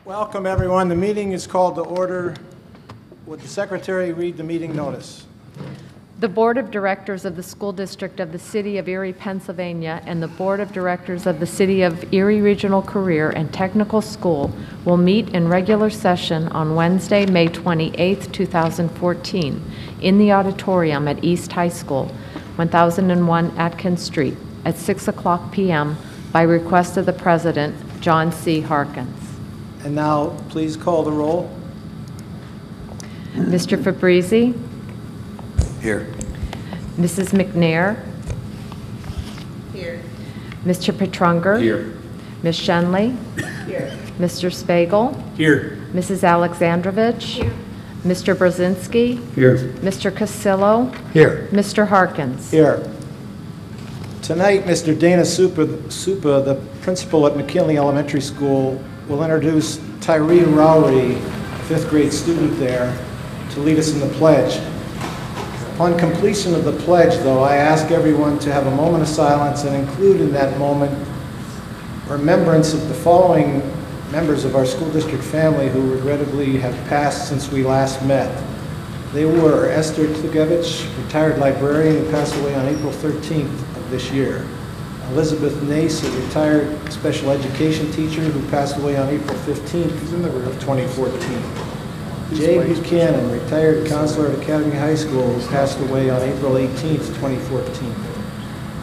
Welcome, everyone. The meeting is called to order. Would the secretary read the meeting notice? The Board of Directors of the School District of the City of Erie, Pennsylvania, and the Board of Directors of the City of Erie Regional Career and Technical School will meet in regular session on Wednesday, May 28, 2014, in the auditorium at East High School, 1001 Atkins Street, at 6:00 p.m. by request of the President, John C. Harkins. And now, please call the roll. Mr. Fabrizi? Here. Mrs. McNair? Here. Mr. Petrunger? Here. Ms. Shenley? Here. Mr. Spagel? Here. Mrs. Alexandrovich? Here. Mr. Brzezinski? Here. Mr. Cassillo? Here. Mr. Harkins? Here. Tonight, Mr. Dana Supa, the principal at McKinley Elementary School, will introduce Tyree Rowry, fifth grade student there, to lead us in the pledge. Upon completion of the pledge, though, I ask everyone to have a moment of silence and include in that moment remembrance of the following members of our school district family who regrettably have passed since we last met. They were Esther Klugevich, retired librarian who passed away on April 13th of this year. Elizabeth Nace, a retired special education teacher who passed away on April 15th of 2014. Jay Buchanan, retired counselor at Academy High School, who passed away on April 18th, 2014.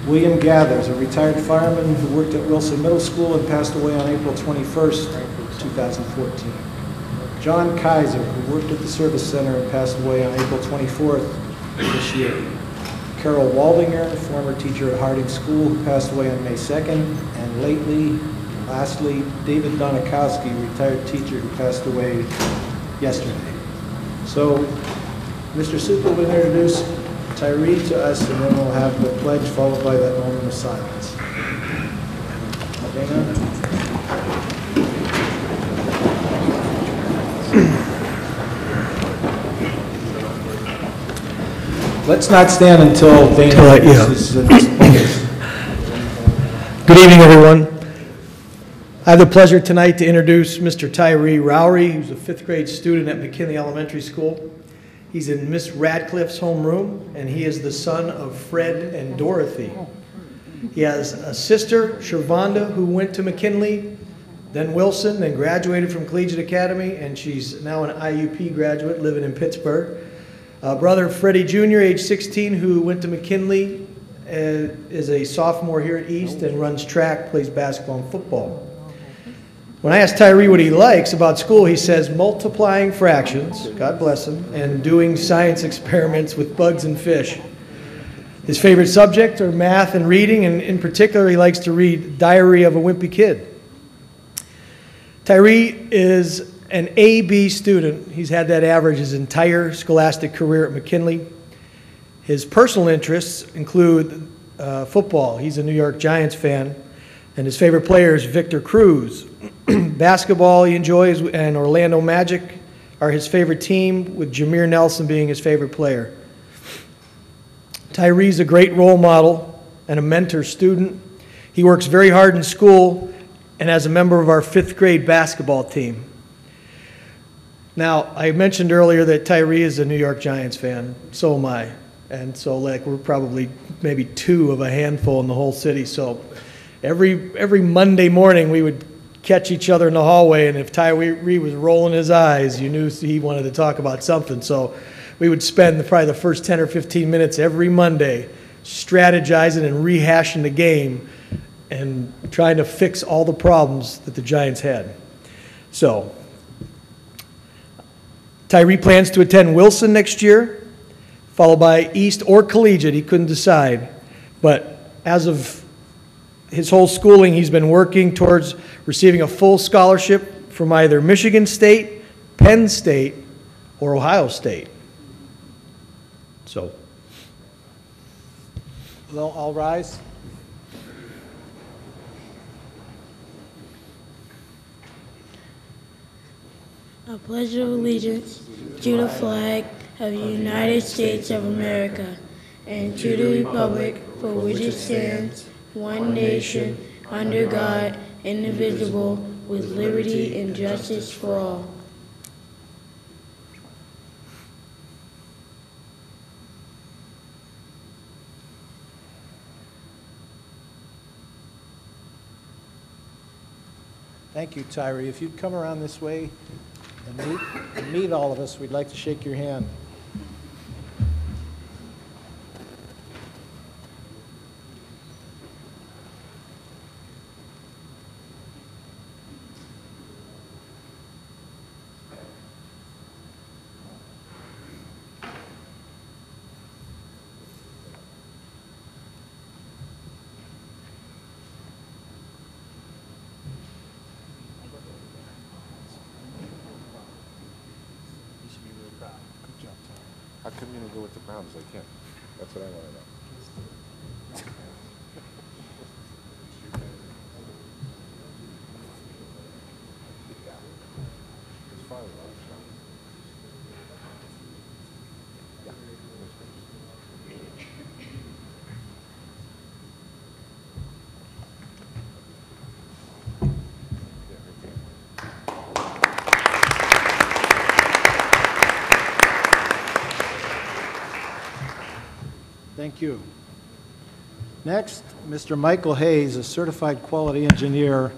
William Gathers, a retired fireman who worked at Wilson Middle School and passed away on April 21st, 2014. John Kaiser, who worked at the Service Center and passed away on April 24th this year. Carol Waldinger, former teacher at Harding School, who passed away on May 2nd. And lastly, David Donikowski, retired teacher who passed away yesterday. So, Mr. Supel will introduce Tyree to us, and then we'll have the pledge followed by that moment of silence. Dana? Let's not stand until Dana is Good evening, everyone. I have the pleasure tonight to introduce Mr. Tyree Rowry, who's a fifth grade student at McKinley Elementary School. He's in Miss Radcliffe's homeroom, and he is the son of Fred and Dorothy. He has a sister, Shervonda, who went to McKinley, then Wilson, then graduated from Collegiate Academy, and she's now an IUP graduate living in Pittsburgh. Brother Freddie Jr., age 16, who went to McKinley, is a sophomore here at East and runs track, plays basketball and football. When I asked Tyree what he likes about school, he says multiplying fractions, God bless him, and doing science experiments with bugs and fish. His favorite subjects are math and reading, and in particular, he likes to read Diary of a Wimpy Kid. Tyree is an A-B student. He's had that average his entire scholastic career at McKinley. His personal interests include football. He's a New York Giants fan, and his favorite player is Victor Cruz. Basketball he enjoys, and Orlando Magic are his favorite team, with Jameer Nelson being his favorite player. Tyree's a great role model and a mentor student. He works very hard in school and as a member of our fifth grade basketball team. Now, I mentioned earlier that Tyree is a New York Giants fan. So am I. And so, we're probably maybe two of a handful in the whole city. So every Monday morning, we would catch each other in the hallway, and if Tyree was rolling his eyes, you knew he wanted to talk about something. So we would spend probably the first 10 or 15 minutes every Monday strategizing and rehashing the game and trying to fix all the problems that the Giants had. So Tyree plans to attend Wilson next year, followed by East or Collegiate. He couldn't decide. But as of his whole schooling, he's been working towards receiving a full scholarship from either Michigan State, Penn State, or Ohio State. So. Well, all rise. I pledge allegiance to the flag of the United States of America and to the republic for which it stands, one nation, under God, indivisible, with liberty and justice for all. Thank you, Tyree. If you'd come around this way and meet all of us, we'd like to shake your hand. How come you didn't go with the Browns? They can't. That's what I want to know. It's fine. Thank you. Next, Mr. Michael Hayes, a certified quality engineer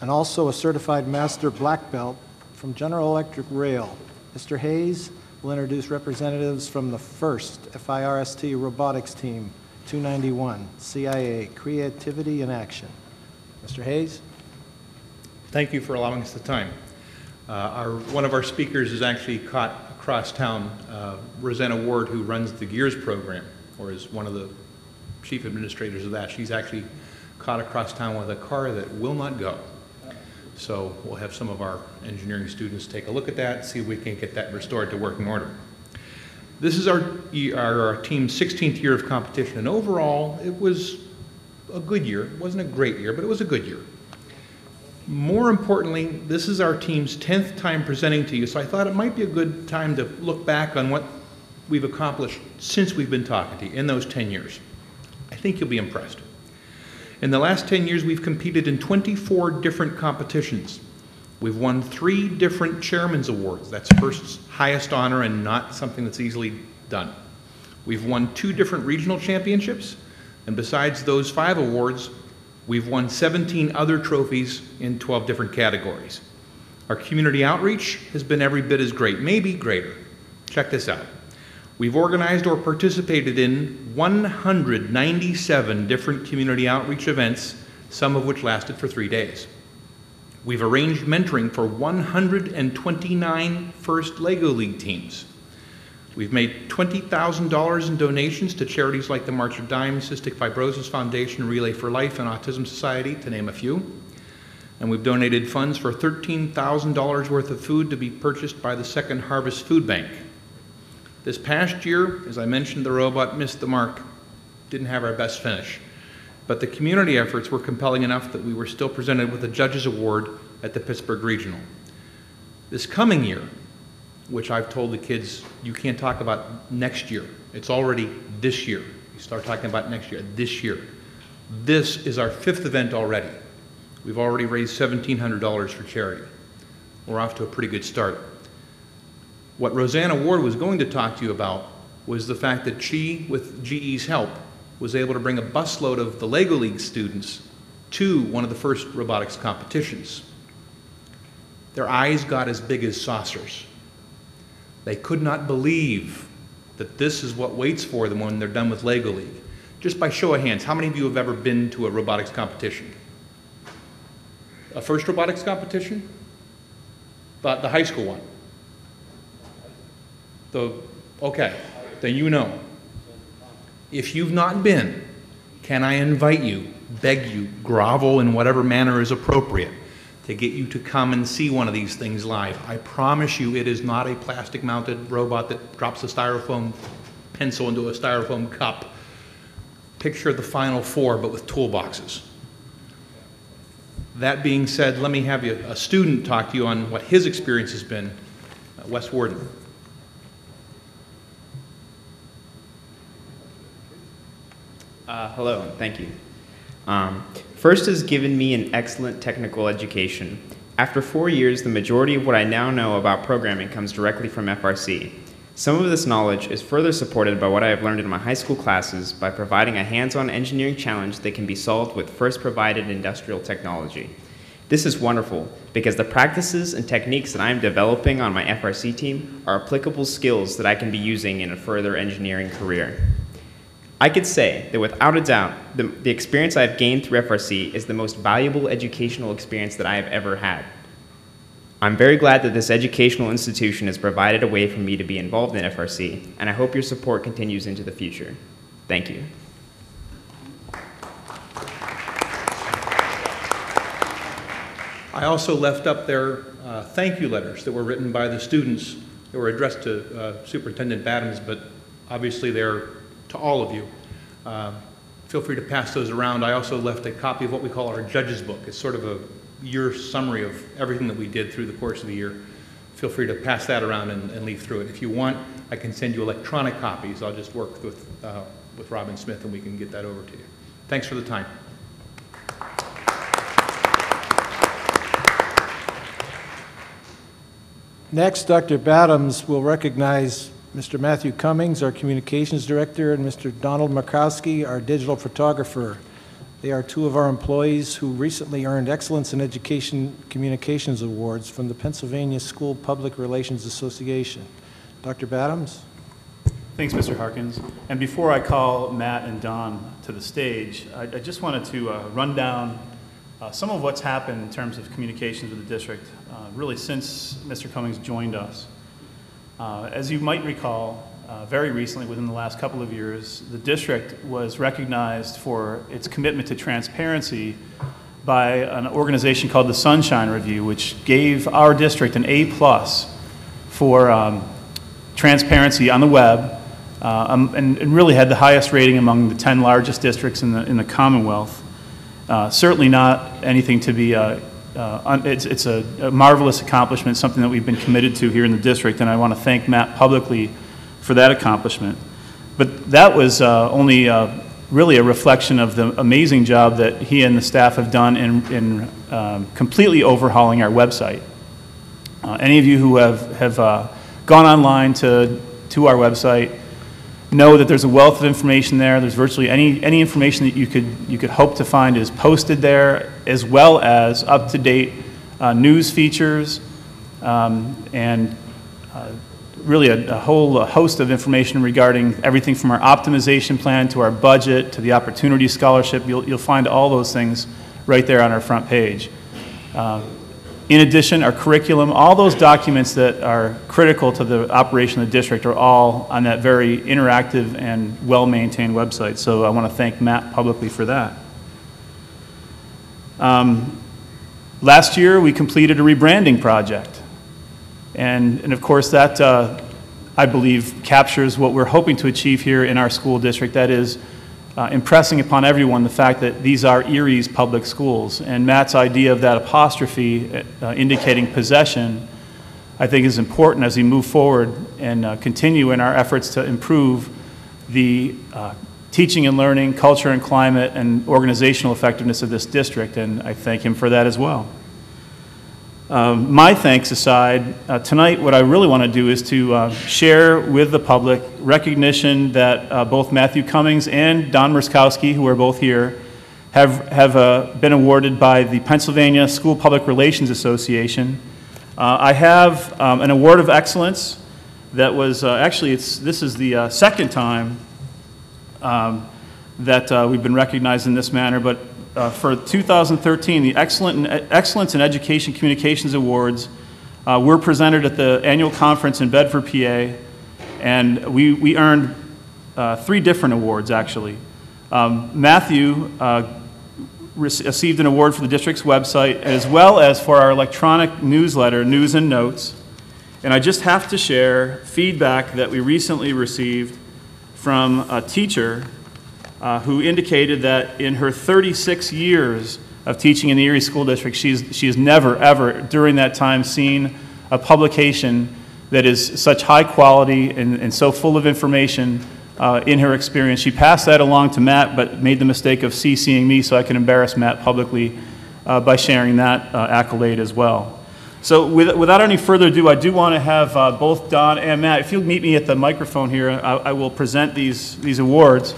and also a certified master black belt from General Electric Rail. Mr. Hayes will introduce representatives from the first FIRST robotics team, 291, CIA, Creativity in Action. Mr. Hayes? Thank you for allowing us the time. One of our speakers is actually caught across town, Rosanna Ward, who runs the Gears program, or is one of the chief administrators of that. She's actually caught across town with a car that will not go. So we'll have some of our engineering students take a look at that, see if we can get that restored to working order. This is our team's 16th year of competition, and overall it was a good year. It wasn't a great year, but it was a good year. More importantly, this is our team's 10th time presenting to you, so I thought it might be a good time to look back on what we've accomplished since we've been talking to you in those 10 years. I think you'll be impressed. In the last 10 years, we've competed in 24 different competitions. We've won 3 different chairman's awards. That's first highest honor and not something that's easily done. We've won 2 different regional championships, and besides those 5 awards, we've won 17 other trophies in 12 different categories. Our community outreach has been every bit as great, maybe greater. Check this out. We've organized or participated in 197 different community outreach events, some of which lasted for 3 days. We've arranged mentoring for 129 First Lego League teams. We've made $20,000 in donations to charities like the March of Dimes, Cystic Fibrosis Foundation, Relay for Life, and Autism Society, to name a few. And we've donated funds for $13,000 worth of food to be purchased by the Second Harvest Food Bank. This past year, as I mentioned, the robot missed the mark, didn't have our best finish. But the community efforts were compelling enough that we were still presented with a Judges Award at the Pittsburgh Regional. This coming year, which I've told the kids, you can't talk about next year. It's already this year. You start talking about next year, this year. This is our 5th event already. We've already raised $1,700 for charity. We're off to a pretty good start. What Rosanna Ward was going to talk to you about was the fact that she, with GE's help, was able to bring a busload of the Lego League students to one of the first robotics competitions. Their eyes got as big as saucers. They could not believe that this is what waits for them when they're done with Lego League. Just by show of hands, how many of you have ever been to a robotics competition? A first robotics competition? The high school one? Okay, then you know. If you've not been, can I invite you, beg you, grovel in whatever manner is appropriate to get you to come and see one of these things live? I promise you it is not a plastic-mounted robot that drops a styrofoam pencil into a styrofoam cup. Picture the Final Four, but with toolboxes. That being said, let me have a student talk to you on what his experience has been. Wes Warden. Hello, and thank you. FIRST has given me an excellent technical education, After 4 years, the majority of what I now know about programming comes directly from FRC. Some of this knowledge is further supported by what I have learned in my high school classes by providing a hands-on engineering challenge that can be solved with first provided industrial technology. This is wonderful because the practices and techniques that I am developing on my FRC team are applicable skills that I can be using in a further engineering career. I could say that without a doubt, the experience I have gained through FRC is the most valuable educational experience that I have ever had. I'm very glad that this educational institution has provided a way for me to be involved in FRC, and I hope your support continues into the future. Thank you. I also left up there thank you letters that were written by the students that were addressed to Superintendent Badams, but obviously they're to all of you. Feel free to pass those around. I also left a copy of what we call our judge's book. It's sort of a year summary of everything that we did through the course of the year. Feel free to pass that around and leaf through it. If you want, I can send you electronic copies. I'll just work with Robin Smith and we can get that over to you. Thanks for the time. Next, Dr. Badams will recognize Mr. Matthew Cummings, our Communications Director, and Mr. Donald Markowski, our Digital Photographer. They are two of our employees who recently earned Excellence in Education Communications Awards from the Pennsylvania School Public Relations Association. Dr. Badams? Thanks, Mr. Harkins. And before I call Matt and Don to the stage, I just wanted to run down some of what's happened in terms of communications with the district, really since Mr. Cummings joined us. As you might recall, very recently, within the last couple of years, the district was recognized for its commitment to transparency by an organization called the Sunshine Review, which gave our district an A+ for transparency on the web, and really had the highest rating among the 10 largest districts in the Commonwealth. Certainly not anything to be, it's a marvelous accomplishment, something that we've been committed to here in the district, and I want to thank Matt publicly for that accomplishment. But that was only really a reflection of the amazing job that he and the staff have done in completely overhauling our website. Any of you who have gone online to our website know that there's a wealth of information there. There's virtually any information that you could hope to find is posted there, as well as up-to-date news features and really a whole host of information regarding everything from our optimization plan to our budget to the Opportunity Scholarship. You'll find all those things right there on our front page. In addition, our curriculum, all those documents that are critical to the operation of the district are all on that very interactive and well-maintained website. So I want to thank Matt publicly for that. Last year, we completed a rebranding project. And of course, that, I believe, captures what we're hoping to achieve here in our school district. That is, impressing upon everyone the fact that these are Erie's public schools. And Matt's idea of that apostrophe indicating possession, I think, is important as we move forward and continue in our efforts to improve the teaching and learning, culture and climate, and organizational effectiveness of this district. And I thank him for that as well. My thanks aside, tonight what I really want to do is to share with the public recognition that both Matthew Cummings and Don Merskowski, who are both here, have been awarded by the Pennsylvania School Public Relations Association. I have an award of excellence that was actually, this is the second time that we've been recognized in this manner, but for 2013, the Excellence in Education Communications Awards were presented at the annual conference in Bedford, PA, and we earned 3 different awards, actually. Matthew received an award for the district's website, as well as for our electronic newsletter, News and Notes. And I just have to share feedback that we recently received from a teacher who indicated that in her 36 years of teaching in the Erie School District, she has never, ever, during that time, seen a publication that is such high quality and so full of information in her experience. She passed that along to Matt, but made the mistake of CCing me so I can embarrass Matt publicly by sharing that accolade as well. So without any further ado, I do want to have both Don and Matt, if you'll meet me at the microphone here, I will present these awards.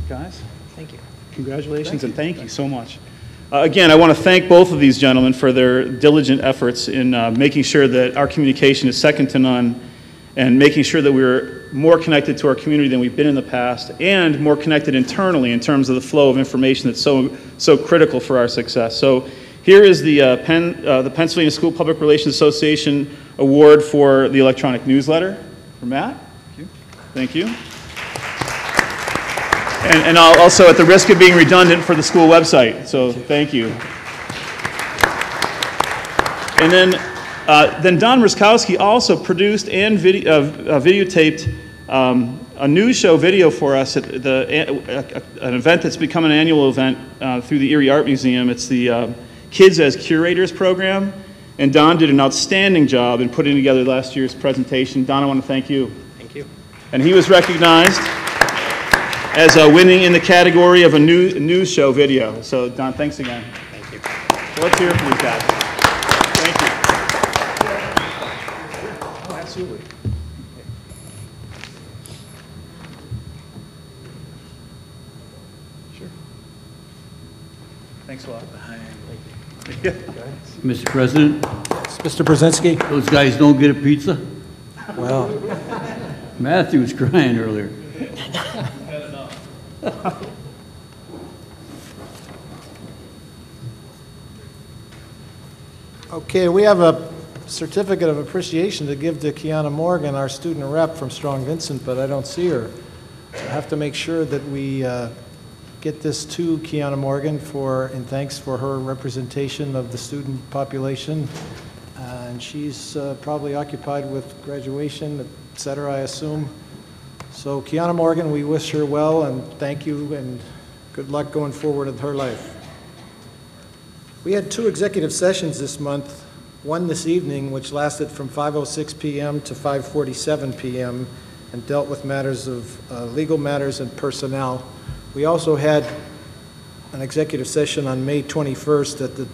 Guys, Thank you. congratulations and thank you so much. Again, I want to thank both of these gentlemen for their diligent efforts in making sure that our communication is second to none and making sure that we're more connected to our community than we've been in the past and more connected internally in terms of the flow of information that's so critical for our success. So here is the Pennsylvania School Public Relations Association Award for the electronic newsletter for Matt. Thank you. And I'll also, at the risk of being redundant, for the school website, so thank you. And then Don Ruskowski also produced and videotaped a news show video for us at an event that's become an annual event through the Erie Art Museum. It's the Kids as Curators program, and Don did an outstanding job in putting together last year's presentation. Don, I want to thank you. Thank you. And he was recognized as winning in the category of a news show video. So, Don, thanks again. Thank you. So let's hear it from these guys. Thank you. Oh, absolutely. Sure. Thanks a lot. Mr. President, Mr. Brzezinski? those guys don't get a pizza? Well, Matthew was crying earlier. okay, we have a certificate of appreciation to give to Kiana Morgan, our student rep from Strong Vincent, but I don't see her. So I have to make sure that we get this to Kiana Morgan in thanks for her representation of the student population. And she's probably occupied with graduation, et cetera, I assume. So Kiana Morgan, we wish her well and thank you and good luck going forward in her life. We had 2 executive sessions this month, one this evening which lasted from 5:06 p.m. to 5:47 p.m. and dealt with matters of legal matters and personnel. We also had an executive session on May 21st at the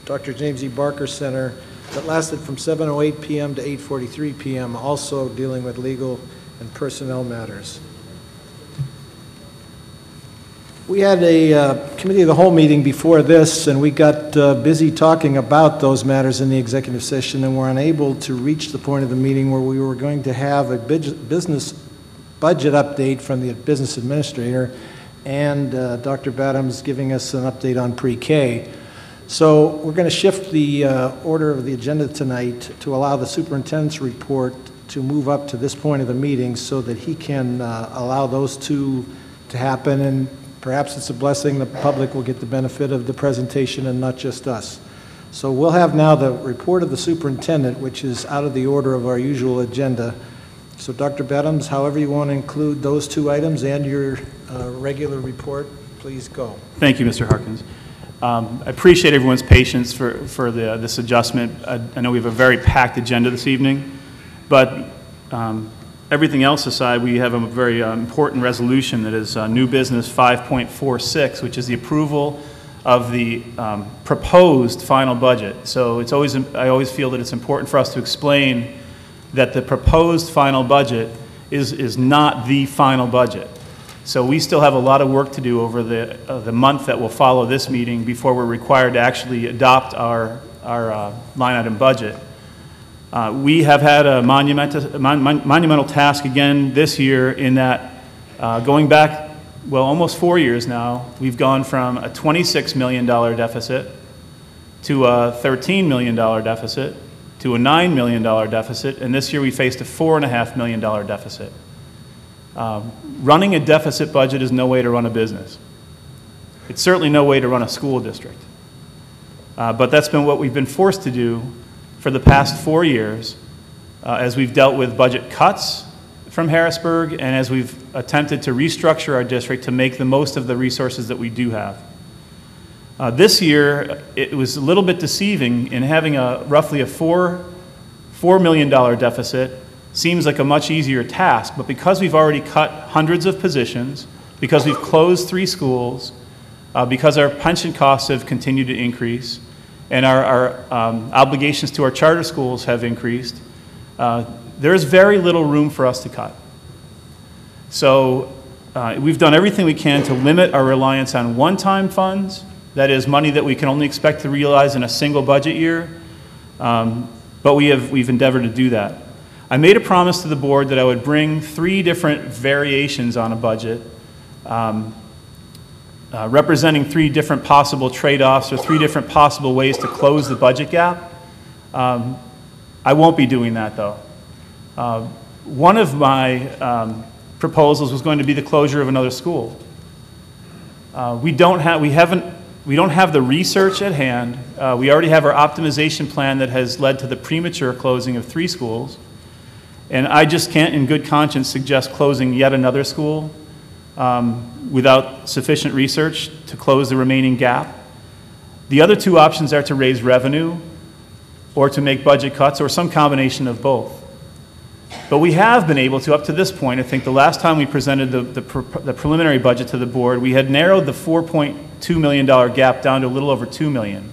Dr. James E. Barker Center that lasted from 7:08 p.m. to 8:43 p.m., also dealing with legal and personnel matters. We had a committee of the whole meeting before this, and we got busy talking about those matters in the executive session and were unable to reach the point of the meeting where we were going to have a business budget update from the business administrator and Dr. Badham's giving us an update on pre-K. So we're going to shift the order of the agenda tonight to allow the superintendent's report to move up to this point of the meeting so that he can allow those two to happen, and perhaps it's a blessing the public will get the benefit of the presentation and not just us. So we'll have now the report of the superintendent, which is out of the order of our usual agenda. So Dr. Badhams, however you want to include those 2 items and your regular report, please go. Thank you, Mr. Harkins. I appreciate everyone's patience for this adjustment. I know we have a very packed agenda this evening, but everything else aside, we have a very important resolution that is new business 5.46, which is the approval of the proposed final budget. So I always feel that it's important for us to explain that the proposed final budget is not the final budget. So we still have a lot of work to do over the month that will follow this meeting before we're required to actually adopt our line item budget. We have had a monumental task again this year in that going back, well, almost 4 years now, we've gone from a $26 million deficit to a $13 million deficit to a $9 million deficit, and this year we faced a $4.5 million deficit. Running a deficit budget is no way to run a business. It's certainly no way to run a school district. But that's been what we've been forced to do for the past 4 years as we've dealt with budget cuts from Harrisburg and as we've attempted to restructure our district to make the most of the resources that we do have. This year, it was a little bit deceiving in having roughly a $4 million deficit. Seems like a much easier task, but because we've already cut hundreds of positions, because we've closed 3 schools, because our pension costs have continued to increase, and our obligations to our charter schools have increased, there's very little room for us to cut. So we've done everything we can to limit our reliance on one-time funds, that is money that we can only expect to realize in a single budget year, but we've endeavored to do that. I made a promise to the board that I would bring 3 different variations on a budget, representing 3 different possible trade-offs or 3 different possible ways to close the budget gap. I won't be doing that, though. One of my proposals was going to be the closure of another school. We don't have the research at hand. We already have our optimization plan that has led to the premature closing of 3 schools. And I just can't, in good conscience, suggest closing yet another school without sufficient research to close the remaining gap. The other 2 options are to raise revenue or to make budget cuts or some combination of both. But we have been able to, up to this point, I think the last time we presented the preliminary budget to the board, we had narrowed the $4.2 million gap down to a little over $2 million.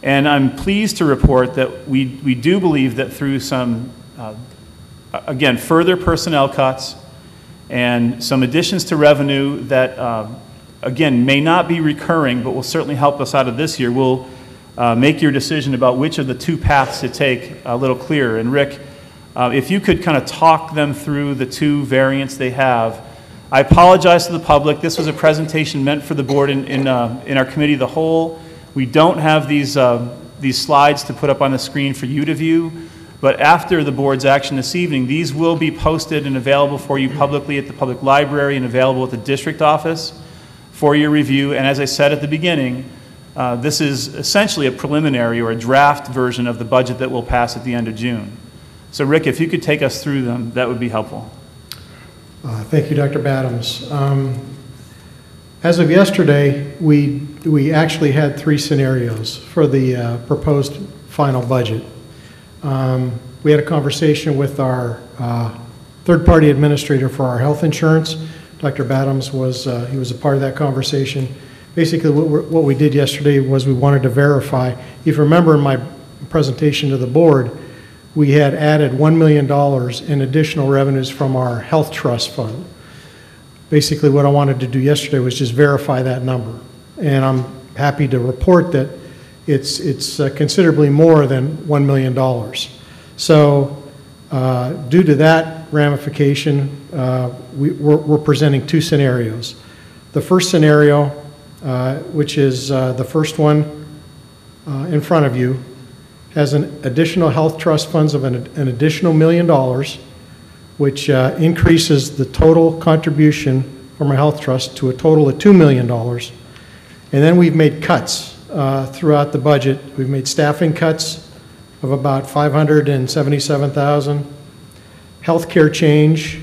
And I'm pleased to report that we do believe that through some, again, further personnel cuts and some additions to revenue that, again, may not be recurring, but will certainly help us out of this year, we'll make your decision about which of the 2 paths to take a little clearer. And Rick, if you could kind of talk them through the 2 variants they have. I apologize to the public. This was a presentation meant for the board in our committee of the whole. We don't have these slides to put up on the screen for you to view, but after the board's action this evening, these will be posted and available for you publicly at the public library and available at the district office for your review. And as I said at the beginning, this is essentially a preliminary or a draft version of the budget that will pass at the end of June. So Rick, if you could take us through them, that would be helpful. Thank you, Dr. Badams. As of yesterday, we actually had 3 scenarios for the proposed final budget. We had a conversation with our third-party administrator for our health insurance. Dr. Badams was a part of that conversation. Basically, what we did yesterday was we wanted to verify. If you remember in my presentation to the board, we had added $1 million in additional revenues from our health trust fund. Basically, what I wanted to do yesterday was just verify that number. And I'm happy to report that it's considerably more than $1 million. So due to that ramification, we're presenting 2 scenarios. The first scenario, which is the first one in front of you, has an additional health trust funds of an additional $1 million, which increases the total contribution from our health trust to a total of $2 million. And then we've made cuts throughout the budget. We've made staffing cuts of about $577,000. Healthcare change,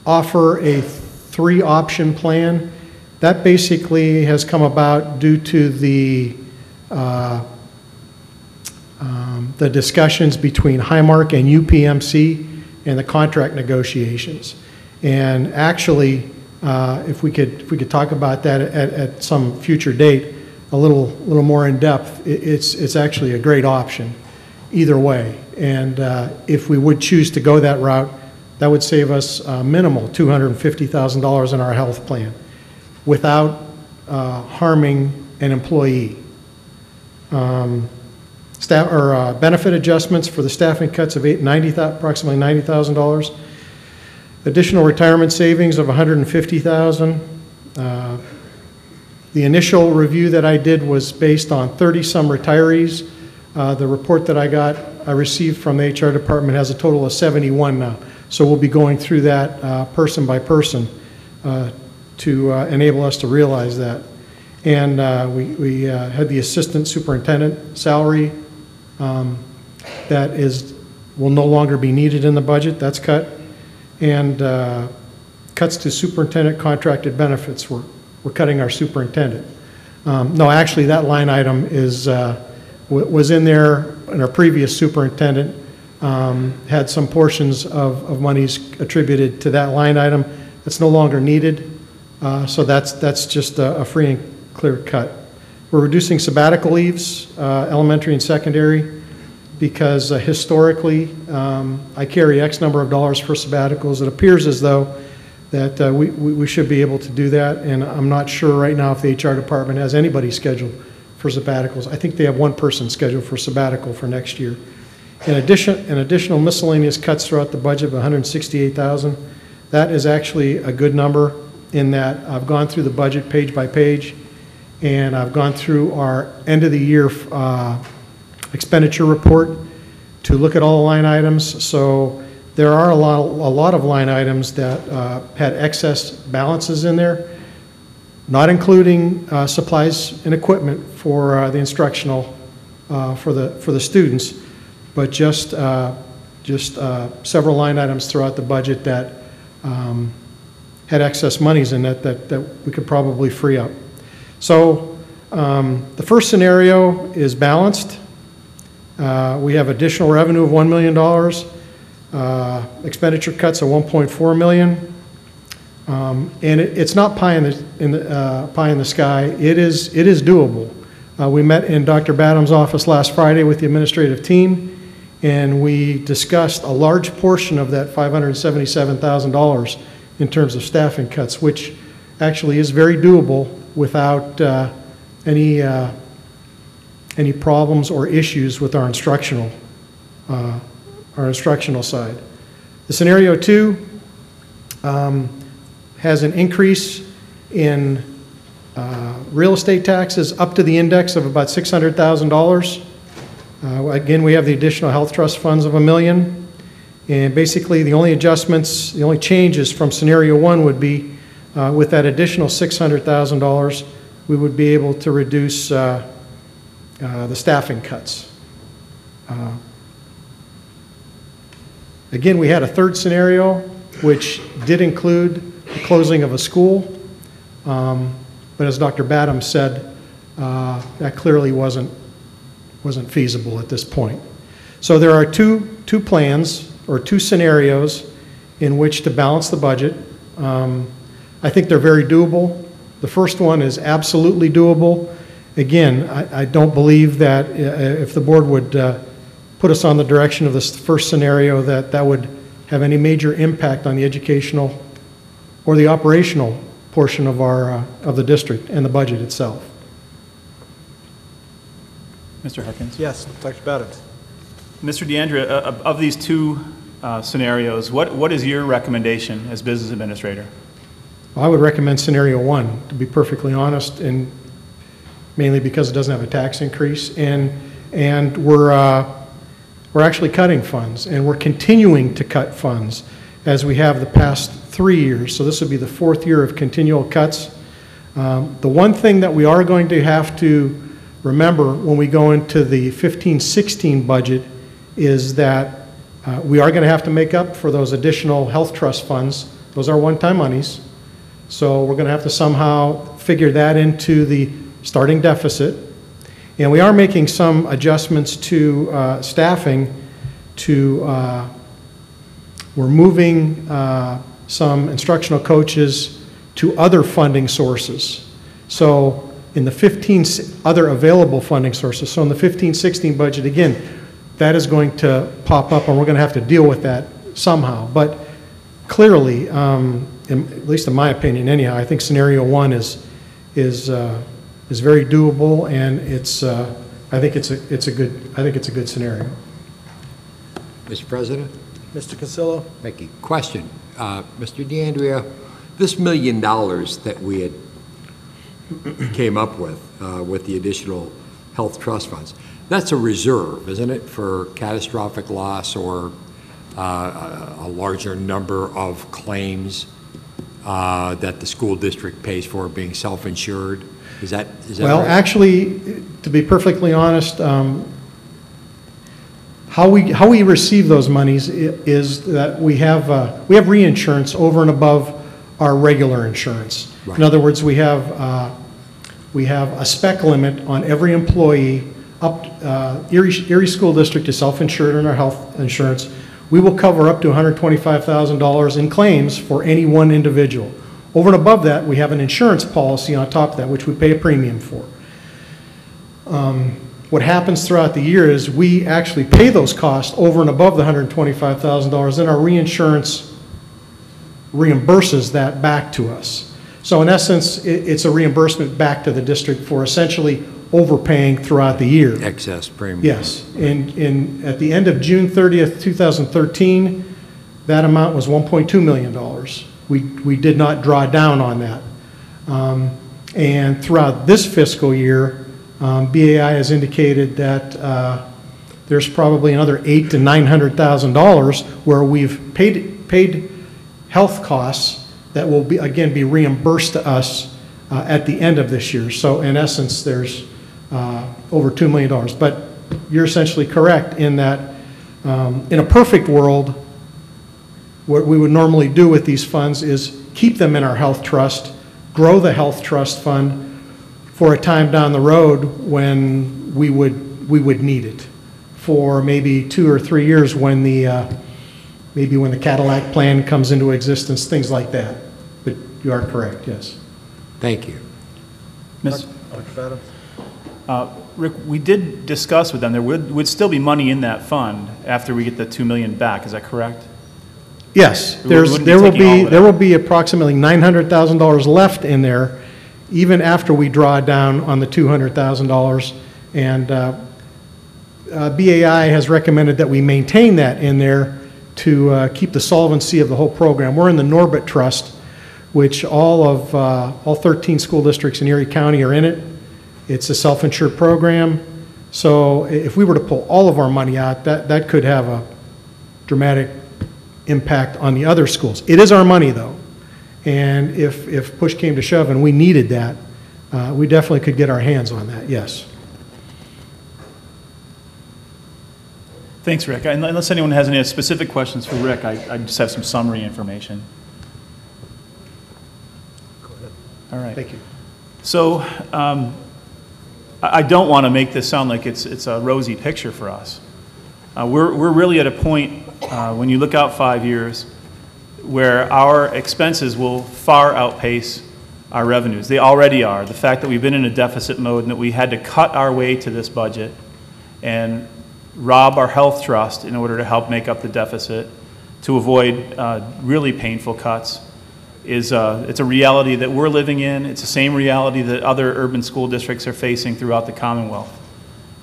offer a 3-option plan. That basically has come about due to the discussions between Highmark and UPMC and the contract negotiations. And actually, if we could talk about that at some future date, a little more in depth, it's actually a great option either way. And if we would choose to go that route, that would save us minimal $250,000 in our health plan without harming an employee. Benefit adjustments for the staffing cuts of approximately $90,000. Additional retirement savings of $150,000. The initial review that I did was based on 30-some retirees. The report that I received from the HR department has a total of 71 now. So we'll be going through that person by person to enable us to realize that. And we had the assistant superintendent salary that will no longer be needed in the budget. That's cut. And cuts to superintendent contracted benefits were we're cutting our superintendent. No, actually, that line item is, was in there, and our previous superintendent had some portions of monies attributed to that line item. It's no longer needed, so that's just a free and clear cut. We're reducing sabbatical leaves, elementary and secondary, because historically, I carry X number of dollars for sabbaticals. It appears as though that we should be able to do that, and I'm not sure right now if the HR department has anybody scheduled for sabbaticals. I think they have one person scheduled for sabbatical for next year. In addition, additional miscellaneous cuts throughout the budget of $168,000. That is actually a good number in that I've gone through the budget page by page, and I've gone through our end of the year expenditure report to look at all the line items. So there are a lot of line items that had excess balances in there, not including supplies and equipment for the instructional for the students, but just several line items throughout the budget that had excess monies in it that we could probably free up. So the first scenario is balanced. We have additional revenue of $1 million, expenditure cuts of $1.4 million, and it's not pie in the sky. It is doable. We met in Dr. Badham's office last Friday with the administrative team, and we discussed a large portion of that $577,000 in terms of staffing cuts, which actually is very doable without any problems or issues with our instructional side. The scenario 2 has an increase in real estate taxes up to the index of about $600,000. Again, we have the additional health trust funds of $1 million, and basically the only adjustments, the only changes from scenario 1 would be with that additional $600,000, we would be able to reduce the staffing cuts. Again, we had a third scenario, which did include the closing of a school, but as Dr. Badham said, that clearly wasn't feasible at this point. So there are two plans, or two scenarios, in which to balance the budget. I think they're very doable. The first one is absolutely doable. Again, I don't believe that if the board would put us on the direction of this first scenario, that would have any major impact on the educational or the operational portion of of the district and the budget itself. Mr. Harkins? Yes, Dr. Badham. Mr. DeAndrea, of these two scenarios, what is your recommendation as business administrator? I would recommend scenario 1, to be perfectly honest, and mainly because it doesn't have a tax increase, and we're actually cutting funds, and we're continuing to cut funds as we have the past 3 years. So this would be the 4th year of continual cuts. The one thing that we are going to have to remember when we go into the 15-16 budget is that we are going to have to make up for those additional health trust funds. Those are one-time monies. So we're going to have to somehow figure that into the starting deficit. And we are making some adjustments to staffing we're moving some instructional coaches to other funding sources. So in the other available funding sources. So in the 15-16 budget, again, that is going to pop up, and we're going to have to deal with that somehow. But clearly, at least in my opinion, anyhow, I think scenario 1 is very doable, and I think it's a good scenario. Mr. President? Mr. Casillo? Thank you. Question. Mr. DeAndrea, this $1 million that we had came up with the additional health trust funds, that's a reserve, isn't it, for catastrophic loss or a larger number of claims that the school district pays for being self-insured? Is that well, right? Actually, to be perfectly honest, how we receive those monies is that we have reinsurance over and above our regular insurance. In other words, we have a spec limit on every employee. Erie School District is self-insured in our health insurance. We will cover up to $125,000 in claims for any one individual. Over and above that, we have an insurance policy on top of that, which we pay a premium for. What happens throughout the year is we actually pay those costs over and above the $125,000, and our reinsurance reimburses that back to us. So in essence, it's a reimbursement back to the district for essentially overpaying throughout the year. Excess premium. Yes. At the end of June 30th, 2013, that amount was $1.2 million. We did not draw down on that. And throughout this fiscal year, BAI has indicated that there's probably another $800,000 to $900,000 where we've paid health costs that will again be reimbursed to us at the end of this year. So in essence, there's over $2 million. But you're essentially correct in that in a perfect world, what we would normally do with these funds is keep them in our health trust, grow the health trust fund for a time down the road when we would need it, for maybe 2 or 3 years when maybe when the Cadillac plan comes into existence, things like that. But you are correct, yes. Thank you. Rick, we did discuss with them there would still be money in that fund after we get the $2 million back. Is that correct? Yes, there will be approximately $900,000 left in there, even after we draw down on the $200,000. And BAI has recommended that we maintain that in there to keep the solvency of the whole program. We're in the Norbit Trust, which all 13 school districts in Erie County are in it. It's a self-insured program. So if we were to pull all of our money out, that could have a dramatic impact on the other schools. It is our money, though. And if push came to shove and we needed that, we definitely could get our hands on that, yes. Thanks, Rick. Unless anyone has any specific questions for Rick, I just have some summary information. Go ahead. All right. Thank you. So I don't want to make this sound like it's a rosy picture for us. We're really at a point, when you look out 5 years, where our expenses will far outpace our revenues. They already are. The fact that we've been in a deficit mode and that we had to cut our way to this budget and rob our health trust in order to help make up the deficit to avoid really painful cuts it's a reality that we're living in. It's the same reality that other urban school districts are facing throughout the Commonwealth.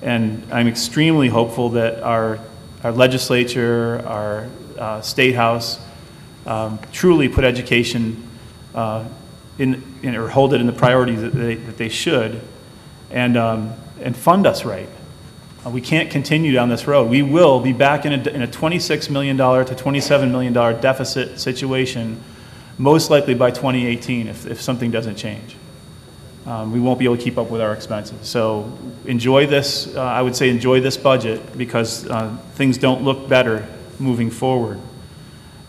And I'm extremely hopeful that our legislature, our State House, truly put education or hold it in the priority that they should, and fund us right. We can't continue down this road. We will be back in a $26 million to $27 million deficit situation, most likely by 2018 if something doesn't change. We won't be able to keep up with our expenses. So enjoy this, I would say enjoy this budget, because things don't look better moving forward.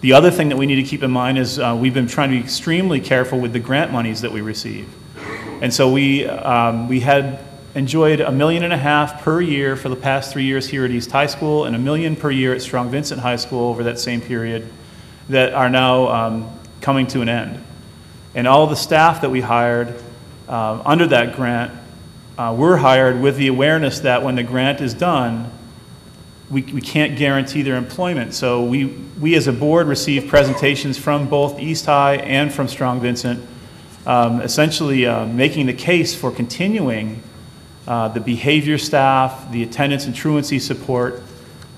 The other thing that we need to keep in mind is we've been trying to be extremely careful with the grant monies that we receive. And so we had enjoyed $1.5 million per year for the past 3 years here at East High School, and $1 million per year at Strong Vincent High School over that same period, that are now coming to an end. And all the staff that we hired under that grant were hired with the awareness that when the grant is done, we can't guarantee their employment. So we as a board received presentations from both East High and from Strong Vincent, essentially making the case for continuing the behavior staff, the attendance and truancy support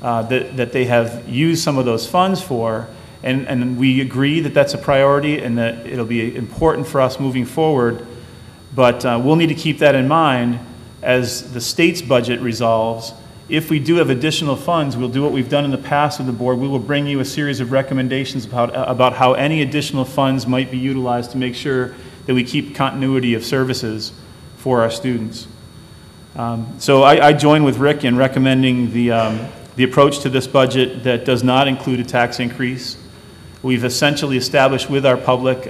that they have used some of those funds for. And we agree that that's a priority and that it'll be important for us moving forward. But we'll need to keep that in mind as the state's budget resolves. If we do have additional funds, we'll do what we've done in the past with the board. We will bring you a series of recommendations about how any additional funds might be utilized to make sure that we keep continuity of services for our students. So I join with Rick in recommending the approach to this budget that does not include a tax increase. We've essentially established with our public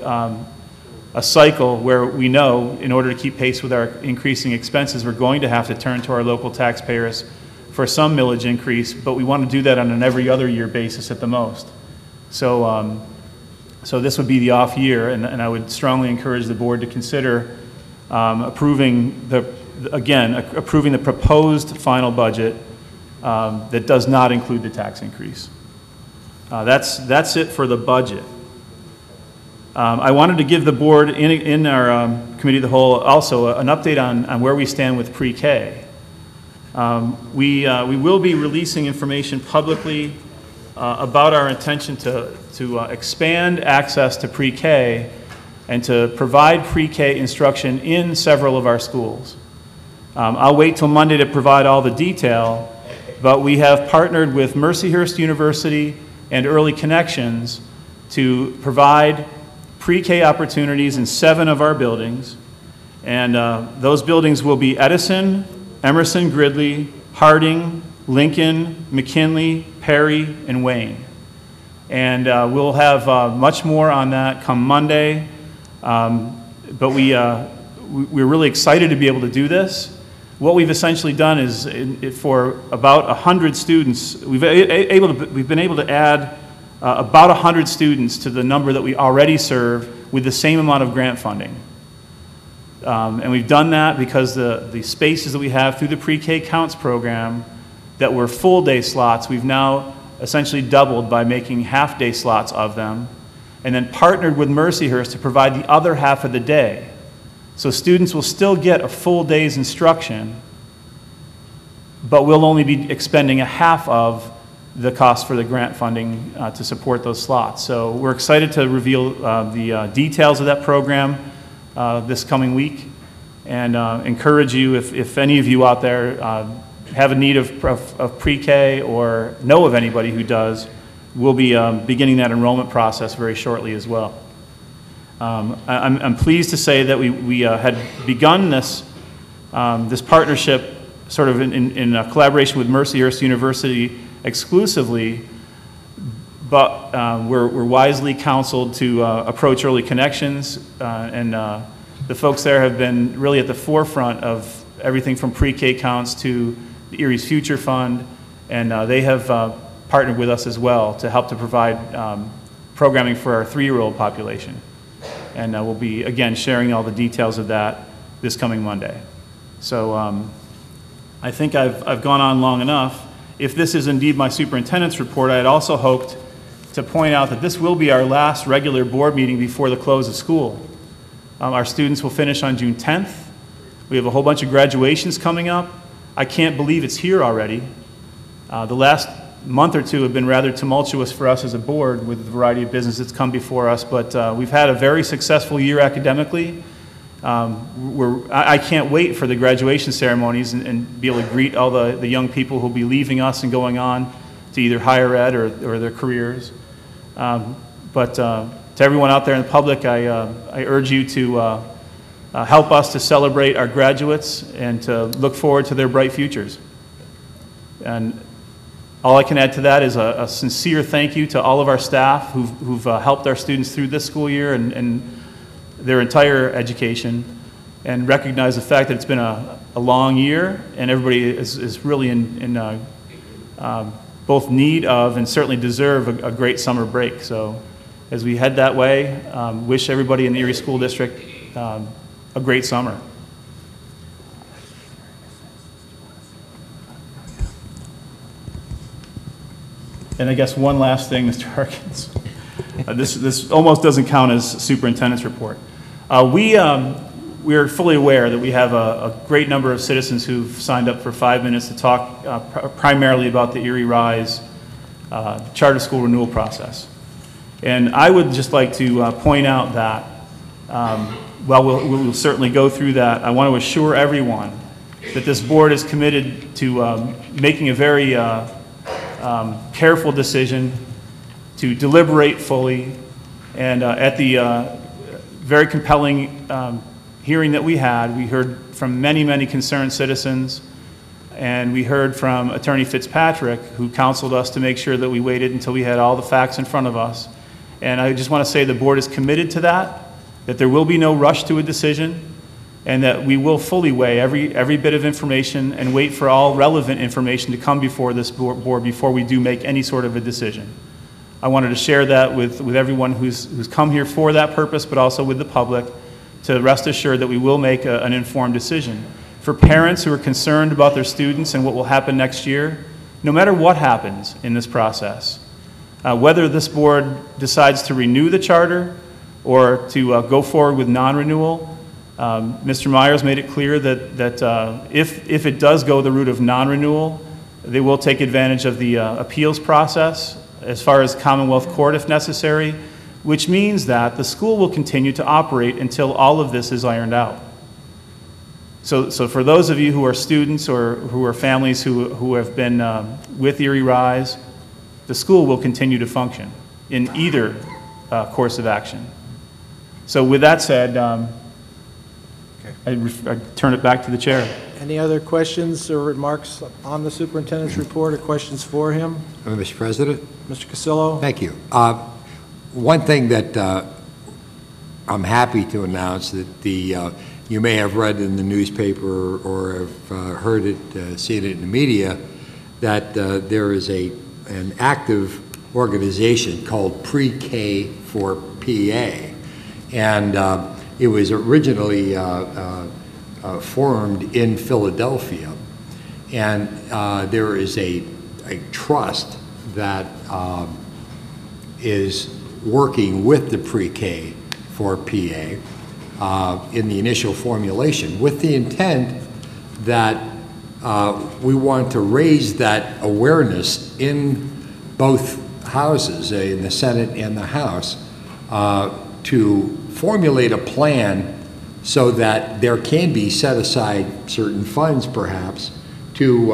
a cycle where we know in order to keep pace with our increasing expenses, we're going to have to turn to our local taxpayers for some millage increase, but we want to do that on an every other year basis at the most. So, so this would be the off year, and I would strongly encourage the board to consider approving approving the proposed final budget that does not include the tax increase. That's it for the budget. I wanted to give the board in our committee of the whole also an update on where we stand with pre-K. We will be releasing information publicly about our intention to expand access to pre-K and to provide pre-K instruction in several of our schools. I'll wait till Monday to provide all the detail, but we have partnered with Mercyhurst University and Early Connections to provide pre-K opportunities in 7 of our buildings, and those buildings will be Edison, Emerson Gridley, Harding, Lincoln, McKinley, Perry, and Wayne. And we'll have much more on that come Monday, but we're really excited to be able to do this. What we've essentially done is, for about 100 students, we've been able to add about 100 students to the number that we already serve with the same amount of grant funding. And we've done that because the spaces that we have through the Pre-K Counts program that were full-day slots, we've now essentially doubled by making half-day slots of them, and then partnered with Mercyhurst to provide the other half of the day. So students will still get a full day's instruction, but we'll only be expending a half of the cost for the grant funding to support those slots. So we're excited to reveal the details of that program this coming week, and encourage you, if any of you out there have a need of pre-K or know of anybody who does, we'll be beginning that enrollment process very shortly as well. I'm pleased to say that we had begun this partnership sort of in collaboration with Mercyhurst University exclusively, but we're wisely counseled to approach Early Connections, and the folks there have been really at the forefront of everything from pre-K counts to the Erie's Future Fund, and they have partnered with us as well to help to provide programming for our 3-year-old population. And we'll be, again, sharing all the details of that this coming Monday. So I think I've gone on long enough. If this is indeed my superintendent's report, I had also hoped to point out that this will be our last regular board meeting before the close of school. Our students will finish on June 10th. We have a whole bunch of graduations coming up. I can't believe it's here already. The last month or two have been rather tumultuous for us as a board with the variety of business that's come before us, but we've had a very successful year academically. I can't wait for the graduation ceremonies and be able to greet all the young people who will be leaving us and going on to either higher ed or their careers. But to everyone out there in the public, I urge you to help us to celebrate our graduates and to look forward to their bright futures. And all I can add to that is a sincere thank you to all of our staff who've helped our students through this school year and their entire education, and recognize the fact that it's been a long year and everybody is really in both need of and certainly deserve a great summer break. So as we head that way, wish everybody in the Erie School District a great summer. And I guess one last thing, Mr. Harkins. This almost doesn't count as superintendent's report. We are fully aware that we have a great number of citizens who've signed up for 5 minutes to talk primarily about the Erie Rise charter school renewal process. And I would just like to point out that while we'll certainly go through that, I want to assure everyone that this board is committed to making a very careful decision, to deliberate fully, and at the very compelling hearing that we had, we heard from many, many concerned citizens, and we heard from Attorney Fitzpatrick, who counseled us to make sure that we waited until we had all the facts in front of us. And I just want to say the board is committed to that. that there will be no rush to a decision, and that we will fully weigh every bit of information and wait for all relevant information to come before this board before we do make any sort of a decision. I wanted to share that with everyone who's come here for that purpose, but also with the public, to rest assured that we will make an informed decision. For parents who are concerned about their students and what will happen next year, no matter what happens in this process, whether this board decides to renew the charter or to go forward with non-renewal, Mr. Myers made it clear that if it does go the route of non-renewal, they will take advantage of the appeals process as far as Commonwealth Court if necessary, which means that the school will continue to operate until all of this is ironed out. So for those of you who are students or who are families who have been with Erie Rise, the school will continue to function in either course of action. So with that said, I turn it back to the chair. Any other questions or remarks on the superintendent's report or questions for him? Mr. President? Mr. Cassillo? Thank you. One thing that I'm happy to announce that you may have read in the newspaper or have heard it, seen it in the media, that there is an active organization called Pre-K for PA. And it was originally formed in Philadelphia. And there is a trust that is working with the Pre-K for PA in the initial formulation with the intent that we want to raise that awareness in both houses, in the Senate and the House, to formulate a plan so that there can be set aside certain funds perhaps to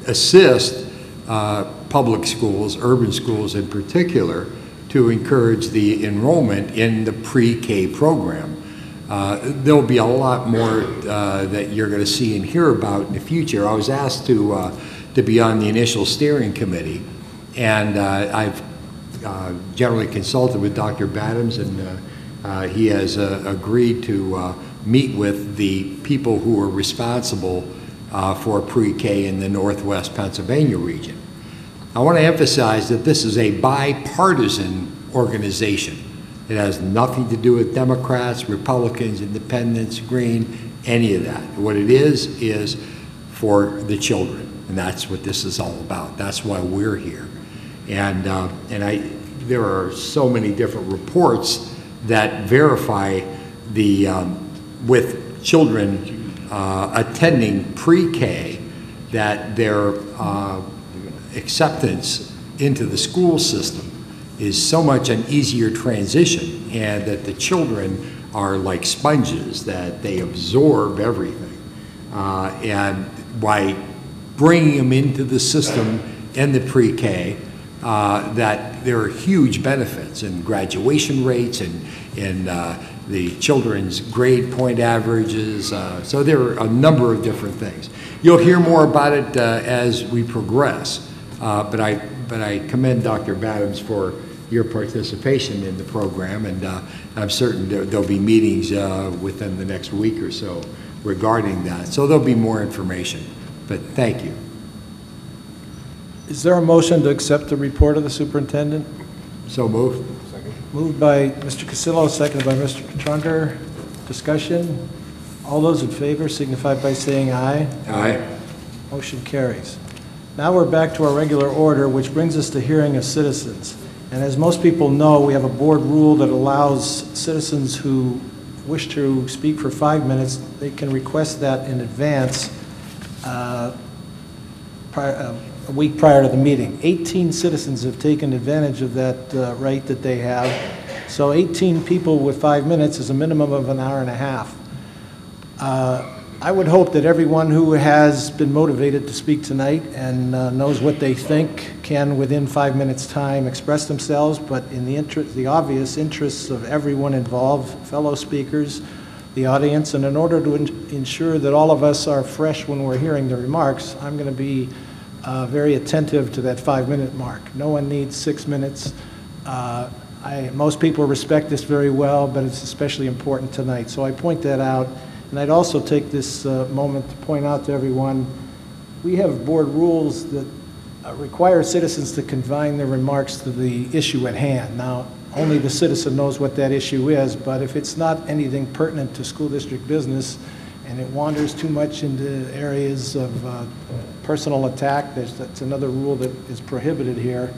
assist public schools, urban schools in particular, to encourage the enrollment in the pre-K program. There'll be a lot more that you're going to see and hear about in the future. I was asked to be on the initial steering committee, and I've generally consulted with Dr. Badams, and he has agreed to meet with the people who are responsible for pre-K in the Northwest Pennsylvania region. I want to emphasize that this is a bipartisan organization. It has nothing to do with Democrats, Republicans, Independents, Green, any of that. What it is for the children, and that's what this is all about. That's why we're here. And there are so many different reports that verify the with children attending pre-K that their acceptance into the school system is so much an easier transition, and that the children are like sponges, that they absorb everything. And by bringing them into the system in the pre-K, that there are huge benefits in graduation rates and in the children's grade point averages. So there are a number of different things. You'll hear more about it as we progress. But I commend Dr. Badams for your participation in the program, and I'm certain there'll be meetings within the next week or so regarding that. So there'll be more information, but thank you. Is there a motion to accept the report of the superintendent? So moved. Second. Moved by Mr. Cassillo, seconded by Mr. Trunder. Discussion? All those in favor signify by saying aye. Aye. Motion carries. Now we're back to our regular order, which brings us to hearing of citizens. And as most people know, we have a board rule that allows citizens who wish to speak for 5 minutes, they can request that in advance a week prior to the meeting. 18 citizens have taken advantage of that right that they have. So 18 people with 5 minutes is a minimum of an hour and a half. I would hope that everyone who has been motivated to speak tonight and knows what they think can, within 5 minutes' time, express themselves, but in the obvious interests of everyone involved, fellow speakers, the audience, and in order to ensure that all of us are fresh when we're hearing the remarks, I'm going to be very attentive to that 5 minute mark. No one needs 6 minutes. Most people respect this very well, but it's especially important tonight. So I point that out. And I'd also take this moment to point out to everyone, we have board rules that require citizens to confine their remarks to the issue at hand. Now, only the citizen knows what that issue is, but if it's not anything pertinent to school district business and it wanders too much into areas of personal attack, that's another rule that is prohibited here.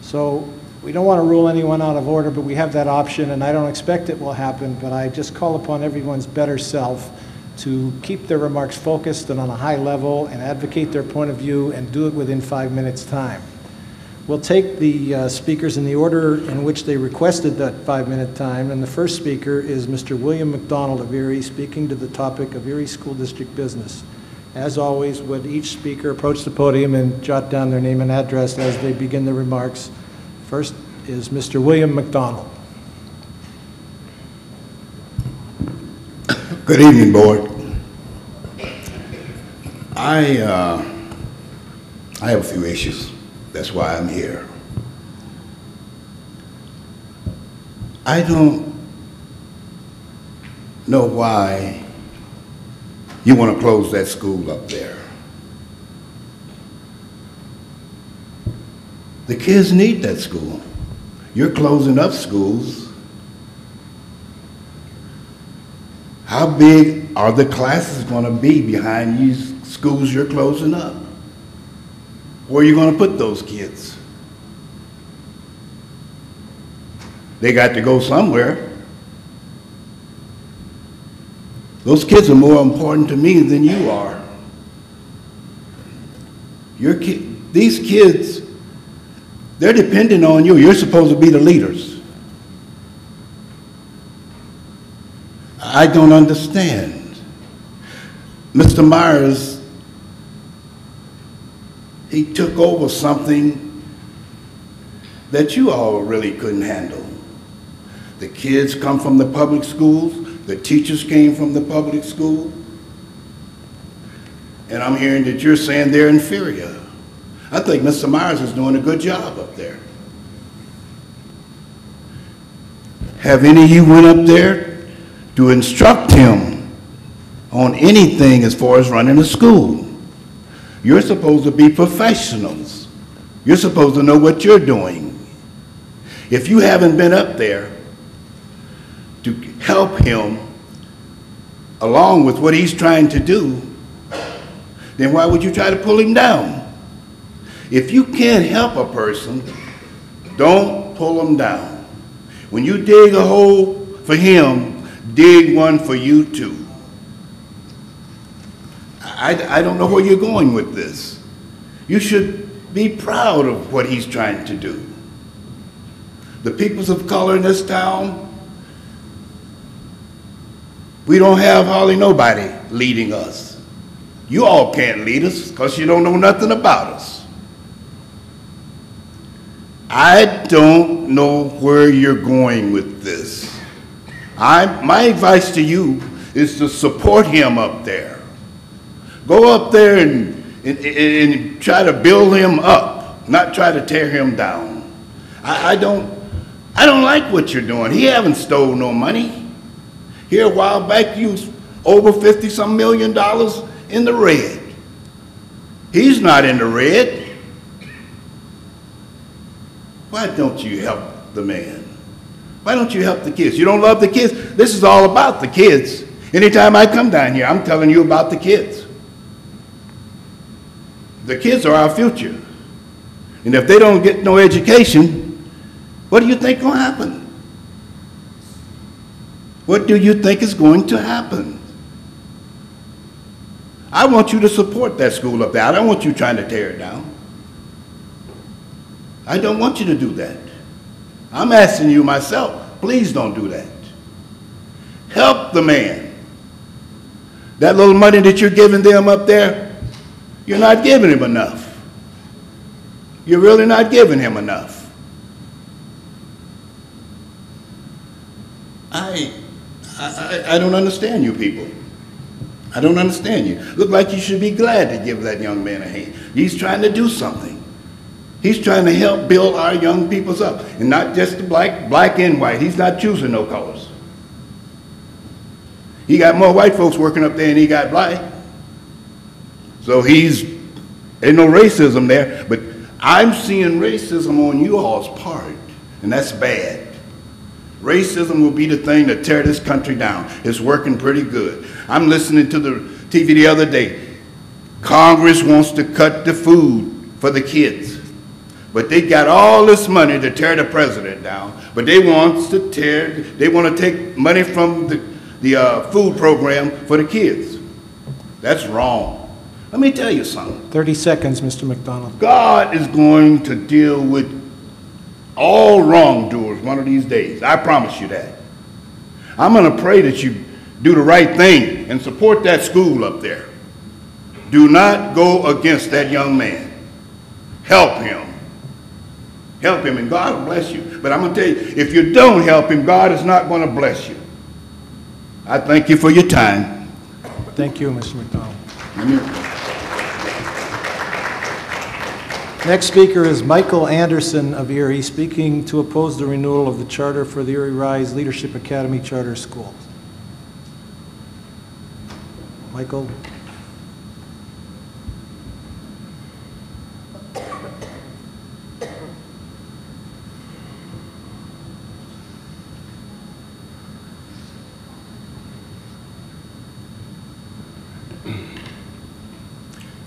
So we don't want to rule anyone out of order, but we have that option, and I don't expect it will happen, but I just call upon everyone's better self to keep their remarks focused and on a high level and advocate their point of view and do it within 5 minutes' time. We'll take the speakers in the order in which they requested that 5-minute time, and the first speaker is Mr. William McDonald of Erie, speaking to the topic of Erie School District business. As always, would each speaker approach the podium and jot down their name and address as they begin their remarks. First is Mr. William McDonald. Good evening, Board. I have a few issues. That's why I'm here. I don't know why you want to close that school up there. The kids need that school. You're closing up schools. How big are the classes going to be behind these schools you're closing up? Where are you going to put those kids? They got to go somewhere. Those kids are more important to me than you are. These kids, they're dependent on you. You're supposed to be the leaders. I don't understand. Mr. Myers, he took over something that you all really couldn't handle. The kids come from the public schools, the teachers came from the public school, and I'm hearing that you're saying they're inferior. I think Mr. Myers is doing a good job up there. Have any of you went up there to instruct him on anything as far as running a school? You're supposed to be professionals. You're supposed to know what you're doing. If you haven't been up there to help him along with what he's trying to do, then why would you try to pull him down? If you can't help a person, don't pull him down. When you dig a hole for him, dig one for you too. I don't know where you're going with this. You should be proud of what he's trying to do. The peoples of color in this town, we don't have hardly nobody leading us. You all can't lead us because you don't know nothing about us. I don't know where you're going with this. My advice to you is to support him up there. Go up there and try to build him up, not try to tear him down. I don't like what you're doing. He haven't stole no money. Here a while back, you was over $50-some million in the red. He's not in the red. Why don't you help the man? Why don't you help the kids? You don't love the kids? This is all about the kids. Anytime I come down here, I'm telling you about the kids. The kids are our future. And if they don't get no education, what do you think will happen? What do you think is going to happen? I want you to support that school up there. I don't want you trying to tear it down. I don't want you to do that. I'm asking you myself, please don't do that. Help the man. That little money that you're giving them up there, you're not giving him enough. You're really not giving him enough. I don't understand you people. I don't understand you. Look like you should be glad to give that young man a hand. He's trying to do something. He's trying to help build our young peoples up, and not just the black and white. He's not choosing no colors. He got more white folks working up there than he got black. So ain't no racism there, but I'm seeing racism on you all's part, and that's bad. Racism will be the thing to tear this country down. It's working pretty good. I'm listening to the TV the other day. Congress wants to cut the food for the kids, but they got all this money to tear the president down, but they want to take money from the food program for the kids. That's wrong. Let me tell you something. 30 seconds, Mr. McDonald. God is going to deal with all wrongdoers one of these days. I promise you that. I'm going to pray that you do the right thing and support that school up there. Do not go against that young man. Help him. Help him, and God will bless you. But I'm going to tell you, if you don't help him, God is not going to bless you. I thank you for your time. Thank you, Mr. McDonald. Next speaker is Michael Anderson of Erie, speaking to oppose the renewal of the charter for the Erie Rise Leadership Academy Charter School. Michael.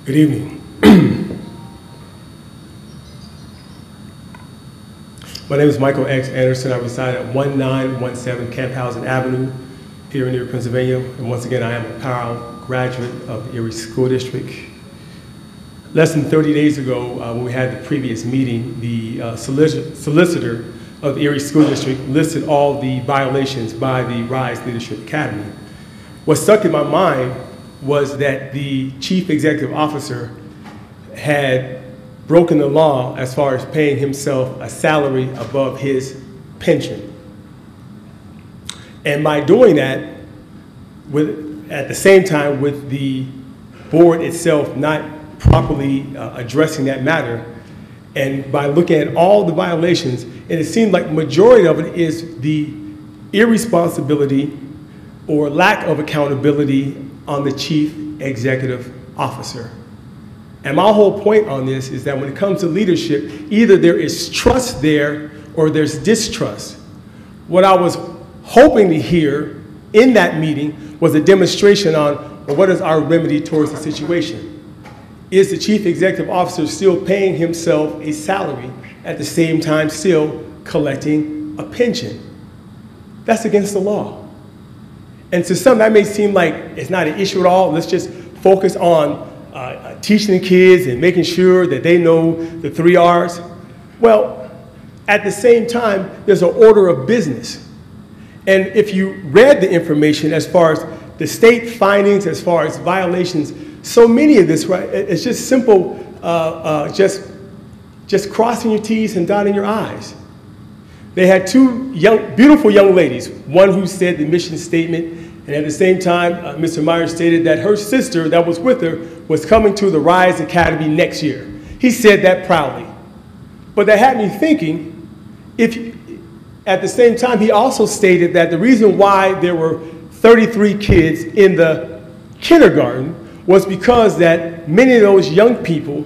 Good evening. My name is Michael X. Anderson. I reside at 1917 Camphausen Avenue here in Erie, Pennsylvania. And once again, I am a proud graduate of the Erie School District. Less than 30 days ago, when we had the previous meeting, the solicitor of the Erie School District listed all the violations by the Rise Leadership Academy. What stuck in my mind was that the chief executive officer had broken the law as far as paying himself a salary above his pension. And by doing that, at the same time with the board itself not properly addressing that matter, and by looking at all the violations, and it seemed like the majority of it is the irresponsibility or lack of accountability on the chief executive officer. And my whole point on this is that when it comes to leadership, either there is trust there or there's distrust. What I was hoping to hear in that meeting was a demonstration on what is our remedy towards the situation. Is the chief executive officer still paying himself a salary at the same time still collecting a pension? That's against the law. And to some, that may seem like it's not an issue at all. Let's just focus on teaching the kids and making sure that they know the 3 R's. Well, at the same time, there's an order of business. And if you read the information as far as the state findings, as far as violations, so many of this, right, it's just simple, just crossing your T's and dotting your I's. They had 2 beautiful young ladies, one who said the mission statement, and at the same time, Mr. Myers stated that her sister that was with her was coming to the Rise Academy next year. He said that proudly. But that had me thinking, at the same time, he also stated that the reason why there were 33 kids in the kindergarten was because that many of those young people,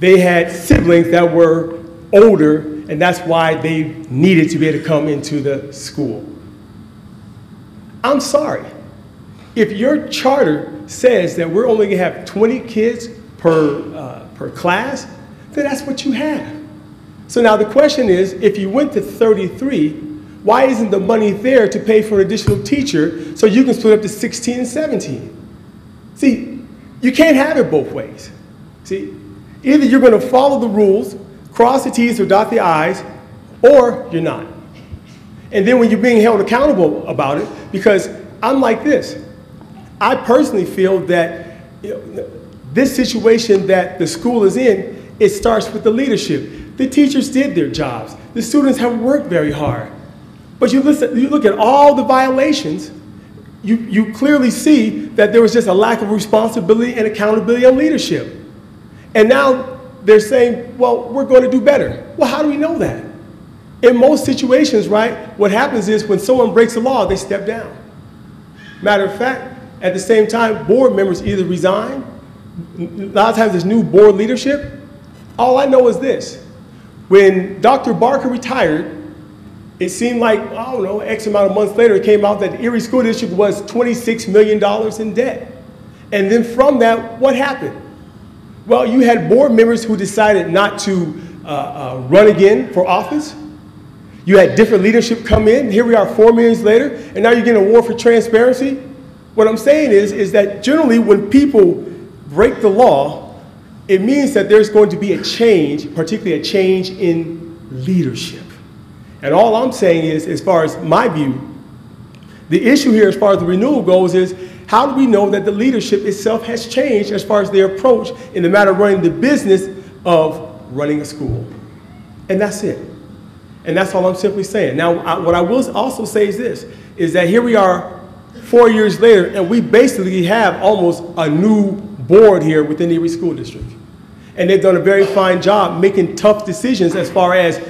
they had siblings that were older, and that's why they needed to be able to come into the school. I'm sorry. If your charter says that we're only going to have 20 kids per class, then that's what you have. So now the question is, if you went to 33, why isn't the money there to pay for an additional teacher so you can split up to 16 and 17? See, you can't have it both ways. See, either you're going to follow the rules, cross the T's or dot the I's, or you're not. And then when you're being held accountable about it, because I'm like this, I personally feel that this situation that the school is in, it starts with the leadership. The teachers did their jobs. The students have worked very hard. But you look at all the violations, you clearly see that there was just a lack of responsibility and accountability on leadership. And now they're saying, well, we're going to do better. Well, how do we know that? In most situations, right, what happens is when someone breaks the law, they step down. Matter of fact, at the same time, board members either resign, a lot of times there's new board leadership. All I know is this: when Dr. Barker retired, it seemed like, I don't know, X amount of months later, it came out that the Erie School District was $26 million in debt. And then from that, what happened? Well, you had board members who decided not to run again for office. You had different leadership come in. Here we are 4 years later, and now you're getting an award for transparency. What I'm saying is that generally when people break the law, it means that there's going to be a change, particularly a change in leadership. And all I'm saying is, as far as my view, the issue here as far as the renewal goes is, how do we know that the leadership itself has changed as far as their approach in the matter of running the business of running a school? And that's it. And that's all I'm simply saying. Now, what I will also say is this, is that here we are 4 years later, and we basically have almost a new board here within the Erie School District. And they've done a very fine job making tough decisions as far as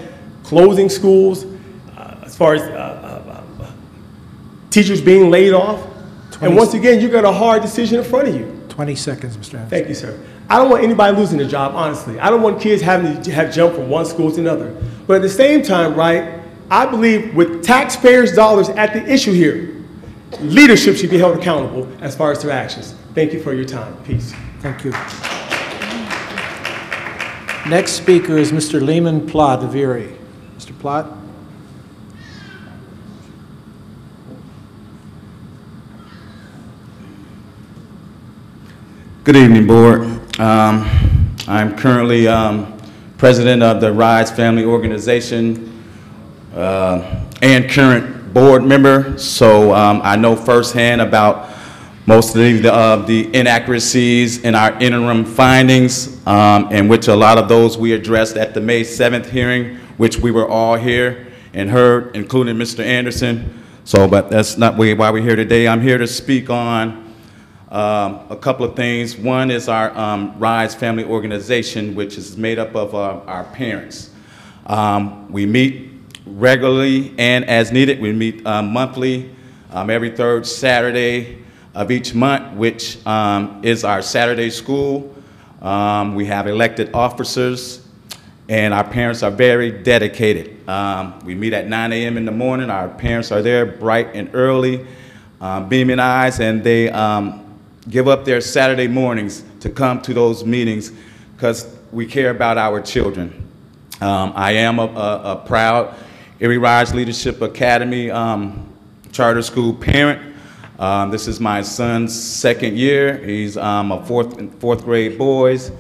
closing schools, as far as teachers being laid off. And once again, you got a hard decision in front of you. 20 seconds, Mr. Anderson. Thank you, sir. I don't want anybody losing their job, honestly. I don't want kids having to have jumped from one school to another. But at the same time, right, I believe with taxpayers' dollars at the issue here, leadership should be held accountable as far as their actions. Thank you for your time. Peace. Thank you. Next speaker is Mr. Lehman Plott of Erie. Mr. Plott. Good evening, Board. I'm currently president of the RISE Family Organization and current board member, so I know firsthand about most of the inaccuracies in our interim findings, in which a lot of those we addressed at the May 7th hearing, which we were all here and heard, including Mr. Anderson. So, but that's not why we're here today. I'm here to speak on a couple of things. One is our RISE Family Organization, which is made up of our parents. We meet regularly and as needed. We meet monthly, every third Saturday of each month, which is our Saturday school. We have elected officers, and our parents are very dedicated. We meet at 9 a.m. in the morning. Our parents are there bright and early, beaming eyes, and they give up their Saturday mornings to come to those meetings because we care about our children. I am a proud Erie Rise Leadership Academy charter school parent. This is my son's second year. He's a fourth grade boys.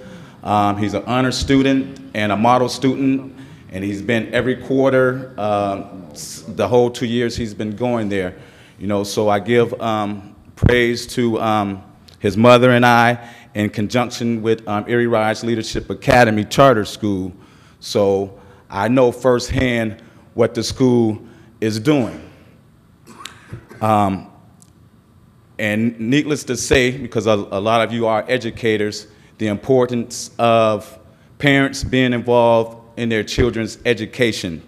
He's an honor student and a model student, and he's been every quarter the whole 2 years he's been going there. You know, so I give praise to his mother and I in conjunction with Erie Rise Leadership Academy Charter School. So I know firsthand what the school is doing. And needless to say, because a lot of you are educators, the importance of parents being involved in their children's education.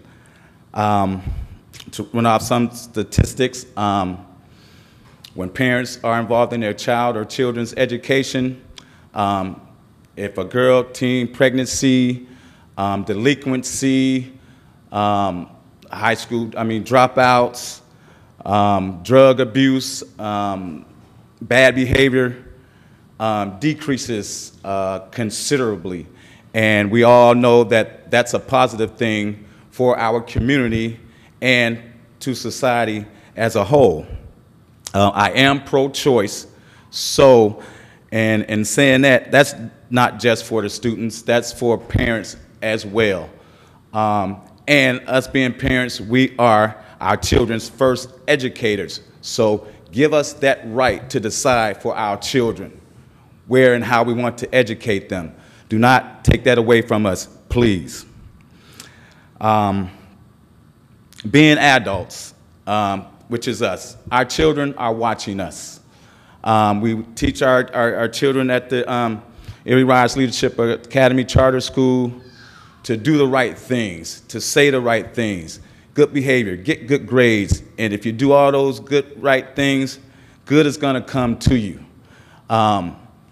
To run off some statistics, when parents are involved in their child or children's education, if a girl, teen pregnancy, delinquency, high school, dropouts, drug abuse, bad behavior decreases considerably. And we all know that that's a positive thing for our community and to society as a whole. I am pro-choice, so, and in saying that, that's not just for the students, that's for parents as well. And us being parents, we are our children's first educators. So give us that right to decide for our children where and how we want to educate them. Do not take that away from us, please. Being adults, which is us, our children are watching us. We teach our children at the Erie Rise Leadership Academy Charter School to do the right things, to say the right things, good behavior, get good grades, and if you do all those good, right things, good is gonna come to you.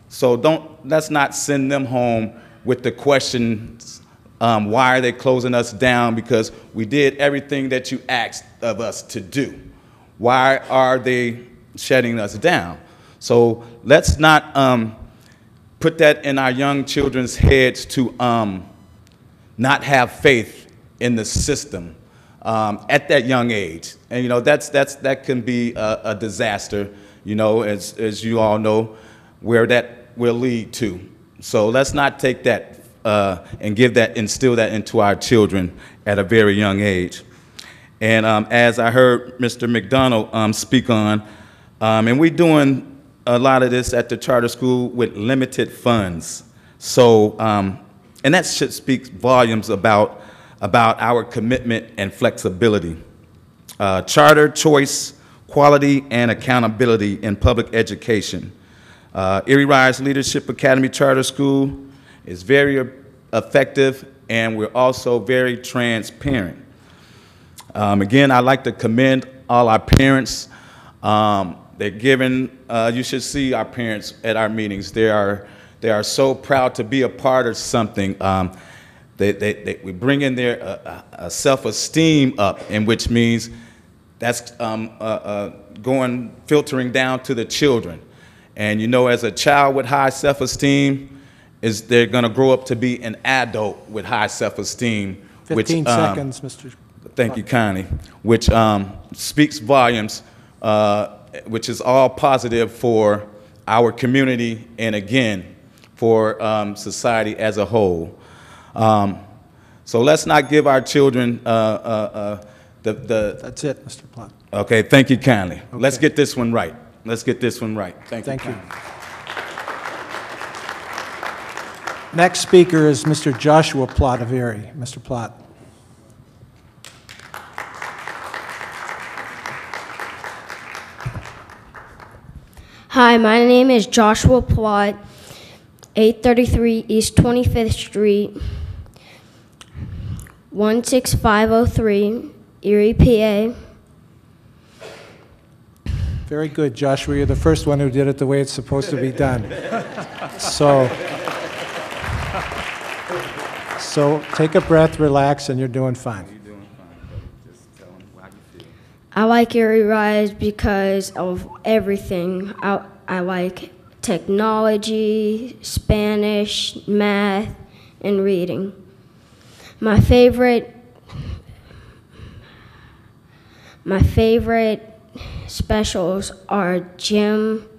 So let's not send them home with the questions, why are they closing us down? Because we did everything that you asked of us to do. Why are they shutting us down? So let's not put that in our young children's heads to not have faith in the system at that young age. And that can be a disaster, as you all know, where that will lead to. So let's not take that and instill that into our children at a very young age. And as I heard Mr. McDonald speak on, and we're doing a lot of this at the charter school with limited funds. So, and that should speak volumes about our commitment and flexibility. Charter, choice, quality, and accountability in public education. Erie Rise Leadership Academy Charter School is very effective, and we're also very transparent. Again, I'd like to commend all our parents. They're given, you should see our parents at our meetings. They are so proud to be a part of something. We bring in their self-esteem up, and which means that's filtering down to the children. And as a child with high self-esteem, they're going to grow up to be an adult with high self-esteem. 15 seconds, Mr. Thank you, Connie. Which speaks volumes, which is all positive for our community and, again, for society as a whole. So let's not give our children the... That's it, Mr. Plott. Okay, thank you kindly. Okay. Let's get this one right. Let's get this one right. Thank you. Next speaker is Mr. Joshua Plott of Erie. Mr. Plott. Hi, my name is Joshua Plott, 833 East 25th Street, 16503, Erie, PA. Very good, Joshua. You're the first one who did it the way it's supposed to be done. So take a breath, relax, and you're doing fine. I like Erie Rise because of everything. I like technology, Spanish, math, and reading. My favorite specials are gym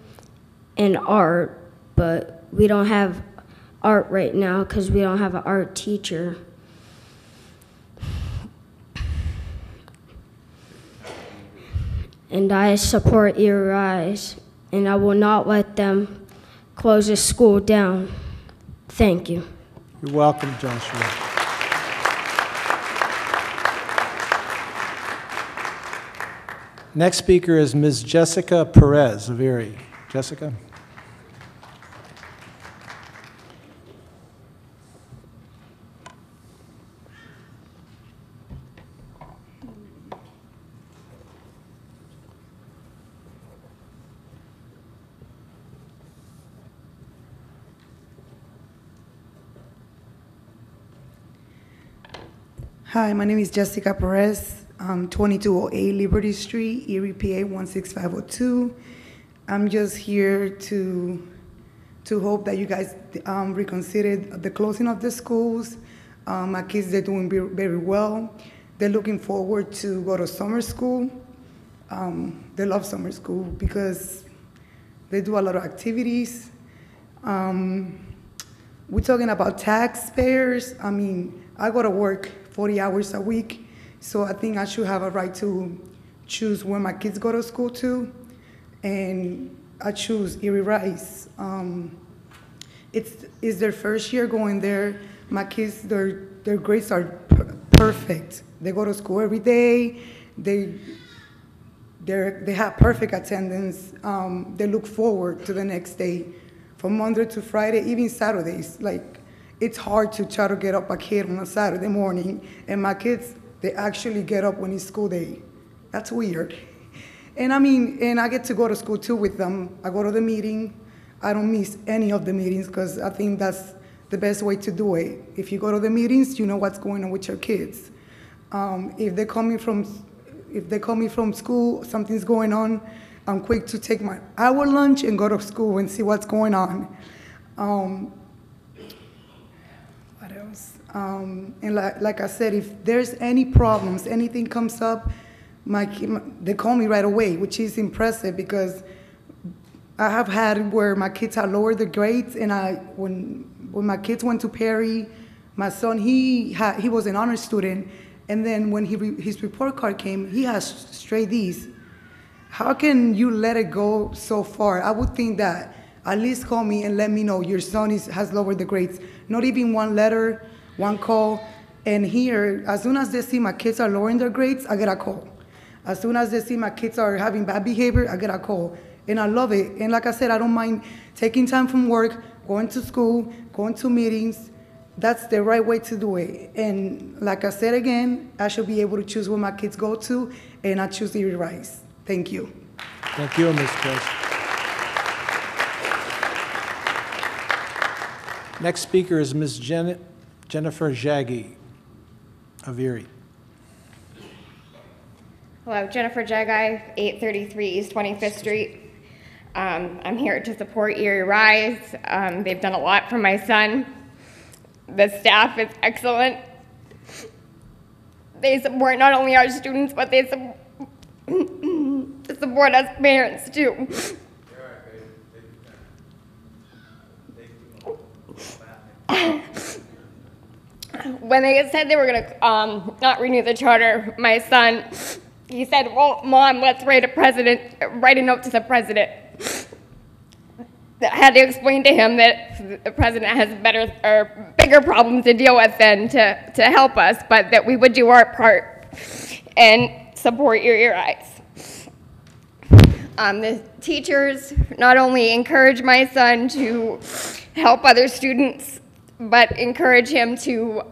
and art, but we don't have art right now because we don't have an art teacher. And I support Erie Rise, and I will not let them close this school down. Thank you. You're welcome, Joshua. Next speaker is Ms. Jessica Perez of Erie. Jessica. Hi, my name is Jessica Perez, 2208 Liberty Street, Erie, PA 16502. I'm just here to hope that you guys reconsider the closing of the schools. My kids, they're doing very well. They're looking forward to go to summer school. They love summer school because they do a lot of activities. We're talking about taxpayers. I mean, I go to work 40 hours a week, so I think I should have a right to choose where my kids go to school to, and I choose Erie Rise. It's their first year going there. My kids, their grades are perfect. They go to school every day. They have perfect attendance. They look forward to the next day from Monday to Friday, even Saturdays. Like, it's hard to try to get up a kid on a Saturday morning, and my kids, they actually get up when it's school day. That's weird. And I mean, and I get to go to school too with them. I go to the meeting. I don't miss any of the meetings because I think that's the best way to do it. If you go to the meetings, you know what's going on with your kids. If they call me from school, something's going on, I'm quick to take my hour lunch and go to school and see what's going on. What else? And like I said, if there's any problems, anything comes up, they call me right away, which is impressive because I have had where my kids have lowered their grades, and when my kids went to Perry, my son, he was an honor student, and then when his report card came, he has straight D's. How can you let it go so far? I would think that at least call me and let me know your son has lowered the grades. Not even one letter, one call. And here, as soon as they see my kids are lowering their grades, I get a call. As soon as they see my kids are having bad behavior, I get a call. And I love it. And like I said, I don't mind taking time from work, going to school, going to meetings. That's the right way to do it. And like I said again, I should be able to choose where my kids go to, and I choose Erie Rise. Thank you. Thank you, Ms. Gross. Next speaker is Ms. Jennifer Jaggi of Erie. Hello, Jennifer Jaggi, 833 East 25th Street. I'm here to support Erie Rise. They've done a lot for my son. The staff is excellent. They support not only our students, but they support us parents too. When they said they were going to not renew the charter, my son, he said, well, Mom, let's write a note to the president. I had to explain to him that the president has bigger problems to deal with than to help us, but that we would do our part and support Erie Rise. The teachers not only encourage my son to help other students, but encourage him to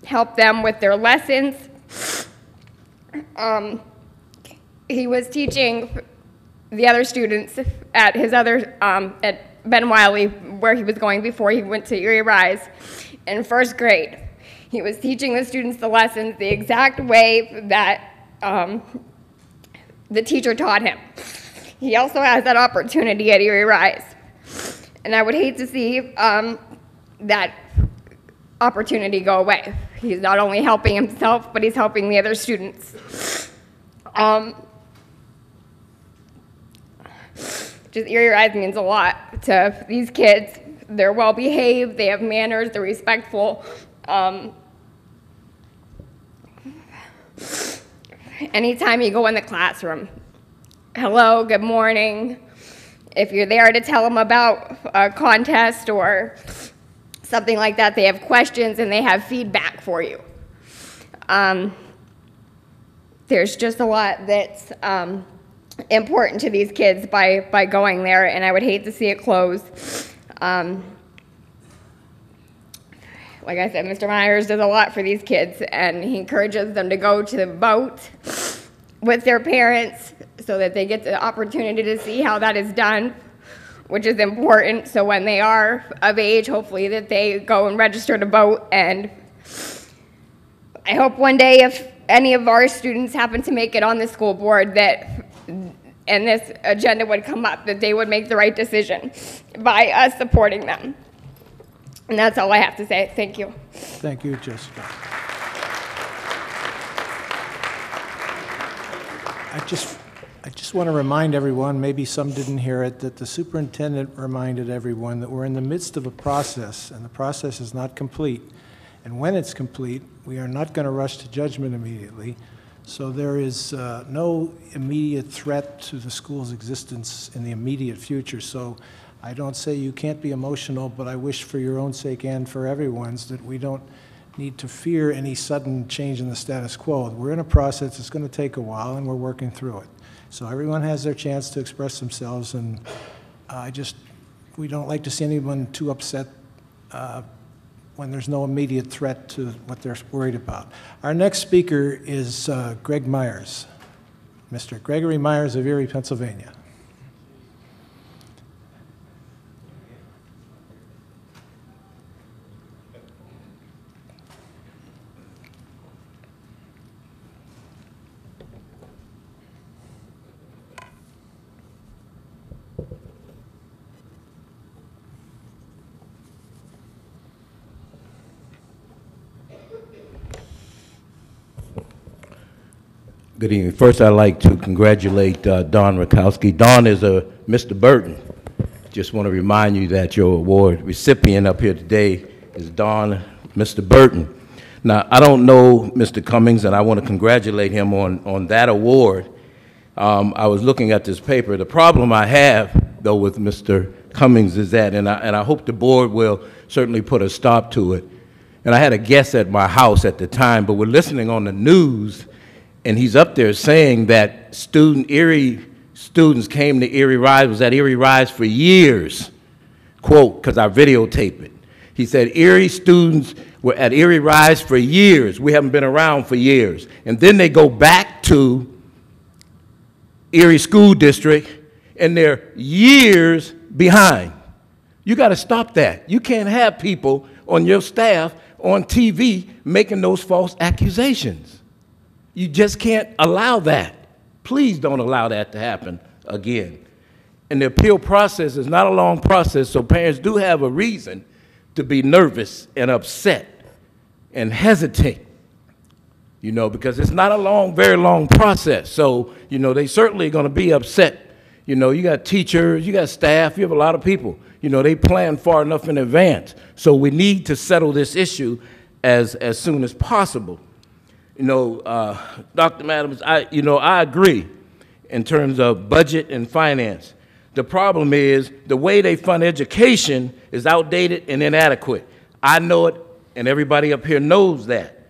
help them with their lessons. He was teaching the other students at his other, at Ben Wiley, where he was going before he went to Erie Rise, in first grade. He was teaching the students the lessons the exact way that the teacher taught him. He also has that opportunity at Erie Rise. And I would hate to see that opportunity go away. He's not only helping himself, but he's helping the other students. Just Erie Rise means a lot to these kids. They're well behaved, they have manners, they're respectful. Anytime you go in the classroom, hello, good morning. If you're there to tell them about a contest or something like that, they have questions and they have feedback for you. There's just a lot that's important to these kids by going there, and I would hate to see it close. Like I said, Mr. Myers does a lot for these kids, and he encourages them to go to the vote with their parents so that they get the opportunity to see how that is done, which is important. So when they are of age, hopefully that they go and register to vote. And I hope one day if any of our students happen to make it on the school board that, and this agenda would come up, that they would make the right decision by us supporting them. And that's all I have to say. Thank you. Thank you, Jessica. I just want to remind everyone, maybe some didn't hear it, that the superintendent reminded everyone that we're in the midst of a process, and the process is not complete. And when it's complete, we are not going to rush to judgment immediately. So there is no immediate threat to the school's existence in the immediate future. So I don't say you can't be emotional, but I wish for your own sake and for everyone's that we don't need to fear any sudden change in the status quo. We're in a process that's going to take a while, and we're working through it. So everyone has their chance to express themselves, and I just we don't like to see anyone too upset when there's no immediate threat to what they're worried about. Our next speaker is Greg Myers, Mr. Gregory Myers of Erie, Pennsylvania. Good evening. First, I'd like to congratulate Don Rakowski. Don is a Mr. Burton. Just want to remind you that your award recipient up here today is Don Mr. Burton. Now, I don't know Mr. Cummings, and I want to congratulate him on that award. I was looking at this paper. The problem I have, though, with Mr. Cummings is that, and I hope the board will certainly put a stop to it. And I had a guest at my house at the time, but we're listening on the news, and he's up there saying that Erie students came to Erie Rise, was at Erie Rise for years, quote, because I videotape it. He said Erie students were at Erie Rise for years. We haven't been around for years. And then they go back to Erie School District, and they're years behind. You got to stop that. You can't have people on your staff on TV making those false accusations. You just can't allow that. Please don't allow that to happen again. And the appeal process is not a long process, so parents do have a reason to be nervous and upset and hesitate, you know, because it's not a very long process. So, you know, they certainly are going to be upset. You know, you got teachers, you got staff, you have a lot of people. You know, they plan far enough in advance. So we need to settle this issue as soon as possible. You know, Dr. Adams, I agree in terms of budget and finance. The problem is the way they fund education is outdated and inadequate. I know it, and everybody up here knows that.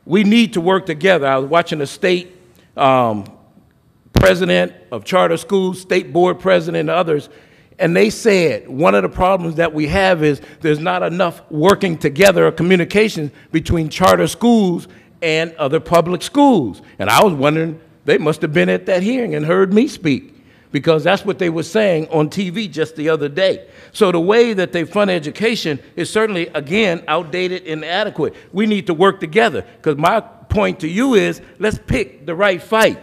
We need to work together. I was watching a state president of charter schools, state board president, and others, and they said one of the problems that we have is there's not enough working together or communication between charter schools and other public schools. And I was wondering, they must have been at that hearing and heard me speak, because that's what they were saying on TV just the other day. So the way that they fund education is certainly, again, outdated and inadequate. We need to work together, because my point to you is, let's pick the right fight,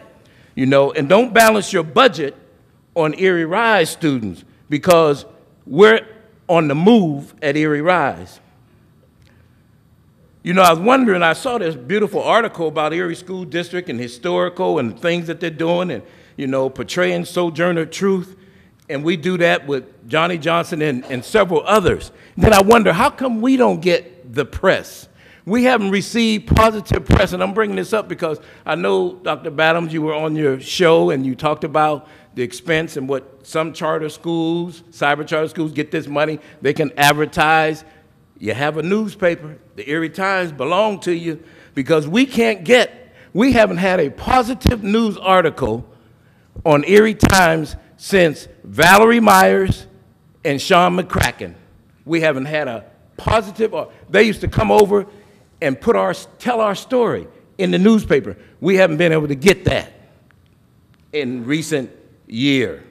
you know, and don't balance your budget on Erie Rise students, because we're on the move at Erie Rise. You know, I was wondering, I saw this beautiful article about Erie School District and historical and things that they're doing and, you know, portraying Sojourner Truth. And we do that with Johnny Johnson and several others. Then I wonder, how come we don't get the press? We haven't received positive press, and I'm bringing this up because I know, Dr. Badams, you were on your show and you talked about the expense and what some charter schools, cyber charter schools, get this money. They can advertise. You have a newspaper, the Erie Times, belong to you, because we haven't had a positive news article on Erie Times since Valerie Myers and Sean McCracken. We haven't had a positive, they used to come over and tell our story in the newspaper. We haven't been able to get that in recent years.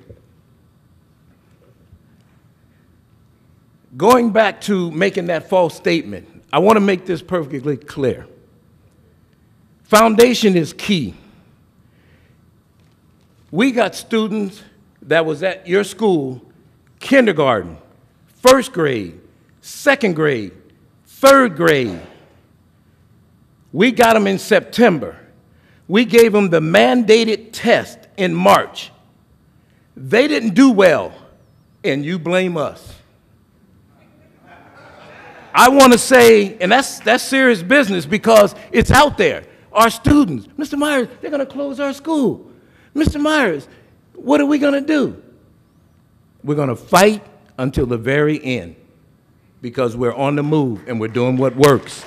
Going back to making that false statement, I want to make this perfectly clear. Foundation is key. We got students that was at your school, kindergarten, first grade, second grade, third grade. We got them in September. We gave them the mandated test in March. They didn't do well, and you blame us. I want to say, and that's serious business, because it's out there. Our students, Mr. Myers, they're going to close our school. Mr. Myers, what are we going to do? We're going to fight until the very end, because we're on the move and we're doing what works.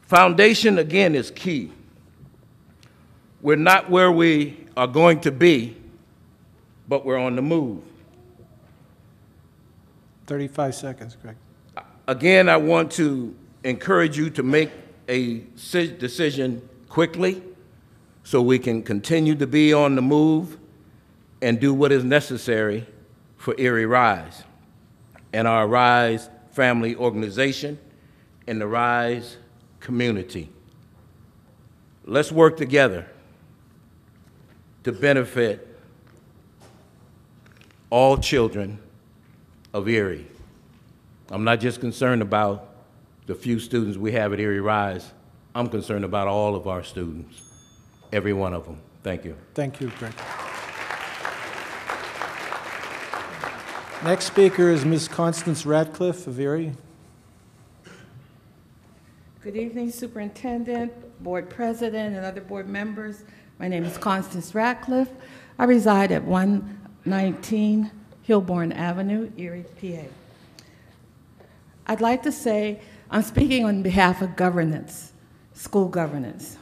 Foundation, again, is key. We're not where we are going to be, but we're on the move. 35 seconds, Greg. Again, I want to encourage you to make a decision quickly so we can continue to be on the move and do what is necessary for Erie Rise and our Rise family organization and the Rise community. Let's work together to benefit all children of Erie. I'm not just concerned about the few students we have at Erie Rise. I'm concerned about all of our students, every one of them. Thank you. Thank you, Greg. Next speaker is Ms. Constance Radcliffe of Erie. Good evening, Superintendent, Board President, and other board members. My name is Constance Radcliffe. I reside at 119 Hilborn Avenue, Erie, PA. I'd like to say I'm speaking on behalf of governance, school governance.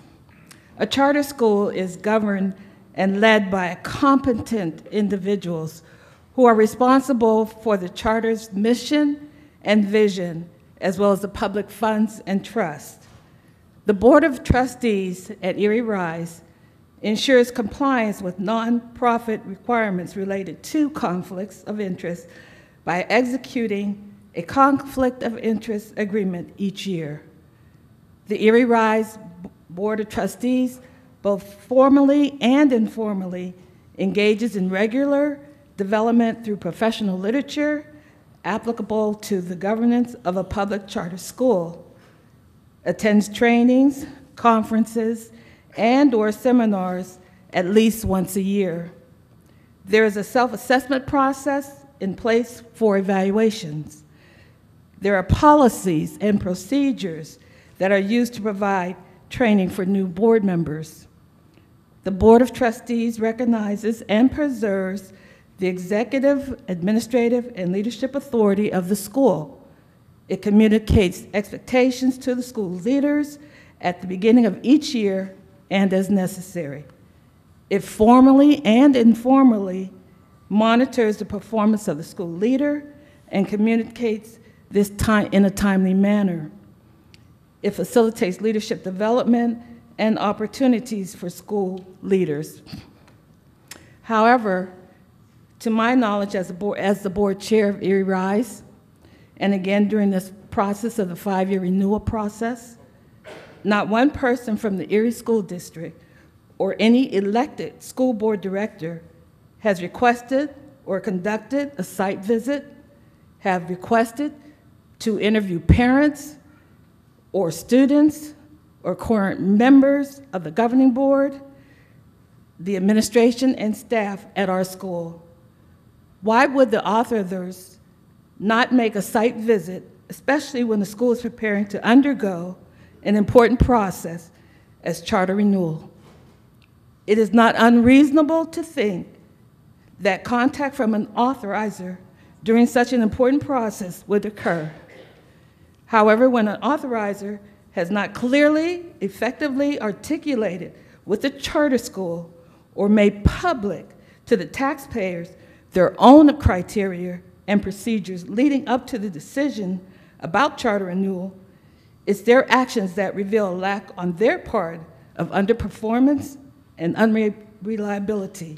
A charter school is governed and led by competent individuals who are responsible for the charter's mission and vision, as well as the public funds and trust. The Board of Trustees at Erie Rise ensures compliance with nonprofit requirements related to conflicts of interest by executing a conflict of interest agreement each year. The Erie Rise Board of Trustees, both formally and informally, engages in regular development through professional literature applicable to the governance of a public charter school, attends trainings, conferences, and/or seminars at least once a year. There is a self-assessment process in place for evaluations. There are policies and procedures that are used to provide training for new board members. The Board of Trustees recognizes and preserves the executive, administrative, and leadership authority of the school. It communicates expectations to the school leaders at the beginning of each year and as necessary. It formally and informally monitors the performance of the school leader and communicates this in a timely manner. It facilitates leadership development and opportunities for school leaders. However, to my knowledge, as the board chair of Erie Rise, and again during this process of the 5-year renewal process, not one person from the Erie School District or any elected school board director has requested or conducted a site visit, have requested to interview parents or students or current members of the governing board, the administration and staff at our school. Why would the authors not make a site visit, especially when the school is preparing to undergo an important process as charter renewal? It is not unreasonable to think that contact from an authorizer during such an important process would occur. However, when an authorizer has not clearly, effectively articulated with the charter school or made public to the taxpayers their own criteria and procedures leading up to the decision about charter renewal, it's their actions that reveal a lack on their part of underperformance and unreliability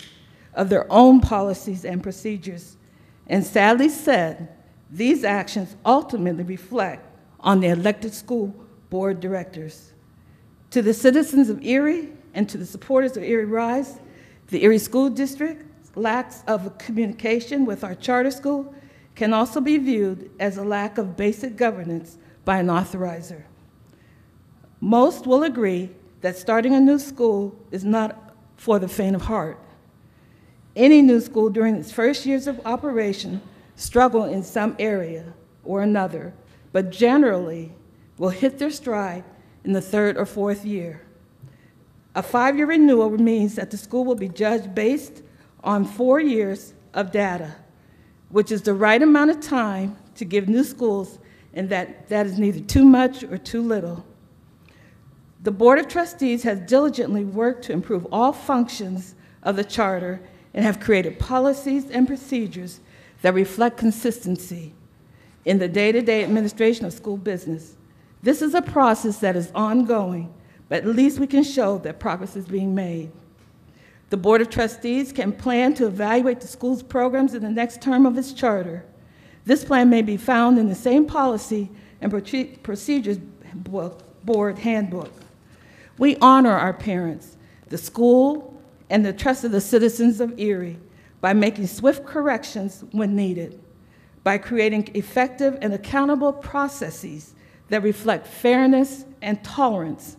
of their own policies and procedures. And sadly said, these actions ultimately reflect on the elected school board directors. To the citizens of Erie and to the supporters of Erie Rise, the Erie School District lacks of communication with our charter school can also be viewed as a lack of basic governance by an authorizer. Most will agree that starting a new school is not for the faint of heart. Any new school during its first years of operation struggle in some area or another, but generally will hit their stride in the 3rd or 4th year. A 5-year renewal means that the school will be judged based on 4 years of data, which is the right amount of time to give new schools, and that is neither too much or too little. The Board of Trustees has diligently worked to improve all functions of the charter and have created policies and procedures that reflect consistency in the day-to-day administration of school business. This is a process that is ongoing, but at least we can show that progress is being made. The Board of Trustees can plan to evaluate the school's programs in the next term of its charter. This plan may be found in the same policy and procedures board handbook. We honor our parents, the school, and the trust of the citizens of Erie by making swift corrections when needed, by creating effective and accountable processes that reflect fairness and tolerance.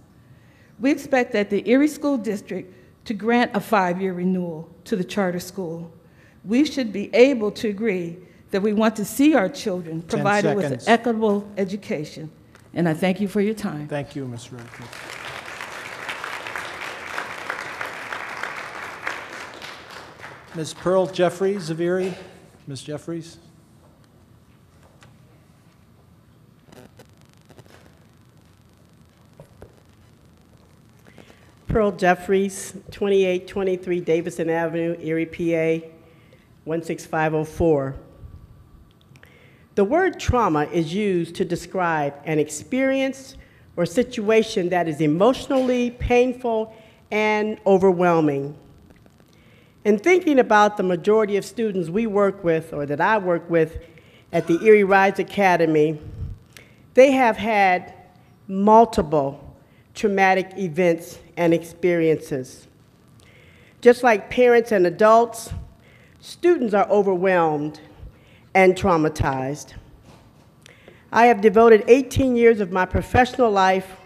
We expect that the Erie School District to grant a 5-year renewal to the charter school. We should be able to agree that we want to see our children provided with an equitable education. And I thank you for your time. Thank you, Ms. Radcliffe. Ms. Pearl Jeffries of Erie. Ms. Jeffries. Pearl Jeffries, 2823 Davison Avenue, Erie, PA, 16504. The word trauma is used to describe an experience or situation that is emotionally painful and overwhelming. In thinking about the majority of students we work with, or that I work with at the Erie Rise Academy, they have had multiple traumatic events and experiences. Just like parents and adults, students are overwhelmed and traumatized. I have devoted 18 years of my professional life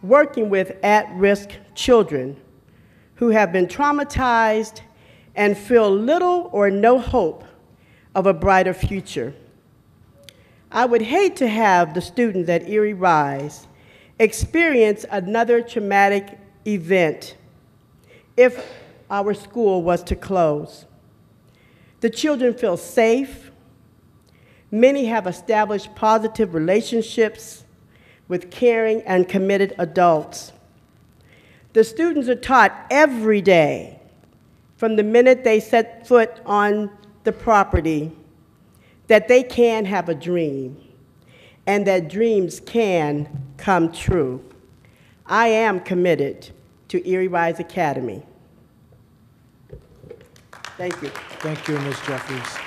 working with at-risk children who have been traumatized and feel little or no hope of a brighter future. I would hate to have the students at Erie Rise experience another traumatic event if our school was to close. The children feel safe. Many have established positive relationships with caring and committed adults. The students are taught every day, from the minute they set foot on the property, that they can have a dream and that dreams can come true. I am committed to Erie Rise Academy. Thank you. Thank you, Ms. Jeffries.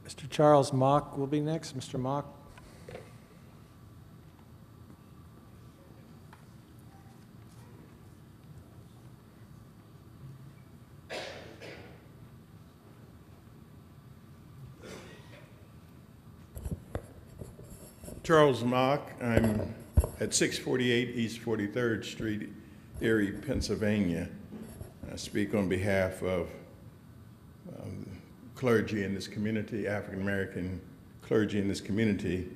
Mr. Charles Mock will be next. Mr. Mock. Charles Mock. I'm at 648 East 43rd Street, Erie, Pennsylvania. I speak on behalf of clergy in this community, African-American clergy in this community,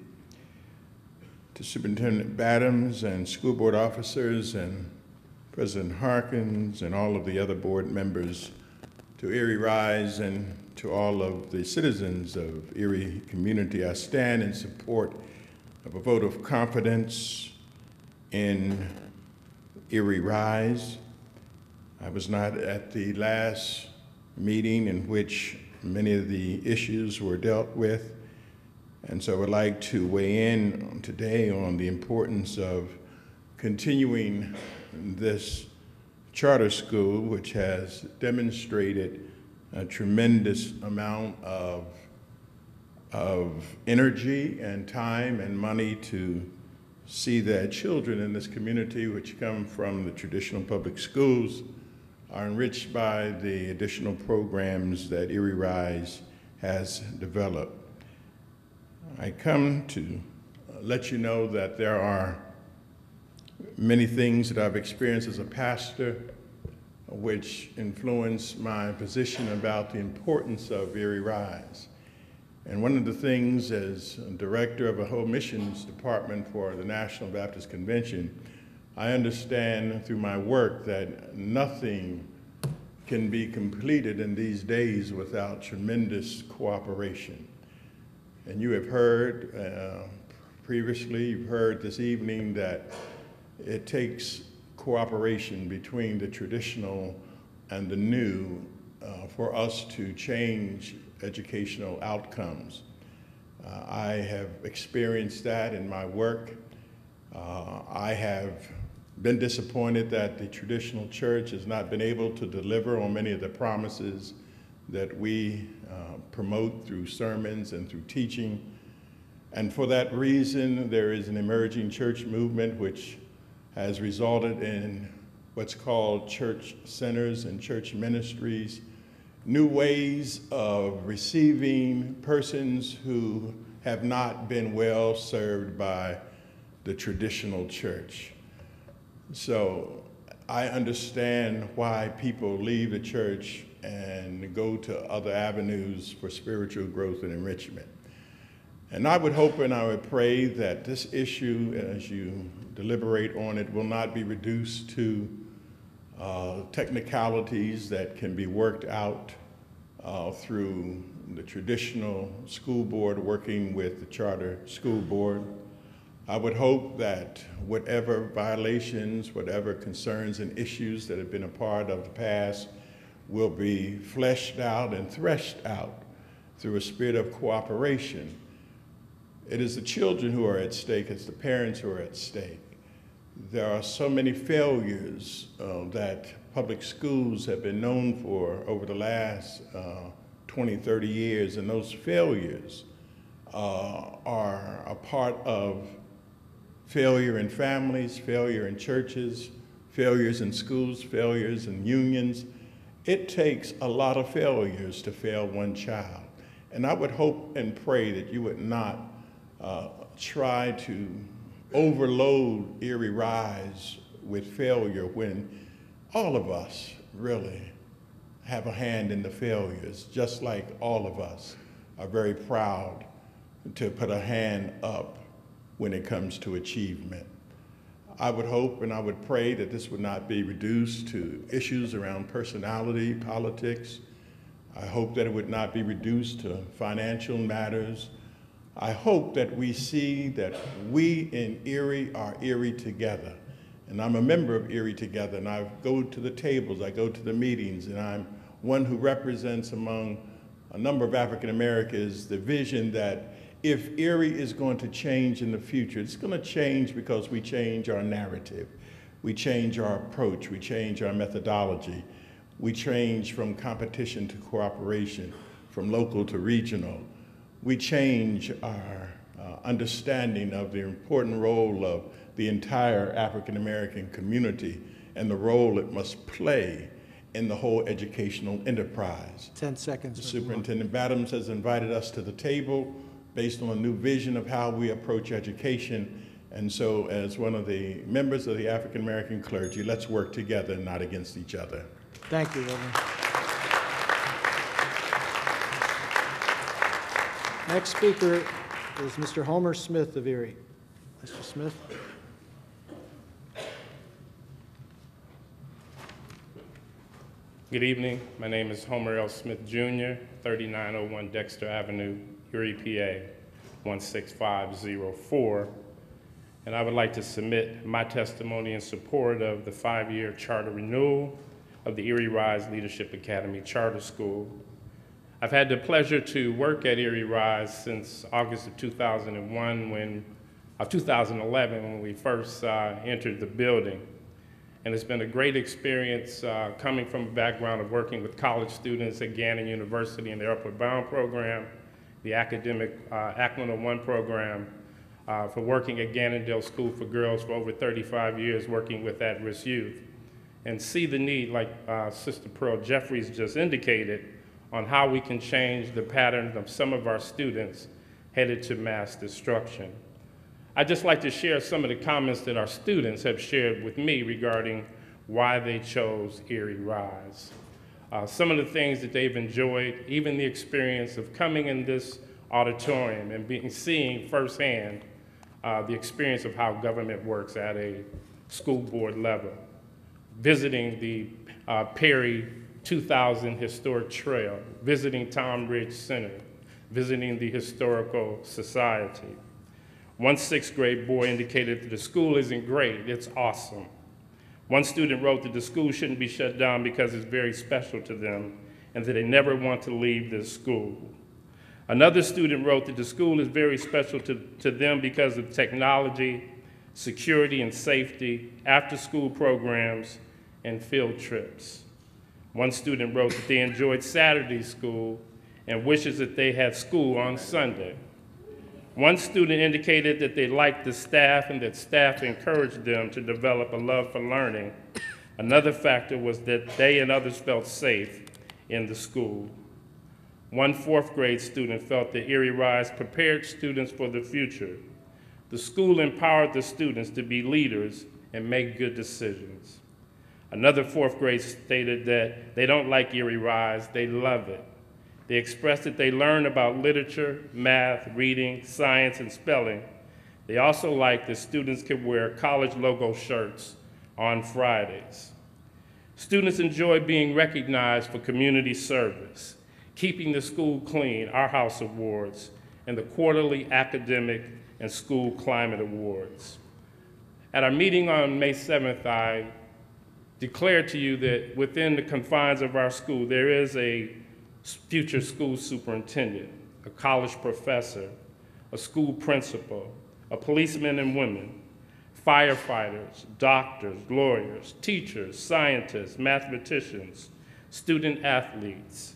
to Superintendent Badams and school board officers and President Harkins and all of the other board members, to Erie Rise and to all of the citizens of Erie community. I stand in support of a vote of confidence in Erie Rise. I was not at the last meeting in which many of the issues were dealt with, and so I would like to weigh in today on the importance of continuing this charter school, which has demonstrated a tremendous amount of energy and time and money to see that children in this community, which come from the traditional public schools, are enriched by the additional programs that Erie Rise has developed. I come to let you know that there are many things that I've experienced as a pastor which influence my position about the importance of Erie Rise. And one of the things as director of a whole missions department for the National Baptist Convention, I understand through my work that nothing can be completed in these days without tremendous cooperation. And you have heard previously, you've heard this evening that it takes cooperation between the traditional and the new for us to change educational outcomes. I have experienced that in my work. I have been disappointed that the traditional church has not been able to deliver on many of the promises that we promote through sermons and through teaching. And for that reason, there is an emerging church movement which has resulted in what's called church centers and church ministries, new ways of receiving persons who have not been well served by the traditional church. So I understand why people leave the church and go to other avenues for spiritual growth and enrichment. And I would hope and I would pray that this issue, as you deliberate on it, will not be reduced to technicalities that can be worked out through the traditional school board working with the charter school board. I would hope that whatever violations, whatever concerns and issues that have been a part of the past will be fleshed out and threshed out through a spirit of cooperation. It is the children who are at stake, it's the parents who are at stake. There are so many failures that public schools have been known for over the last 20, 30 years, and those failures are a part of failure in families, failure in churches, failures in schools, failures in unions. It takes a lot of failures to fail one child. And I would hope and pray that you would not try to overload Erie Rise with failure when all of us really have a hand in the failures, just like all of us are very proud to put a hand up when it comes to achievement. I would hope and I would pray that this would not be reduced to issues around personality, politics. I hope that it would not be reduced to financial matters. I hope that we see that we in Erie are Erie together. And I'm a member of Erie Together, and I go to the tables, I go to the meetings, and I'm one who represents among a number of African Americans the vision that if Erie is going to change in the future, it's going to change because we change our narrative, we change our approach, we change our methodology, we change from competition to cooperation, from local to regional. We change our understanding of the important role of the entire African American community and the role it must play in the whole educational enterprise. 10 seconds. Superintendent Adams has invited us to the table based on a new vision of how we approach education. And so as one of the members of the African American clergy, let's work together, not against each other. Thank you, Reverend. Next speaker is Mr. Homer Smith of Erie. Mr. Smith. Good evening. My name is Homer L. Smith, Jr., 3901 Dexter Avenue, Erie, PA, 16504. And I would like to submit my testimony in support of the 5-year charter renewal of the Erie Rise Leadership Academy Charter School. I've had the pleasure to work at Erie Rise since August of 2011 when we first entered the building. And it's been a great experience coming from a background of working with college students at Gannon University in their Upward Bound program, the academic Ackland 01 program, for working at Gannondale School for Girls for over 35 years, working with at-risk youth, and see the need, like Sister Pearl Jeffries just indicated, on how we can change the pattern of some of our students headed to mass destruction. I'd just like to share some of the comments that our students have shared with me regarding why they chose Erie Rise. Some of the things that they've enjoyed, even the experience of coming in this auditorium and seeing firsthand the experience of how government works at a school board level, visiting the Perry 2000 Historic Trail, visiting Tom Ridge Center, visiting the Historical Society. One sixth grade boy indicated that the school isn't great, it's awesome. One student wrote that the school shouldn't be shut down because it's very special to them and that they never want to leave this school. Another student wrote that the school is very special to them because of technology, security and safety, after-school programs, and field trips. One student wrote that they enjoyed Saturday school and wishes that they had school on Sunday. One student indicated that they liked the staff and that staff encouraged them to develop a love for learning. Another factor was that they and others felt safe in the school. One fourth grade student felt that Erie Rise prepared students for the future. The school empowered the students to be leaders and make good decisions. Another fourth grade stated that they don't like Erie Rise, they love it. They expressed that they learn about literature, math, reading, science, and spelling. They also like that students can wear college logo shirts on Fridays. Students enjoy being recognized for community service, keeping the school clean, our house awards, and the quarterly academic and school climate awards. At our meeting on May 7th, I declared to you that within the confines of our school, there is a future school superintendent, a college professor, a school principal, a policeman and women, firefighters, doctors, lawyers, teachers, scientists, mathematicians, student athletes,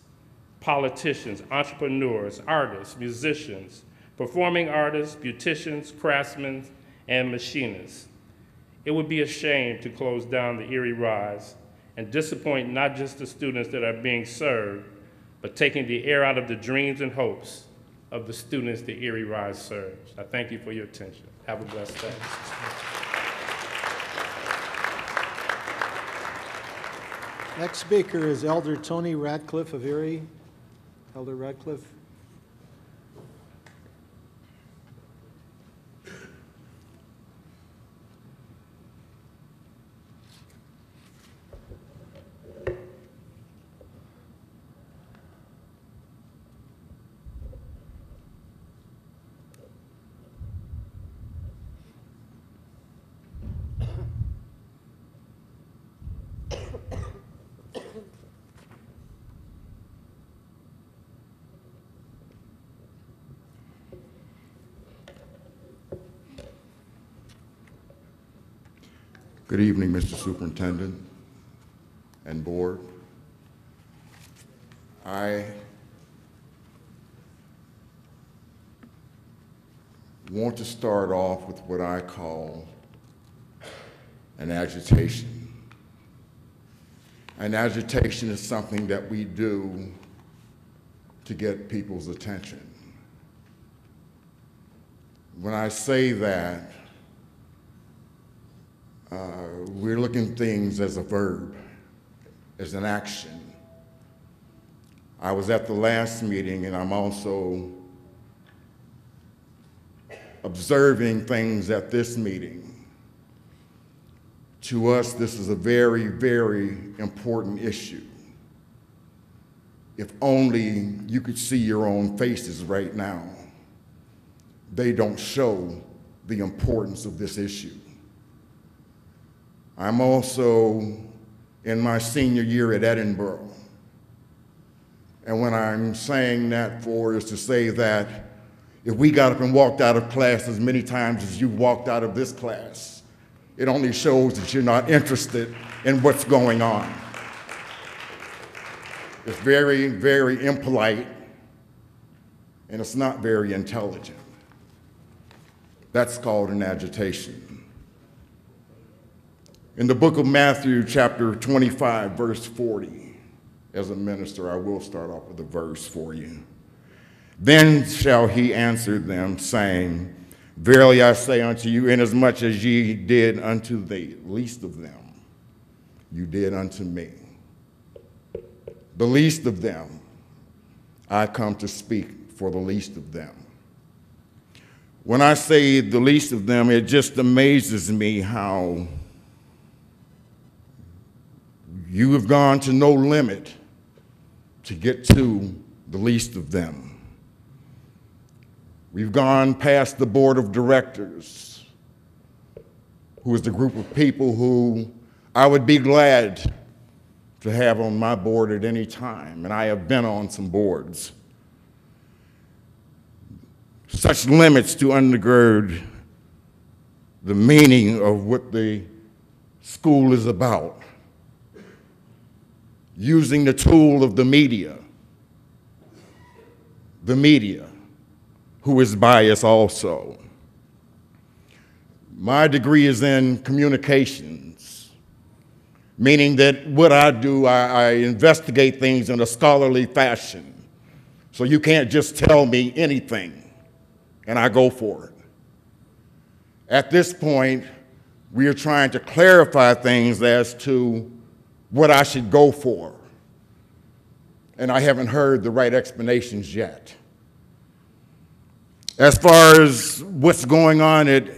politicians, entrepreneurs, artists, musicians, performing artists, beauticians, craftsmen, and machinists. It would be a shame to close down the Erie Rise and disappoint not just the students that are being served, but taking the air out of the dreams and hopes of the students that Erie Rise serves. I thank you for your attention. Have a blessed day. Next speaker is Elder Tony Radcliffe of Erie. Elder Radcliffe. Good evening, Mr. Superintendent and Board. I want to start off with what I call an agitation. An agitation is something that we do to get people's attention. When I say that, we're looking at things as a verb, as an action. I was at the last meeting, and I'm also observing things at this meeting. To us, this is a very, very important issue. If only you could see your own faces right now. They don't show the importance of this issue. I'm also in my senior year at Edinburgh. And when I'm saying that for is to say that if we got up and walked out of class as many times as you walked out of this class, it only shows that you're not interested in what's going on. It's very, very impolite, and it's not very intelligent. That's called an agitation. In the book of Matthew, chapter 25, verse 40, as a minister, I will start off with a verse for you. Then shall he answer them, saying, Verily I say unto you, inasmuch as ye did unto the least of them, you did unto me. The least of them, I come to speak for the least of them. When I say the least of them, it just amazes me how you have gone to no limit to get to the least of them. We've gone past the board of directors, who is the group of people who I would be glad to have on my board at any time, and I have been on some boards. Such limits to undergird the meaning of what the school is about. Using the tool of the media, who is biased also. My degree is in communications, meaning that what I do, I investigate things in a scholarly fashion. So you can't just tell me anything, and I go for it. At this point, we are trying to clarify things as to what I should go for. And I haven't heard the right explanations yet. As far as what's going on at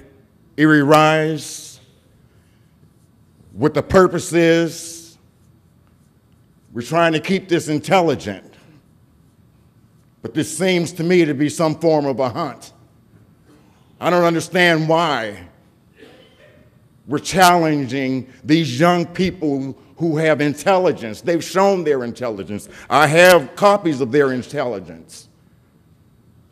Erie Rise, what the purpose is, we're trying to keep this intelligent. But this seems to me to be some form of a hunt. I don't understand why we're challenging these young people who have intelligence. They've shown their intelligence. I have copies of their intelligence.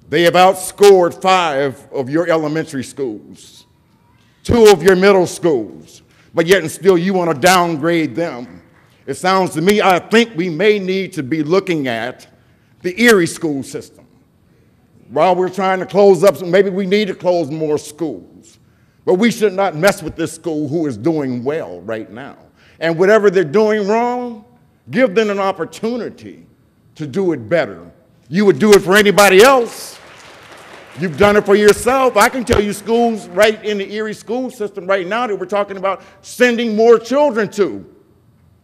They have outscored 5 of your elementary schools, 2 of your middle schools, but yet and still you want to downgrade them. It sounds to me, I think we may need to be looking at the Erie school system. While we're trying to close up, maybe we need to close more schools. But we should not mess with this school who is doing well right now. And whatever they're doing wrong, give them an opportunity to do it better. You would do it for anybody else. You've done it for yourself. I can tell you schools right in the Erie school system right now that we're talking about sending more children to,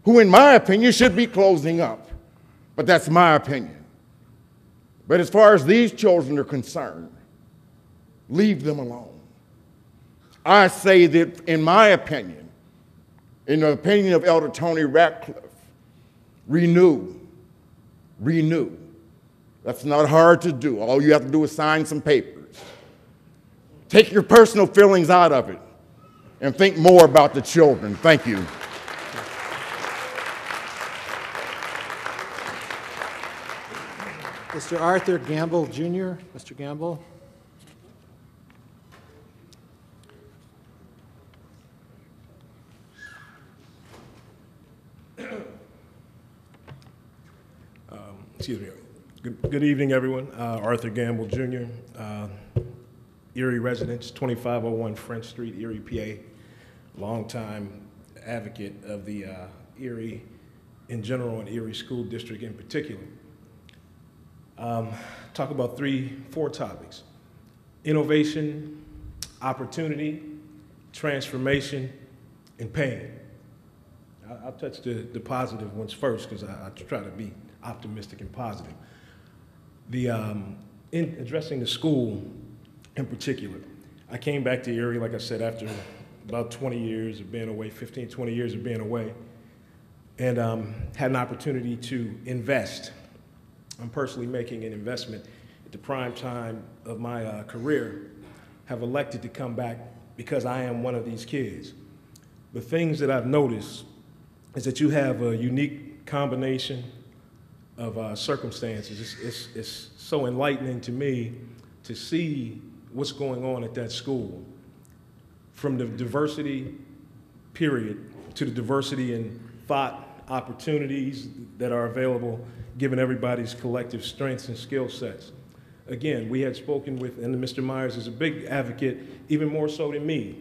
who in my opinion should be closing up. But that's my opinion. But as far as these children are concerned, leave them alone. I say that, in my opinion, in the opinion of Elder Tony Ratcliffe, renew. That's not hard to do. All you have to do is sign some papers. Take your personal feelings out of it and think more about the children. Thank you. Mr. Arthur Gamble, Jr. Mr. Gamble. Excuse me. Good evening, everyone. Arthur Gamble, Jr., Erie residence, 2501 French Street, Erie, PA. Longtime advocate of the Erie in general and Erie School District in particular. Talk about 4 topics: innovation, opportunity, transformation, and pain. I'll touch the positive ones first because I try to be optimistic and positive. In addressing the school in particular, I came back to Erie, like I said, after about 20 years of being away, 15, 20 years of being away, and had an opportunity to invest. I'm personally making an investment at the prime time of my career, have elected to come back because I am one of these kids. The things that I've noticed is that you have a unique combination of circumstances. It's so enlightening to me to see what's going on at that school, from the diversity period to the diversity in thought opportunities that are available given everybody's collective strengths and skill sets. Again, we had spoken with, and Mr. Myers is a big advocate, even more so than me,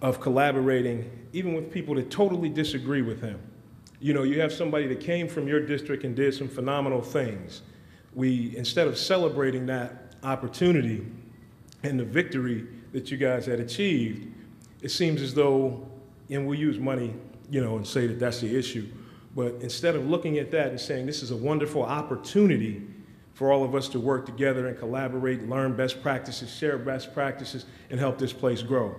of collaborating even with people that totally disagree with him. You know, you have somebody that came from your district and did some phenomenal things. Instead of celebrating that opportunity and the victory that you guys had achieved, it seems as though, and we'll use money, you know, and say that that's the issue, but instead of looking at that and saying this is a wonderful opportunity for all of us to work together and collaborate, learn best practices, share best practices, and help this place grow.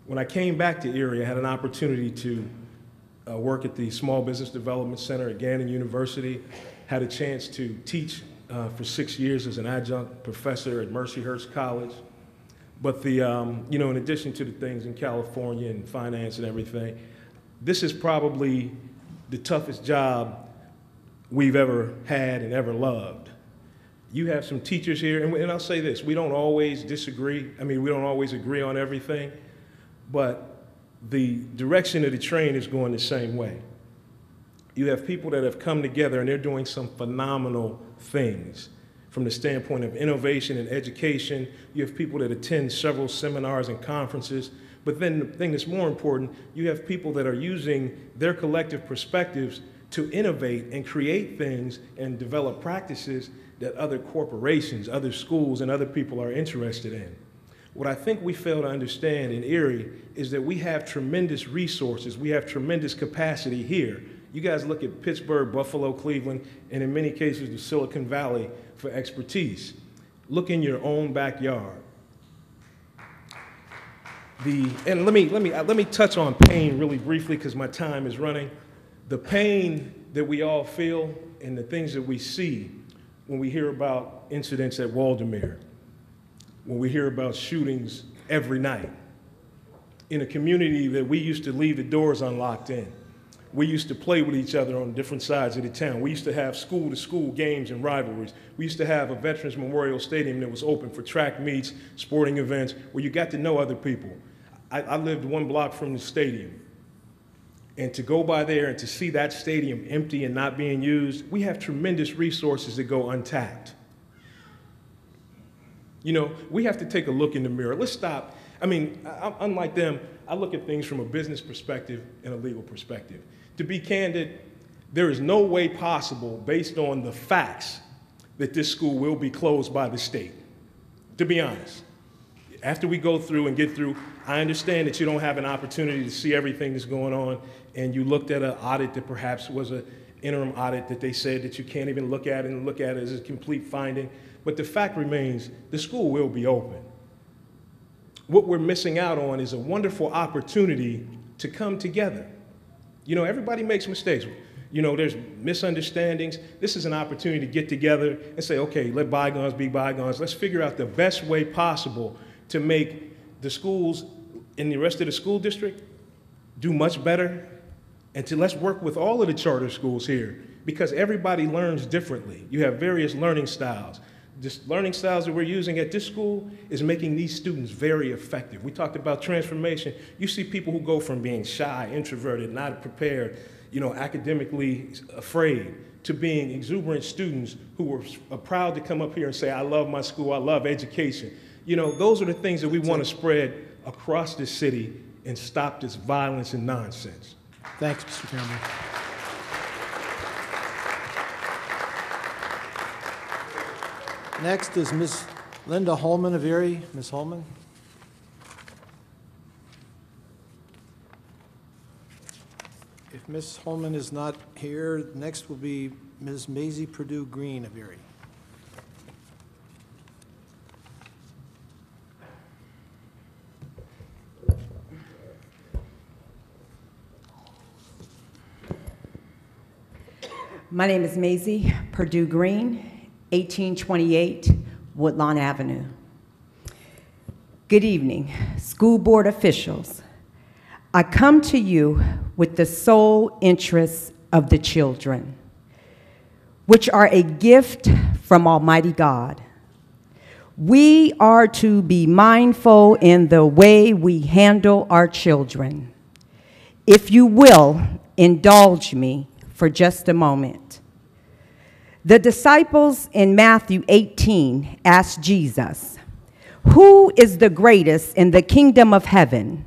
When I came back to Erie, I had an opportunity to work at the Small Business Development Center at Gannon University, had a chance to teach for 6 years as an adjunct professor at Mercyhurst College. But you know, in addition to the things in California and finance and everything, this is probably the toughest job we've ever had and ever loved. You have some teachers here, and I'll say this, we don't always disagree. I mean, we don't always agree on everything, but the direction of the train is going the same way. You have people that have come together and they're doing some phenomenal things from the standpoint of innovation and education. You have people that attend several seminars and conferences, but then the thing that's more important, you have people that are using their collective perspectives to innovate and create things and develop practices that other corporations, other schools, and other people are interested in. What I think we fail to understand in Erie is that we have tremendous resources, we have tremendous capacity here. You guys look at Pittsburgh, Buffalo, Cleveland, and in many cases the Silicon Valley for expertise. Look in your own backyard. And let me touch on pain really briefly because my time is running. The pain that we all feel and the things that we see when we hear about incidents at Waldermere, when we hear about shootings every night, in a community that we used to leave the doors unlocked in. We used to play with each other on different sides of the town. We used to have school-to-school games and rivalries. We used to have a Veterans Memorial Stadium that was open for track meets, sporting events, where you got to know other people. I lived 1 block from the stadium. And to go by there and to see that stadium empty and not being used, we have tremendous resources that go untapped. You know, we have to take a look in the mirror. Let's stop. I mean, unlike them, I look at things from a business perspective and a legal perspective. To be candid, there is no way possible, based on the facts, that this school will be closed by the state, to be honest. After we go through and get through, I understand that you don't have an opportunity to see everything that's going on, and you looked at an audit that perhaps was an interim audit that they said that you can't even look at and look at it as a complete finding. But the fact remains, the school will be open. What we're missing out on is a wonderful opportunity to come together. You know, everybody makes mistakes. You know, there's misunderstandings. This is an opportunity to get together and say, okay, let bygones be bygones. Let's figure out the best way possible to make the schools in the rest of the school district do much better, and let's work with all of the charter schools here, because everybody learns differently. You have various learning styles. The learning styles that we're using at this school is making these students very effective. We talked about transformation. You see people who go from being shy, introverted, not prepared, you know, academically afraid, to being exuberant students who are proud to come up here and say, I love my school, I love education. You know, those are the things that we want to spread across this city and stop this violence and nonsense. Thanks, Mr. Chairman. Next is Ms. Linda Holman of Erie. Ms. Holman. If Ms. Holman is not here, next will be Ms. Maisie Purdue Green of Erie. My name is Maisie Purdue Green, 1828 Woodlawn Avenue. Good evening, school board officials. I come to you with the sole interests of the children, which are a gift from Almighty God. We are to be mindful in the way we handle our children. If you will, indulge me for just a moment. The disciples in Matthew 18 asked Jesus, "Who is the greatest in the kingdom of heaven?"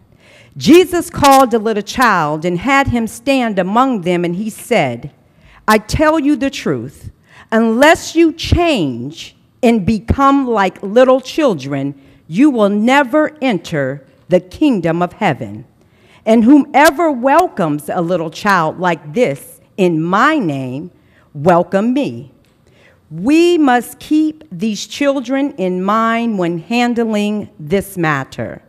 Jesus called a little child and had him stand among them, and he said, "I tell you the truth, unless you change and become like little children, you will never enter the kingdom of heaven. And whomever welcomes a little child like this in my name, welcome me." We must keep these children in mind when handling this matter.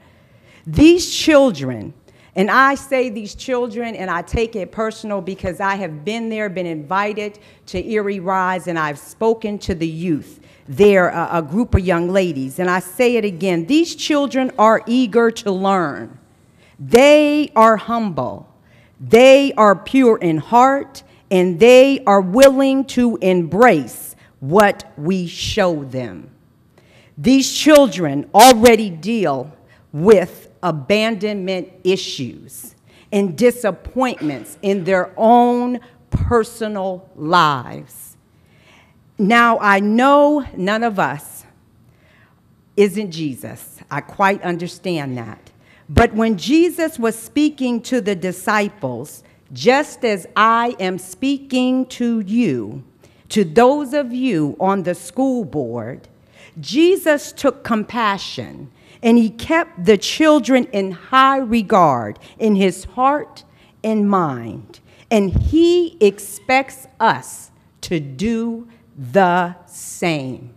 These children And I say these children, and I take it personal because I have been there, been invited to Erie Rise, and I've spoken to the youth. They're a group of young ladies. And I say it again, these children are eager to learn. They are humble. They are pure in heart, and they are willing to embrace what we show them. These children already deal with abandonment issues and disappointments in their own personal lives. Now, I know none of us isn't Jesus. I quite understand that. But when Jesus was speaking to the disciples, just as I am speaking to you, to those of you on the school board, Jesus took compassion and he kept the children in high regard in his heart and mind. And he expects us to do the same.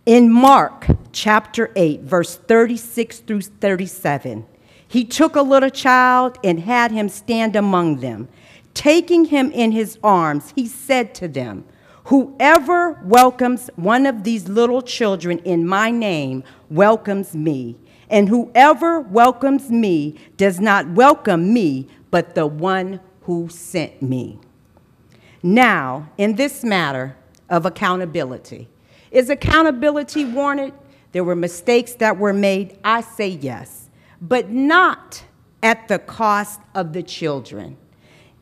In Mark chapter 8, verse 36 through 37, he took a little child and had him stand among them. Taking him in his arms, he said to them, "Whoever welcomes one of these little children in my name welcomes me, and whoever welcomes me does not welcome me, but the one who sent me." Now, in this matter of accountability, is accountability warranted? There were mistakes that were made. I say yes, but not at the cost of the children.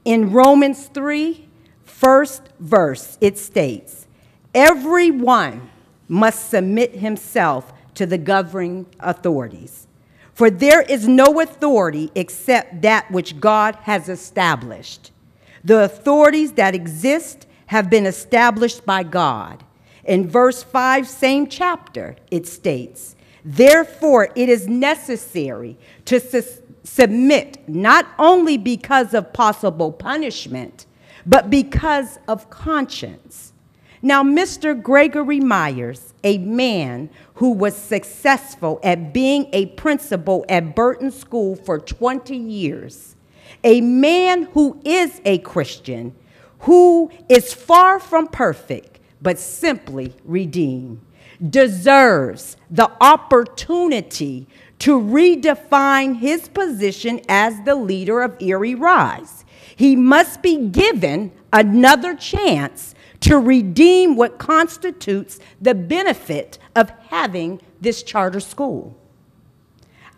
In Romans 3, first verse, it states, "Everyone must submit himself to the governing authorities, for there is no authority except that which God has established. The authorities that exist have been established by God." In verse 5, same chapter, it states, "Therefore it is necessary to submit not only because of possible punishment, but because of conscience." Now, Mr. Gregory Myers, a man who was successful at being a principal at Burton School for 20 years, a man who is a Christian, who is far from perfect, but simply redeemed, deserves the opportunity to redefine his position as the leader of Erie Rise. He must be given another chance to redeem what constitutes the benefit of having this charter school.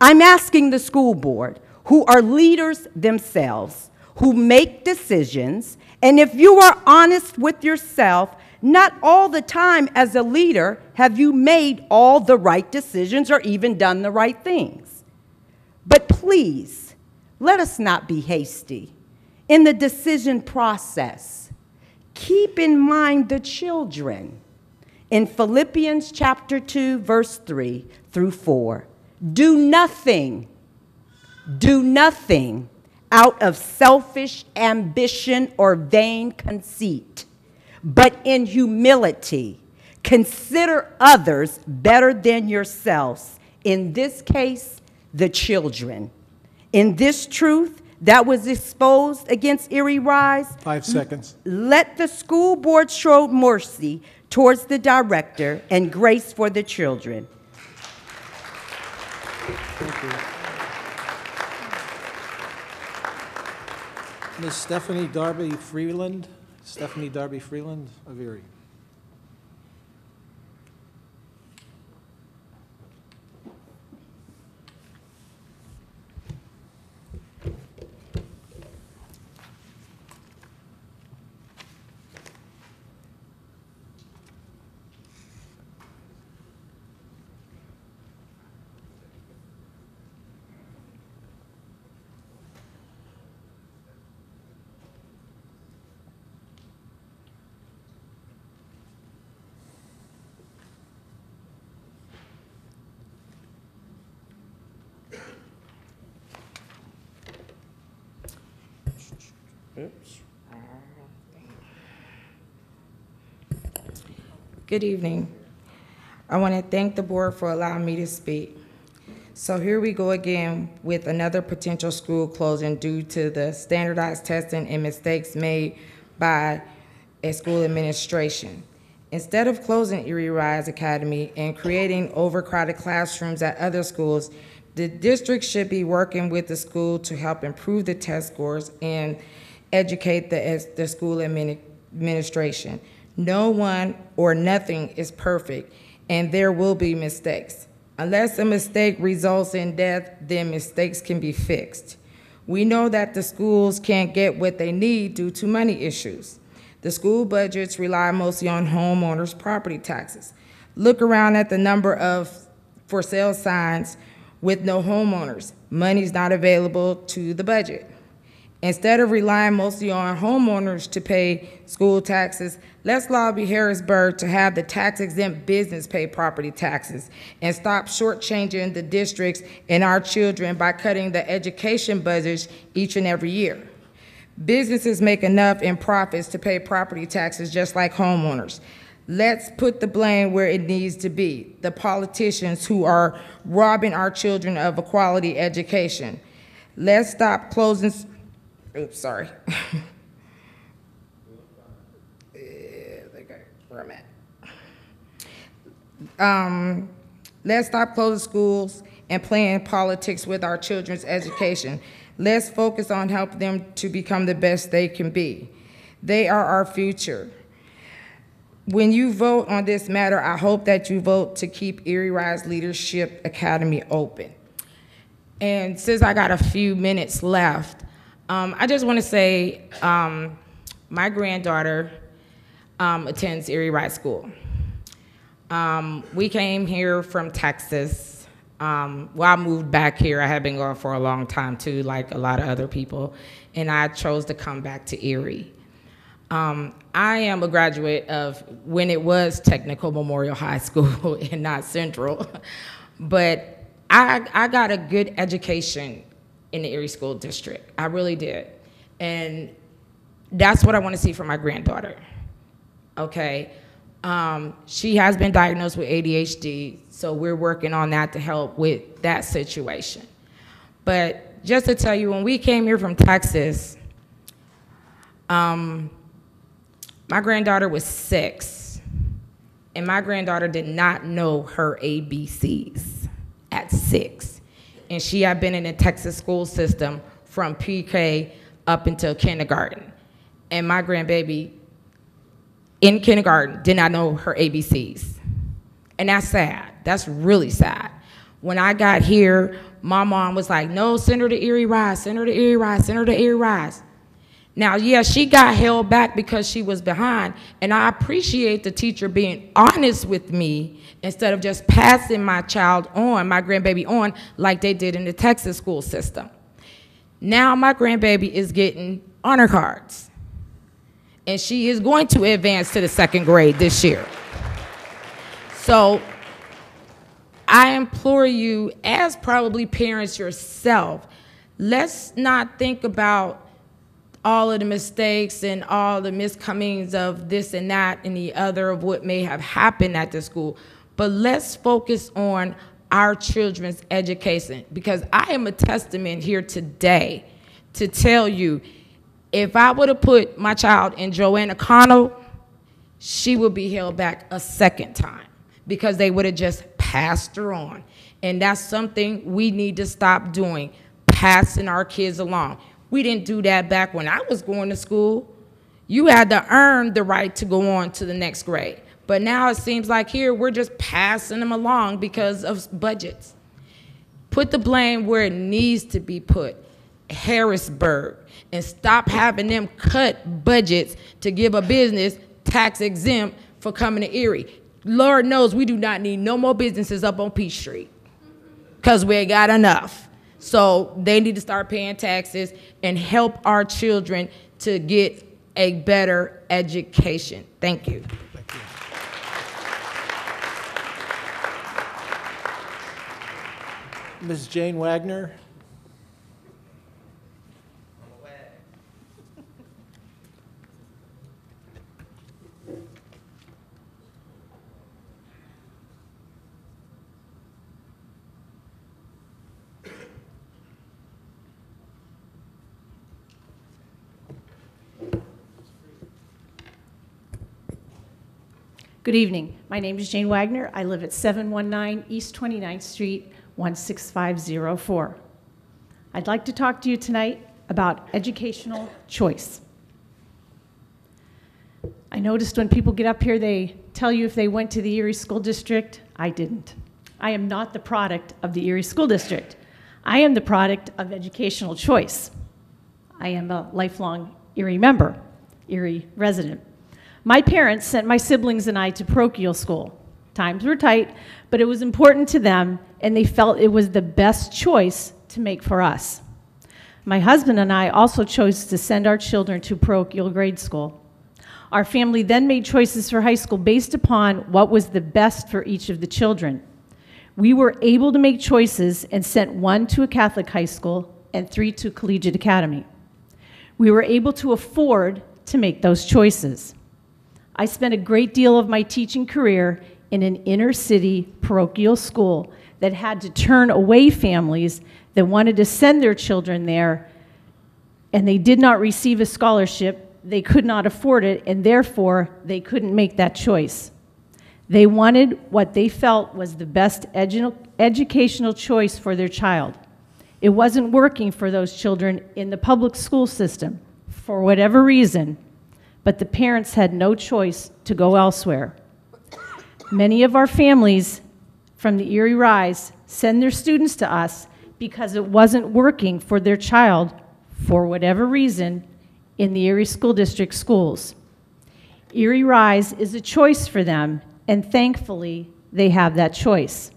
I'm asking the school board, who are leaders themselves, who make decisions, and if you are honest with yourself, not all the time as a leader have you made all the right decisions or even done the right things. But please, let us not be hasty in the decision process. Keep in mind the children. In Philippians chapter 2, verse 3 through 4, do nothing out of selfish ambition or vain conceit, but in humility, consider others better than yourselves. In this case, the children. In this truth that was exposed against Erie Rise, 5 seconds. Let the school board show mercy towards the director and grace for the children. Thank you. Ms. Stephanie Darby Freeland of Erie. Oops. Good evening. I want to thank the board for allowing me to speak. So here we go again with another potential school closing due to the standardized testing and mistakes made by a school administration. Instead of closing Erie Rise Academy and creating overcrowded classrooms at other schools, the district should be working with the school to help improve the test scores and educate the school administration. No one or nothing is perfect, and there will be mistakes. Unless a mistake results in death, then mistakes can be fixed. We know that the schools can't get what they need due to money issues. The school budgets rely mostly on homeowners' property taxes. Look around at the number of for sale signs with no homeowners. Money's not available to the budget. Instead of relying mostly on homeowners to pay school taxes, let's lobby Harrisburg to have the tax-exempt business pay property taxes and stop shortchanging the districts and our children by cutting the education budgets each and every year. Businesses make enough in profits to pay property taxes just like homeowners. Let's put the blame where it needs to be, the politicians who are robbing our children of a quality education. Let's stop closing, oops, sorry. Where I'm at. Let's stop closing schools and playing politics with our children's education. Let's focus on helping them to become the best they can be. They are our future. When you vote on this matter, I hope that you vote to keep Erie Rise Leadership Academy open. And since I got a few minutes left, I just want to say my granddaughter attends Erie Rise School. We came here from Texas. Well, I moved back here. I had been going for a long time too, like a lot of other people, and I chose to come back to Erie. I am a graduate of when it was Technical Memorial High School and not Central, but I got a good education in the Erie School District. I really did, and that's what I want to see for my granddaughter. Okay. She has been diagnosed with ADHD, so we're working on that to help with that situation. But just to tell you, when we came here from Texas, my granddaughter was 6, and my granddaughter did not know her ABCs at 6. And she had been in the Texas school system from pre-K up until kindergarten. And my grandbaby in kindergarten did not know her ABCs. And that's sad. That's really sad. When I got here, my mom was like, no, send her to Erie Rise, send her to Erie Rise, send her to Erie Rise. Now, yeah, she got held back because she was behind, and I appreciate the teacher being honest with me instead of just passing my child on, my grandbaby on, like they did in the Texas school system. Now my grandbaby is getting honor cards, and she is going to advance to the 2nd grade this year. So I implore you, as probably parents yourself, let's not think about all of the mistakes and all the miscomings of this and that and the other of what may have happened at the school, but let's focus on our children's education, because I am a testament here today to tell you, if I would have put my child in Joanna Connell, she would be held back a 2nd time because they would have just passed her on. And that's something we need to stop doing, passing our kids along. We didn't do that back when I was going to school. You had to earn the right to go on to the next grade. But now it seems like here we're just passing them along because of budgets. Put the blame where it needs to be put, Harrisburg, and stop having them cut budgets to give a business tax exempt for coming to Erie. Lord knows we do not need no more businesses up on Peach Street because we ain't got enough. So they need to start paying taxes and help our children to get a better education. Thank you. Thank you. Ms. Jane Wagner. Good evening. My name is Jane Wagner. I live at 719 East 29th Street, 16504. I'd like to talk to you tonight about educational choice. I noticed when people get up here, they tell you if they went to the Erie School District. I didn't. I am not the product of the Erie School District. I am the product of educational choice. I am a lifelong Erie member, Erie resident. My parents sent my siblings and I to parochial school. Times were tight, but it was important to them, and they felt it was the best choice to make for us. My husband and I also chose to send our children to parochial grade school. Our family then made choices for high school based upon what was the best for each of the children. We were able to make choices and sent 1 to a Catholic high school and 3 to collegiate academy. We were able to afford to make those choices. I spent a great deal of my teaching career in an inner city parochial school that had to turn away families that wanted to send their children there, and they did not receive a scholarship, they could not afford it, and therefore they couldn't make that choice. They wanted what they felt was the best educational choice for their child. It wasn't working for those children in the public school system for whatever reason, but the parents had no choice to go elsewhere. Many of our families from the Erie Rise send their students to us because it wasn't working for their child for whatever reason in the Erie School District schools. Erie Rise is a choice for them, and thankfully they have that choice.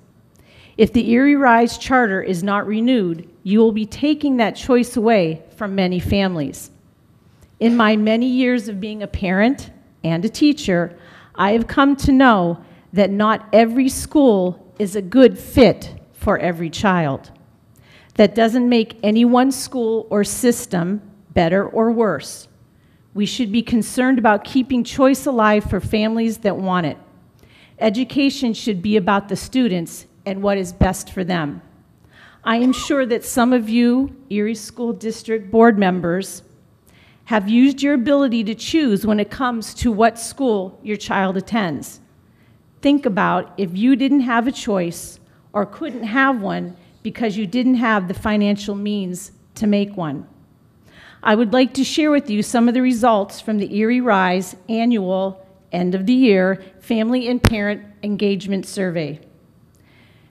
If the Erie Rise charter is not renewed, you will be taking that choice away from many families. In my many years of being a parent and a teacher, I have come to know that not every school is a good fit for every child. That doesn't make any one school or system better or worse. We should be concerned about keeping choice alive for families that want it. Education should be about the students and what is best for them. I am sure that some of you, Erie School District board members, have used your ability to choose when it comes to what school your child attends. Think about if you didn't have a choice or couldn't have one because you didn't have the financial means to make one. I would like to share with you some of the results from the Erie Rise annual end of the year family and parent engagement survey.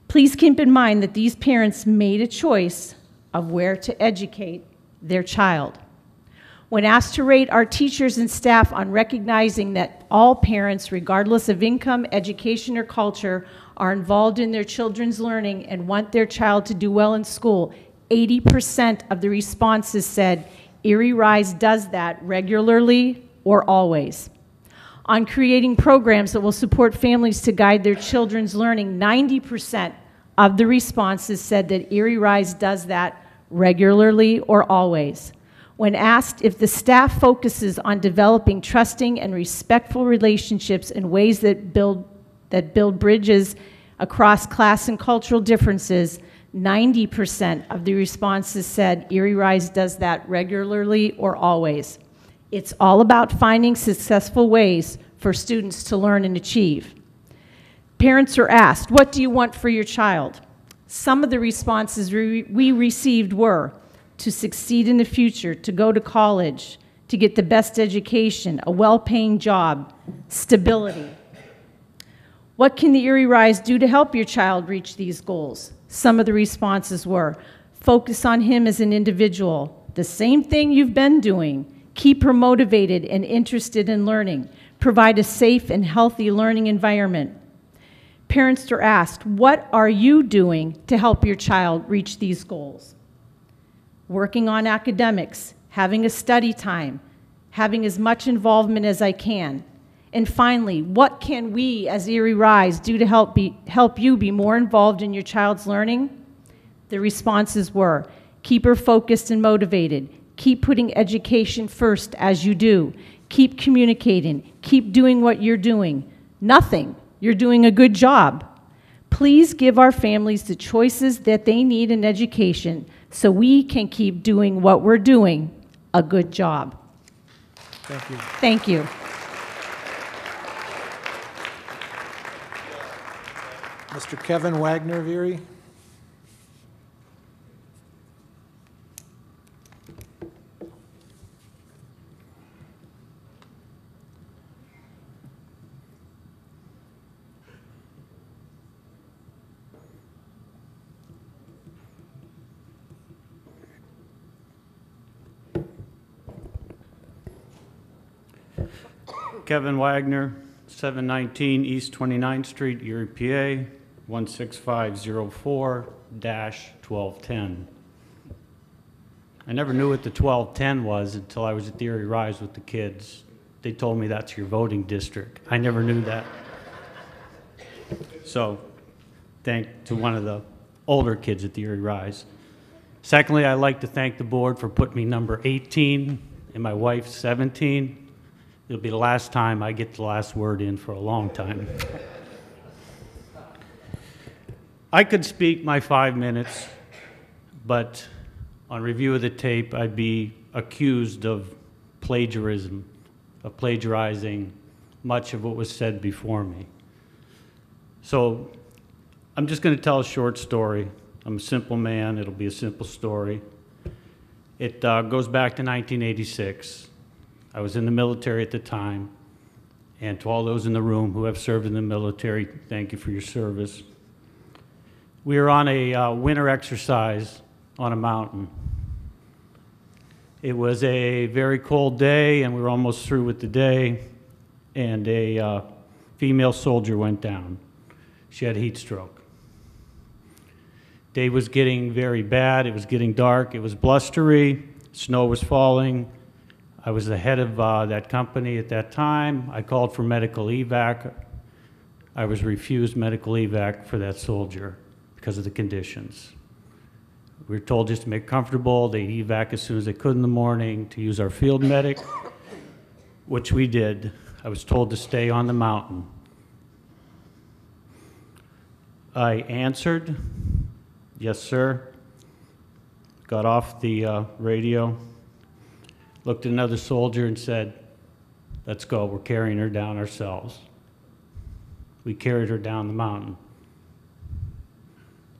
Please keep in mind that these parents made a choice of where to educate their child. When asked to rate our teachers and staff on recognizing that all parents, regardless of income, education, or culture, are involved in their children's learning and want their child to do well in school, 80% of the responses said Erie Rise does that regularly or always. On creating programs that will support families to guide their children's learning, 90% of the responses said that Erie Rise does that regularly or always. When asked if the staff focuses on developing trusting and respectful relationships in ways that build bridges across class and cultural differences, 90% of the responses said Erie Rise does that regularly or always. It's all about finding successful ways for students to learn and achieve. Parents are asked, what do you want for your child? Some of the responses we received were to succeed in the future, to go to college, to get the best education, a well-paying job, stability. What can the Erie Rise do to help your child reach these goals? Some of the responses were, focus on him as an individual, the same thing you've been doing, keep her motivated and interested in learning, provide a safe and healthy learning environment. Parents are asked, what are you doing to help your child reach these goals? Working on academics, having a study time, having as much involvement as I can. And finally, what can we as Erie Rise do to help you be more involved in your child's learning? The responses were, keep her focused and motivated, keep putting education first as you do, keep communicating, keep doing what you're doing. Nothing, you're doing a good job. Please give our families the choices that they need in education so we can keep doing what we're doing, a good job. Thank you. Thank you. Mr. Kevin Wagner of Erie. Kevin Wagner, 719 East 29th Street, Erie, PA, 16504-1210. I never knew what the 1210 was until I was at the Erie Rise with the kids. They told me that's your voting district. I never knew that. So, thank to one of the older kids at the Erie Rise. Secondly, I'd like to thank the board for putting me number 18 and my wife 17. It'll be the last time I get the last word in for a long time. I could speak my 5 minutes, but on review of the tape, I'd be accused of plagiarism, of plagiarizing much of what was said before me. So I'm just going to tell a short story. I'm a simple man. It'll be a simple story. It goes back to 1986. I was in the military at the time, and to all those in the room who have served in the military, thank you for your service. We were on a winter exercise on a mountain. It was a very cold day, and we were almost through with the day, and a female soldier went down. She had a heat stroke. Day was getting very bad. It was getting dark. It was blustery. Snow was falling. I was the head of that company at that time. I called for medical evac. I was refused medical evac for that soldier because of the conditions. We were told just to make comfortable. They evac as soon as they could in the morning, to use our field medic, which we did. I was told to stay on the mountain. I answered, yes, sir. Got off the radio. Looked at another soldier and said, let's go, we're carrying her down ourselves. We carried her down the mountain.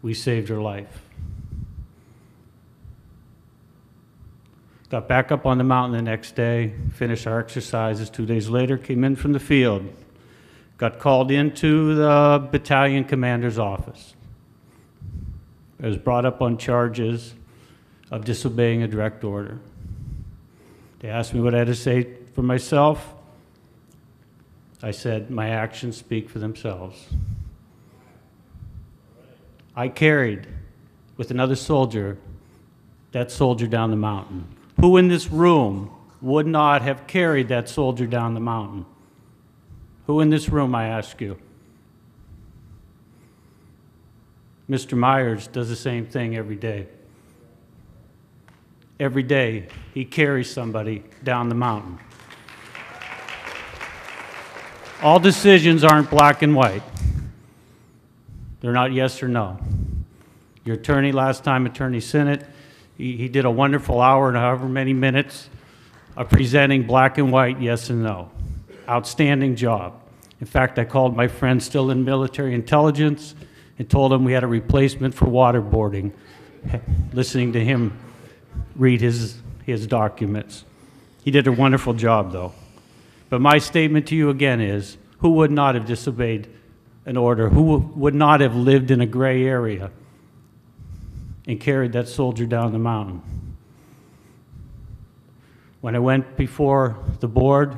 We saved her life. Got back up on the mountain the next day, finished our exercises. 2 days later, came in from the field. Got called into the battalion commander's office. I was brought up on charges of disobeying a direct order. They asked me what I had to say for myself. I said, my actions speak for themselves. I carried, with another soldier, that soldier down the mountain. Who in this room would not have carried that soldier down the mountain? Who in this room, I ask you? Mr. Myers does the same thing every day. Every day, he carries somebody down the mountain. All decisions aren't black and white. They're not yes or no. Your attorney, last time, Attorney Sinnott, he did a wonderful hour and however many minutes of presenting black and white yes and no. Outstanding job. In fact, I called my friend still in military intelligence and told him we had a replacement for waterboarding, listening to him read his documents. He did a wonderful job, though. But my statement to you again is, who would not have disobeyed an order? Who would not have lived in a gray area and carried that soldier down the mountain? When I went before the board,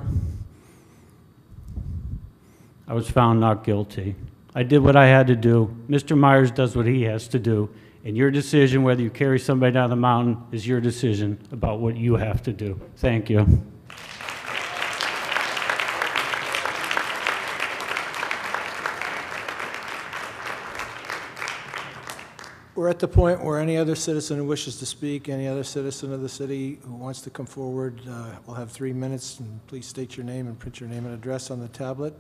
I was found not guilty. I did what I had to do. Mr. Myers does what he has to do. And your decision, whether you carry somebody down the mountain, is your decision about what you have to do. Thank you. We're at the point where any other citizen who wishes to speak, any other citizen of the city who wants to come forward, will have 3 minutes, and please state your name and print your name and address on the tablet.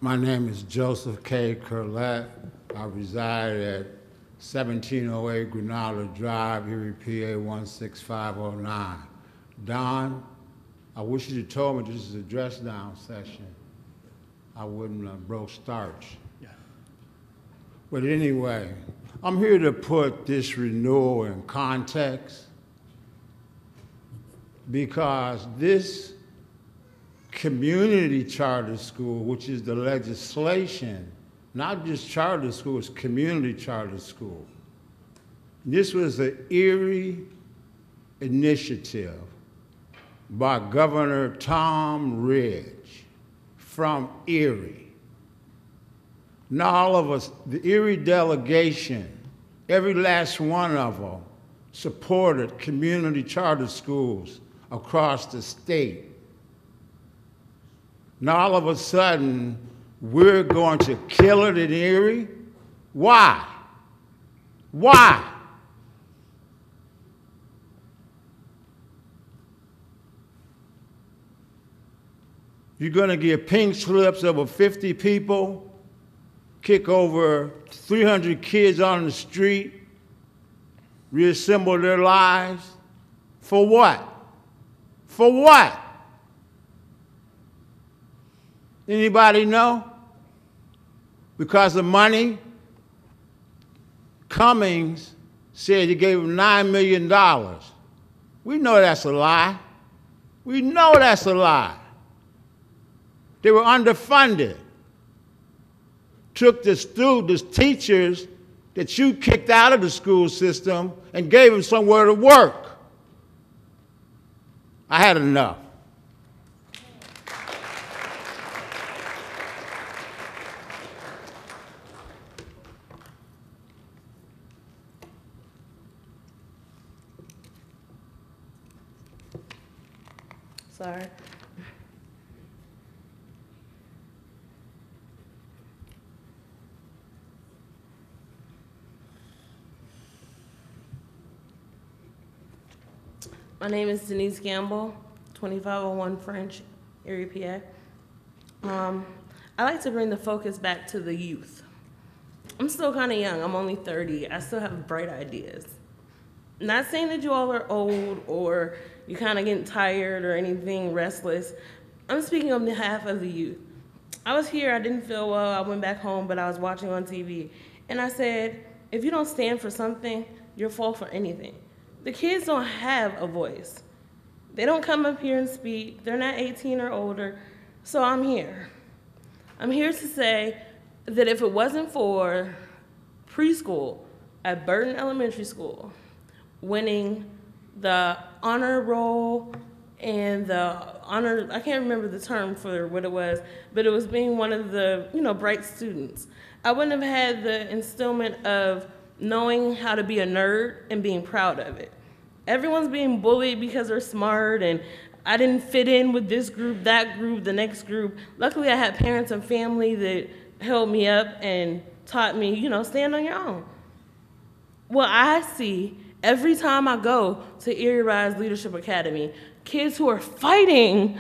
My name is Joseph K. Curlett. I reside at 1708 Granada Drive, Erie, PA 16509. Don, I wish you'd told me this is a dress down session. I wouldn't have broke starch. Yeah. But anyway, I'm here to put this renewal in context because this community charter school, which is the legislation, not just charter school, it's community charter school. This was an Erie initiative by Governor Tom Ridge from Erie. Now all of us, the Erie delegation, every last one of them supported community charter schools across the state. Now all of a sudden, we're going to kill it in Erie? Why? Why? You're going to give pink slips over 50 people, kick over 300 kids on the street, reassemble their lives. For what? For what? Anybody know? Because of money? Cummings said he gave him $9 million. We know that's a lie. We know that's a lie. They were underfunded. Took the students, teachers that you kicked out of the school system and gave them somewhere to work. I had enough. Sorry. My name is Denise Gamble, 2501 French, Erie, PA. I like to bring the focus back to the youth. I'm still kind of young. I'm only 30. I still have bright ideas. Not saying that you all are old or you kind of getting tired or anything restless. I'm speaking on behalf of the youth. I was here, I didn't feel well, I went back home, but I was watching on TV. And I said, if you don't stand for something, you'll fall for anything. The kids don't have a voice. They don't come up here and speak. They're not 18 or older. So I'm here. I'm here to say that if it wasn't for preschool at Burton Elementary School, winning the honor roll and the honor, I can't remember the term for what it was, but it was being one of the, bright students. I wouldn't have had the instillment of knowing how to be a nerd and being proud of it. Everyone's being bullied because they're smart and I didn't fit in with this group, that group, the next group. Luckily, I had parents and family that held me up and taught me, stand on your own. Well, I see every time I go to Erie Rise Leadership Academy, kids who are fighting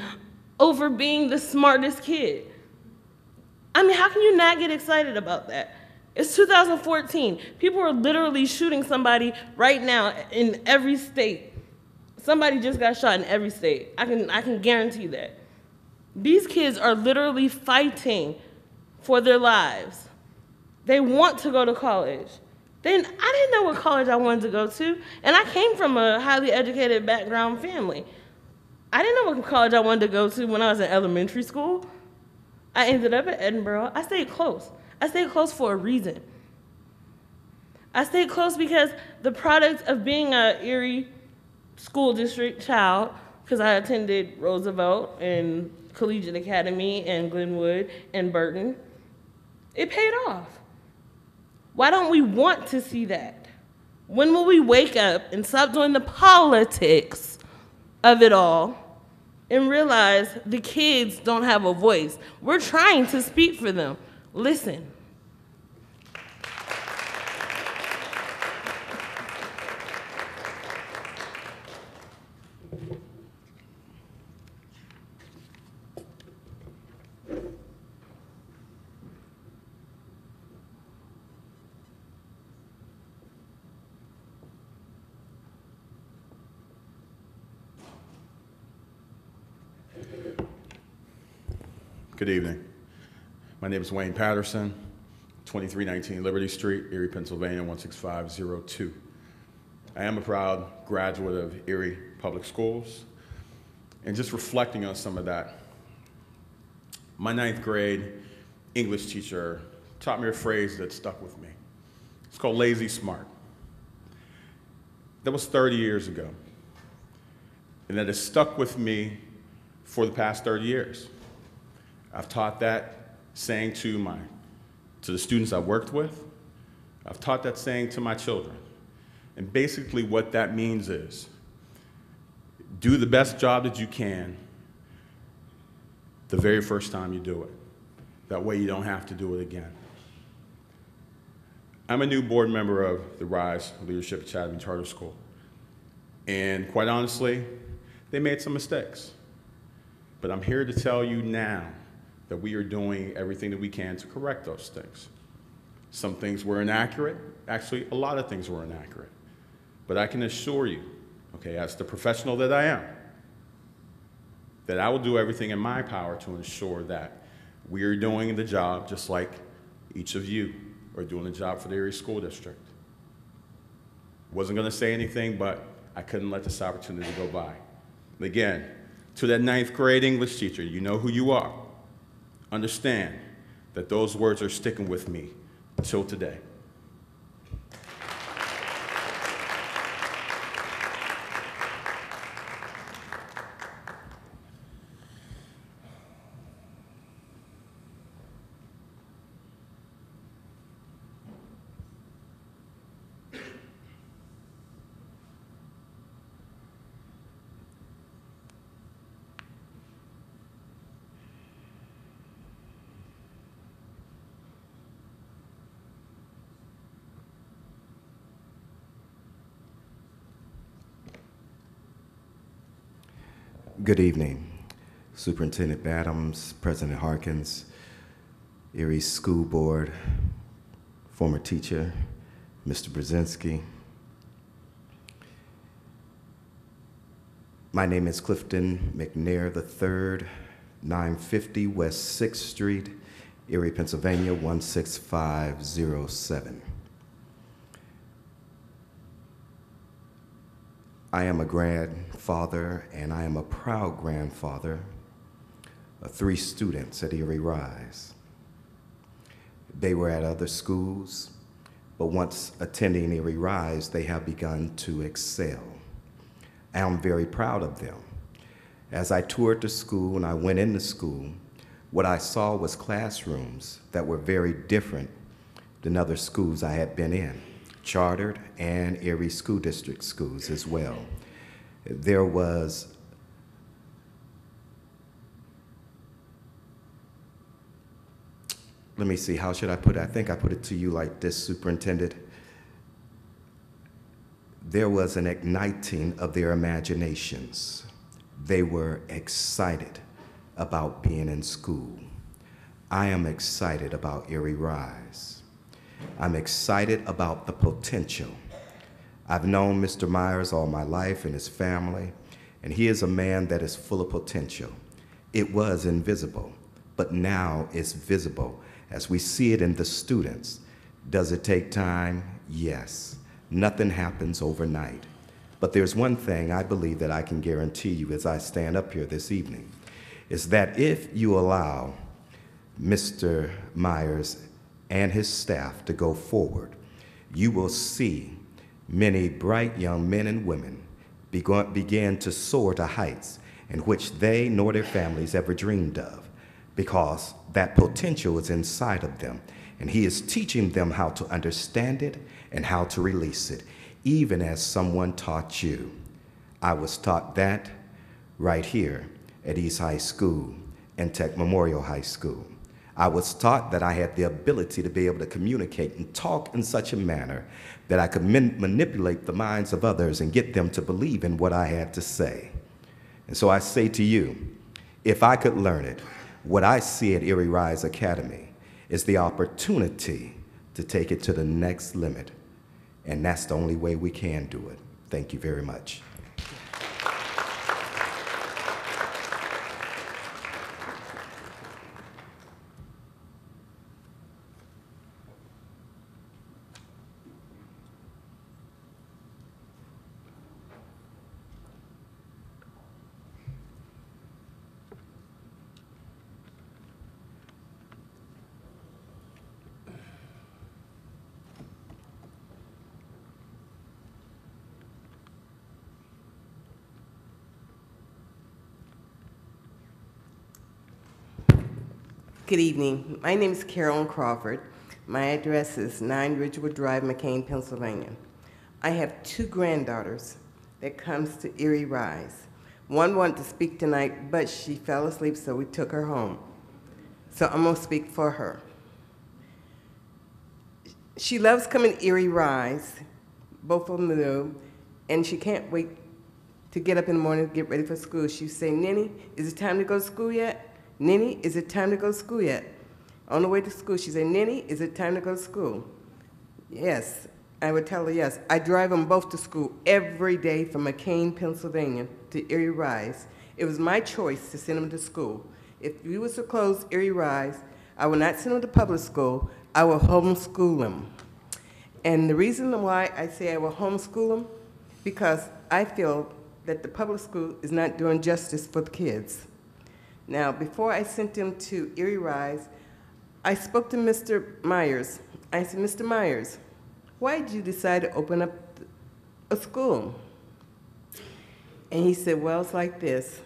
over being the smartest kid. I mean, how can you not get excited about that? It's 2014. People are literally shooting somebody right now in every state. Somebody just got shot in every state. I can guarantee that. These kids are literally fighting for their lives. They want to go to college. I didn't know what college I wanted to go to, and I came from a highly educated background family. I didn't know what college I wanted to go to when I was in elementary school. I ended up at Edinburgh. I stayed close. I stayed close for a reason. I stayed close because the product of being a Erie school district child, because I attended Roosevelt and Collegiate Academy and Glenwood and Burton, it paid off. Why don't we want to see that? When will we wake up and stop doing the politics of it all and realize the kids don't have a voice? We're trying to speak for them. Listen. Good evening. My name is Wayne Patterson, 2319 Liberty Street, Erie, Pennsylvania, 16502. I am a proud graduate of Erie Public Schools. And just reflecting on some of that, my 9th grade English teacher taught me a phrase that stuck with me. It's called lazy smart. That was 30 years ago. And that has stuck with me for the past 30 years. I've taught that saying to the students I worked with. I've taught that saying to my children. And basically what that means is, do the best job that you can the very first time you do it. That way you don't have to do it again. I'm a new board member of the RISE Leadership Academy Charter School. And quite honestly, they made some mistakes. But I'm here to tell you now that we are doing everything that we can to correct those things. Some things were inaccurate. Actually, a lot of things were inaccurate. But I can assure you, okay, as the professional that I am, that I will do everything in my power to ensure that we are doing the job just like each of you are doing the job for the Erie School District. Wasn't going to say anything, but I couldn't let this opportunity go by. And again, to that 9th grade English teacher, you know who you are. Understand that those words are sticking with me till today. Good evening, Superintendent Adams, President Harkins, Erie School Board, former teacher, Mr. Brzezinski. My name is Clifton McNair III, 950 West 6th Street, Erie, Pennsylvania, 16507. I am a grandfather, and I am a proud grandfather of 3 students at Erie Rise. They were at other schools, but once attending Erie Rise, they have begun to excel. I am very proud of them. As I toured the school and I went into school, what I saw was classrooms that were very different than other schools I had been in. Chartered and Erie School District schools as well. There was let me see, how should I put it? I think I put it to you like this, Superintendent. There was an igniting of their imaginations. They were excited about being in school. I am excited about Erie Rise. I'm excited about the potential. I've known Mr. Myers all my life and his family, and he is a man that is full of potential. It was invisible, but now it's visible as we see it in the students. Does it take time? Yes. Nothing happens overnight. But there's one thing I believe that I can guarantee you as I stand up here this evening, is that if you allow Mr. Myers and his staff to go forward, you will see many bright young men and women begin to soar to heights in which they nor their families ever dreamed of, because that potential is inside of them, and he is teaching them how to understand it and how to release it, even as someone taught you. I was taught that right here at East High School and Tech Memorial High School. I was taught that I had the ability to be able to communicate and talk in such a manner that I could manipulate the minds of others and get them to believe in what I had to say. And so I say to you, if I could learn it, what I see at Erie Rise Academy is the opportunity to take it to the next limit. And that's the only way we can do it. Thank you very much. Good evening. My name is Carolyn Crawford. My address is 9 Ridgewood Drive, McCain, Pennsylvania. I have 2 granddaughters that comes to Erie Rise. One wanted to speak tonight, but she fell asleep, so we took her home. So I'm gonna speak for her. She loves coming to Erie Rise, both of them do, and she can't wait to get up in the morning to get ready for school. She say, "Ninny, is it time to go to school yet? Ninny, is it time to go to school yet?" On the way to school, she said, "Ninny, is it time to go to school?" Yes, I would tell her yes. I drive them both to school every day from McCain, Pennsylvania to Erie Rise. It was my choice to send them to school. If we was to close Erie Rise, I would not send them to public school. I will homeschool them. And the reason why I say I will homeschool them, because I feel that the public school is not doing justice for the kids. Now, before I sent them to Erie Rise, I spoke to Mr. Myers. I said, "Mr. Myers, why did you decide to open up a school?" And he said, "Well, it's like this.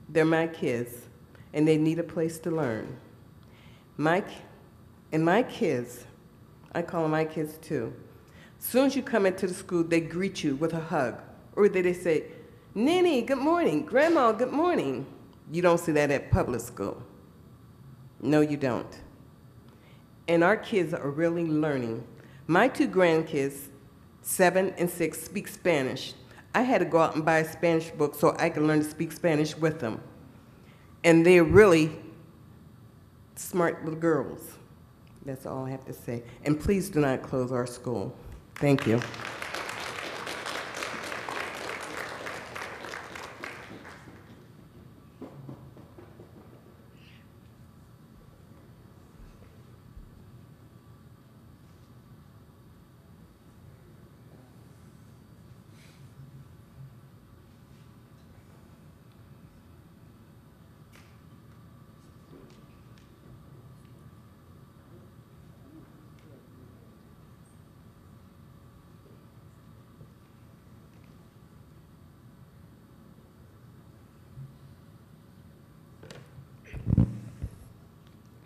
They're my kids, and they need a place to learn. My kids, I call them my kids too. As soon as you come into the school, they greet you with a hug. Or they say, 'Ninny, good morning. Grandma, good morning.' You don't see that at public school. No, you don't. And our kids are really learning. My 2 grandkids, 7 and 6, speak Spanish. I had to go out and buy a Spanish book so I could learn to speak Spanish with them. And they're really smart little girls. That's all I have to say. And please do not close our school. Thank you."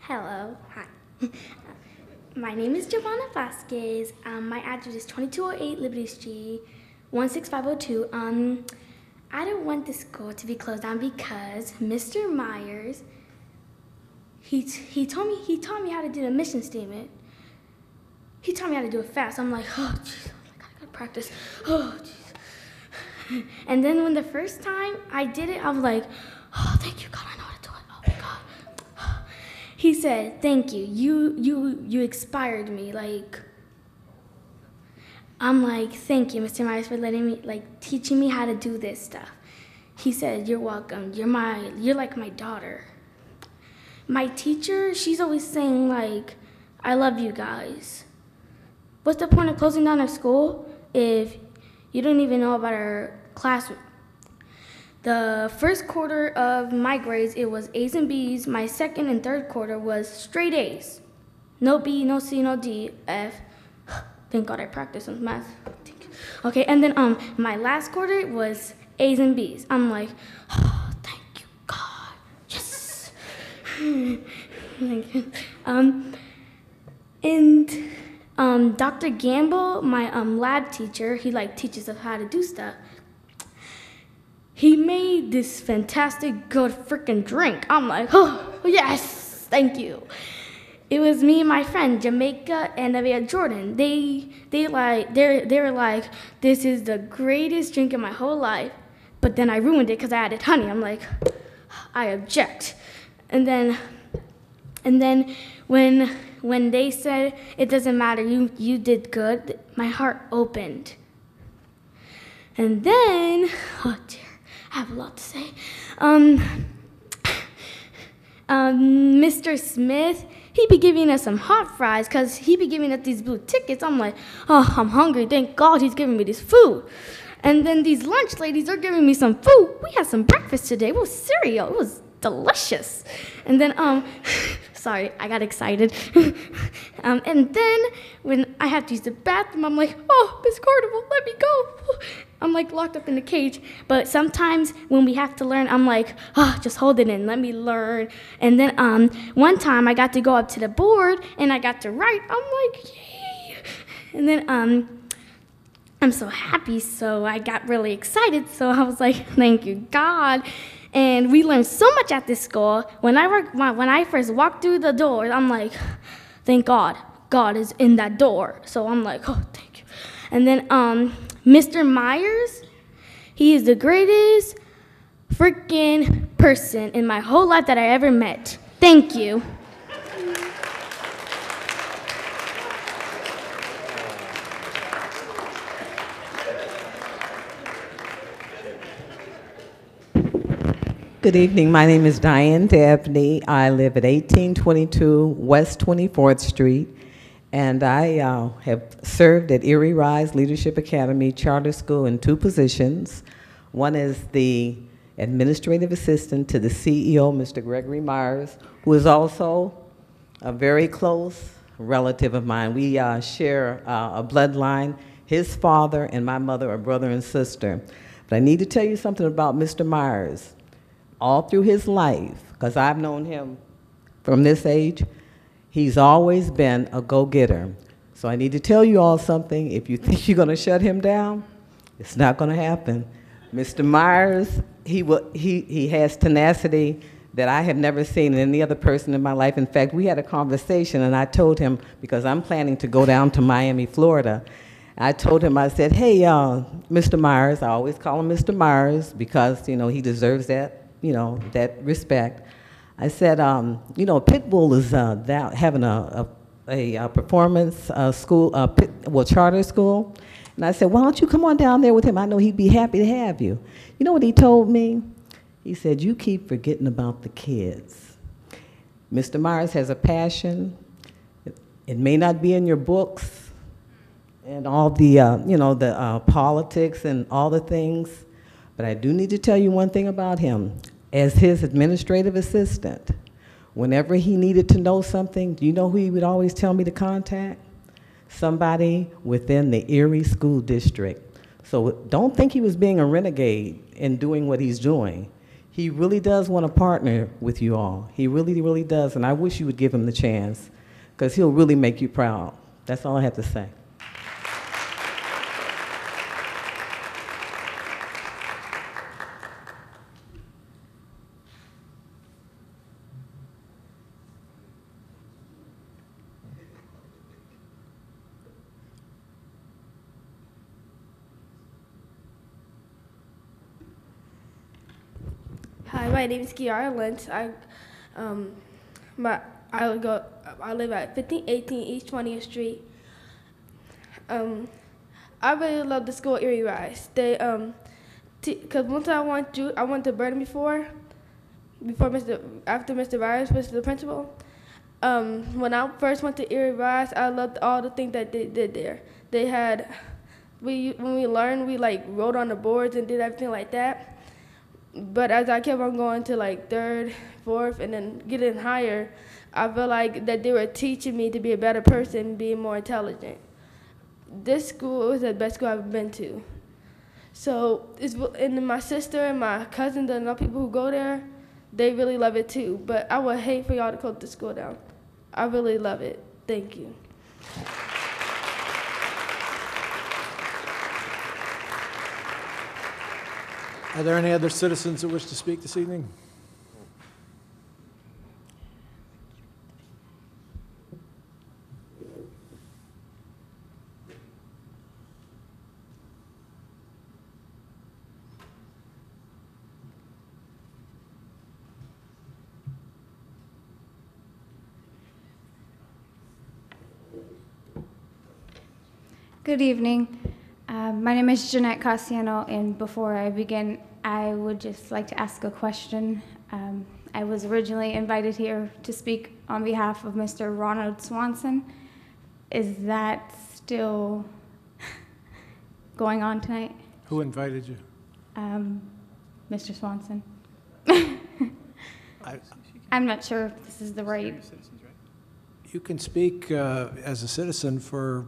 Hello, hi. My name is Giovanna Vasquez. My address is 2208 Liberty Street, 16502. I don't want the school to be closed down because Mr. Myers, he taught me how to do the mission statement. He taught me how to do it fast. I'm like, oh, jeez, I gotta practice. Oh, jeez. And then when the first time I did it, I was like, oh, thank you, God, I know how to do it. Oh my God. He said, "Thank you. You inspired me." Like, I'm like, "Thank you, Mr. Myers, for letting me, like, teaching me how to do this stuff." He said, "You're welcome. You're like my daughter." My teacher, she's always saying, like, "I love you guys." What's the point of closing down our school if you don't even know about our classroom? The first quarter of my grades, it was A's and B's. My second and third quarter was straight A's. No B, no C, no D, F. Thank God I practiced some math. Okay, and then my last quarter was A's and B's. I'm like, oh, thank you, God, yes. And Dr. Gamble, my lab teacher, he like teaches us how to do stuff. He made this fantastic good freaking drink. I'm like, oh, yes, thank you. It was me and my friend, Jamaica and Avia Jordan. They were like, this is the greatest drink in my whole life. But then I ruined it because I added honey. I'm like, I object. And then when they said, it doesn't matter, you did good, my heart opened. And then, oh dear, I have a lot to say. Mr. Smith, he be giving us some hot fries because he be giving us these blue tickets. I'm like, oh, I'm hungry. Thank God he's giving me this food. And then these lunch ladies are giving me some food. We had some breakfast today. It was cereal. It was delicious. And then, sorry, I got excited. And then when I had to use the bathroom, I'm like, oh, Miss Cordova, let me go. I'm like locked up in the cage. But sometimes when we have to learn, I'm like, oh, just hold it in, let me learn. And then one time I got to go up to the board and I got to write. I'm like, yay! And then I'm so happy, so I got really excited. So I was like, thank you, God. And we learned so much at this school. When I first walked through the door, I'm like, thank God, God is in that door. So I'm like, oh, thank you. And then Mr. Myers, he is the greatest freaking person in my whole life that I ever met. Thank you. Good evening. My name is Diane Dabney. I live at 1822 West 24th Street, and I have served at Erie Rise Leadership Academy Charter School in 2 positions. One is the administrative assistant to the CEO, Mr. Gregory Myers, who is also a very close relative of mine. We share a bloodline. His father and my mother are brother and sister. But I need to tell you something about Mr. Myers. All through his life, because I've known him from this age, he's always been a go-getter. So I need to tell you all something. If you think you're going to shut him down, it's not going to happen. Mr. Myers, he has tenacity that I have never seen in any other person in my life. In fact, we had a conversation, and I told him, because I'm planning to go down to Miami, Florida, I told him, I said, hey, Mr. Myers, I always call him Mr. Myers because, you know, he deserves that. You know, that respect. I said, you know, Pitbull is having a performance school, charter school. And I said, why don't you come on down there with him? I know he'd be happy to have you. You know what he told me? He said, you keep forgetting about the kids. Mr. Myers has a passion. It may not be in your books and all the, you know, the politics and all the things, but I do need to tell you one thing about him. As his administrative assistant, whenever he needed to know something, do you know who he would always tell me to contact? Somebody within the Erie School District. So don't think he was being a renegade in doing what he's doing. He really does want to partner with you all. He really, really does, and I wish you would give him the chance, because he'll really make you proud. That's all I have to say. Hi, my name is Kiara Lentz. I live at 1518 East 20th Street. I really love the school Erie Rise. They because one time I went to Burton after Mr. Myers was the principal. When I first went to Erie Rise, I loved all the things that they did there. They had when we learned, we like wrote on the boards and did everything like that. But as I kept on going to like 3rd, 4th, and then getting higher, I felt like that they were teaching me to be a better person, being more intelligent. This school was the best school I've been to. So, and my sister and my cousins and other people who go there, they really love it too. But I would hate for y'all to close the school down. I really love it. Thank you. Are there any other citizens that wish to speak this evening? Good evening. My name is Jeanette Cassiano, and before I begin, I would just like to ask a question. I was originally invited here to speak on behalf of Mr. Ronald Swanson. Is that still going on tonight? Who invited you? Mr. Swanson. I'm not sure if this is the right. You can speak as a citizen for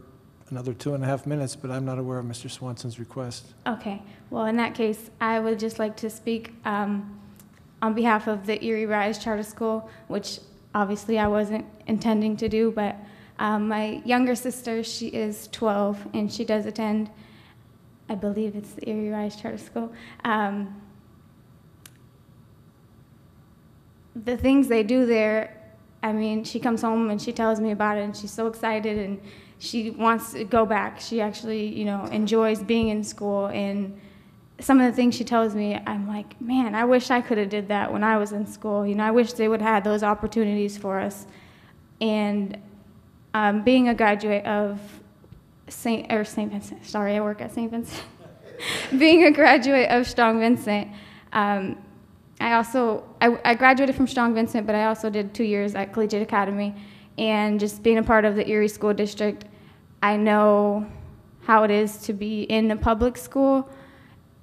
another 2.5 minutes, but I'm not aware of Mr. Swanson's request. Okay. Well, in that case, I would just like to speak on behalf of the Erie Rise Charter School, which obviously I wasn't intending to do, but my younger sister, she is 12, and she does attend, I believe it's the Erie Rise Charter School. The things they do there, I mean, she comes home and she tells me about it, and she's so excited, and she wants to go back. She actually, you know, enjoys being in school, and some of the things she tells me, I'm like, man, I wish I could have did that when I was in school. You know, I wish they would have had those opportunities for us. And being a graduate of St. Vincent, sorry, I work at St. Vincent. Being a graduate of Strong Vincent, I graduated from Strong Vincent, but I also did 2 years at Collegiate Academy. And just being a part of the Erie School District, I know how it is to be in a public school.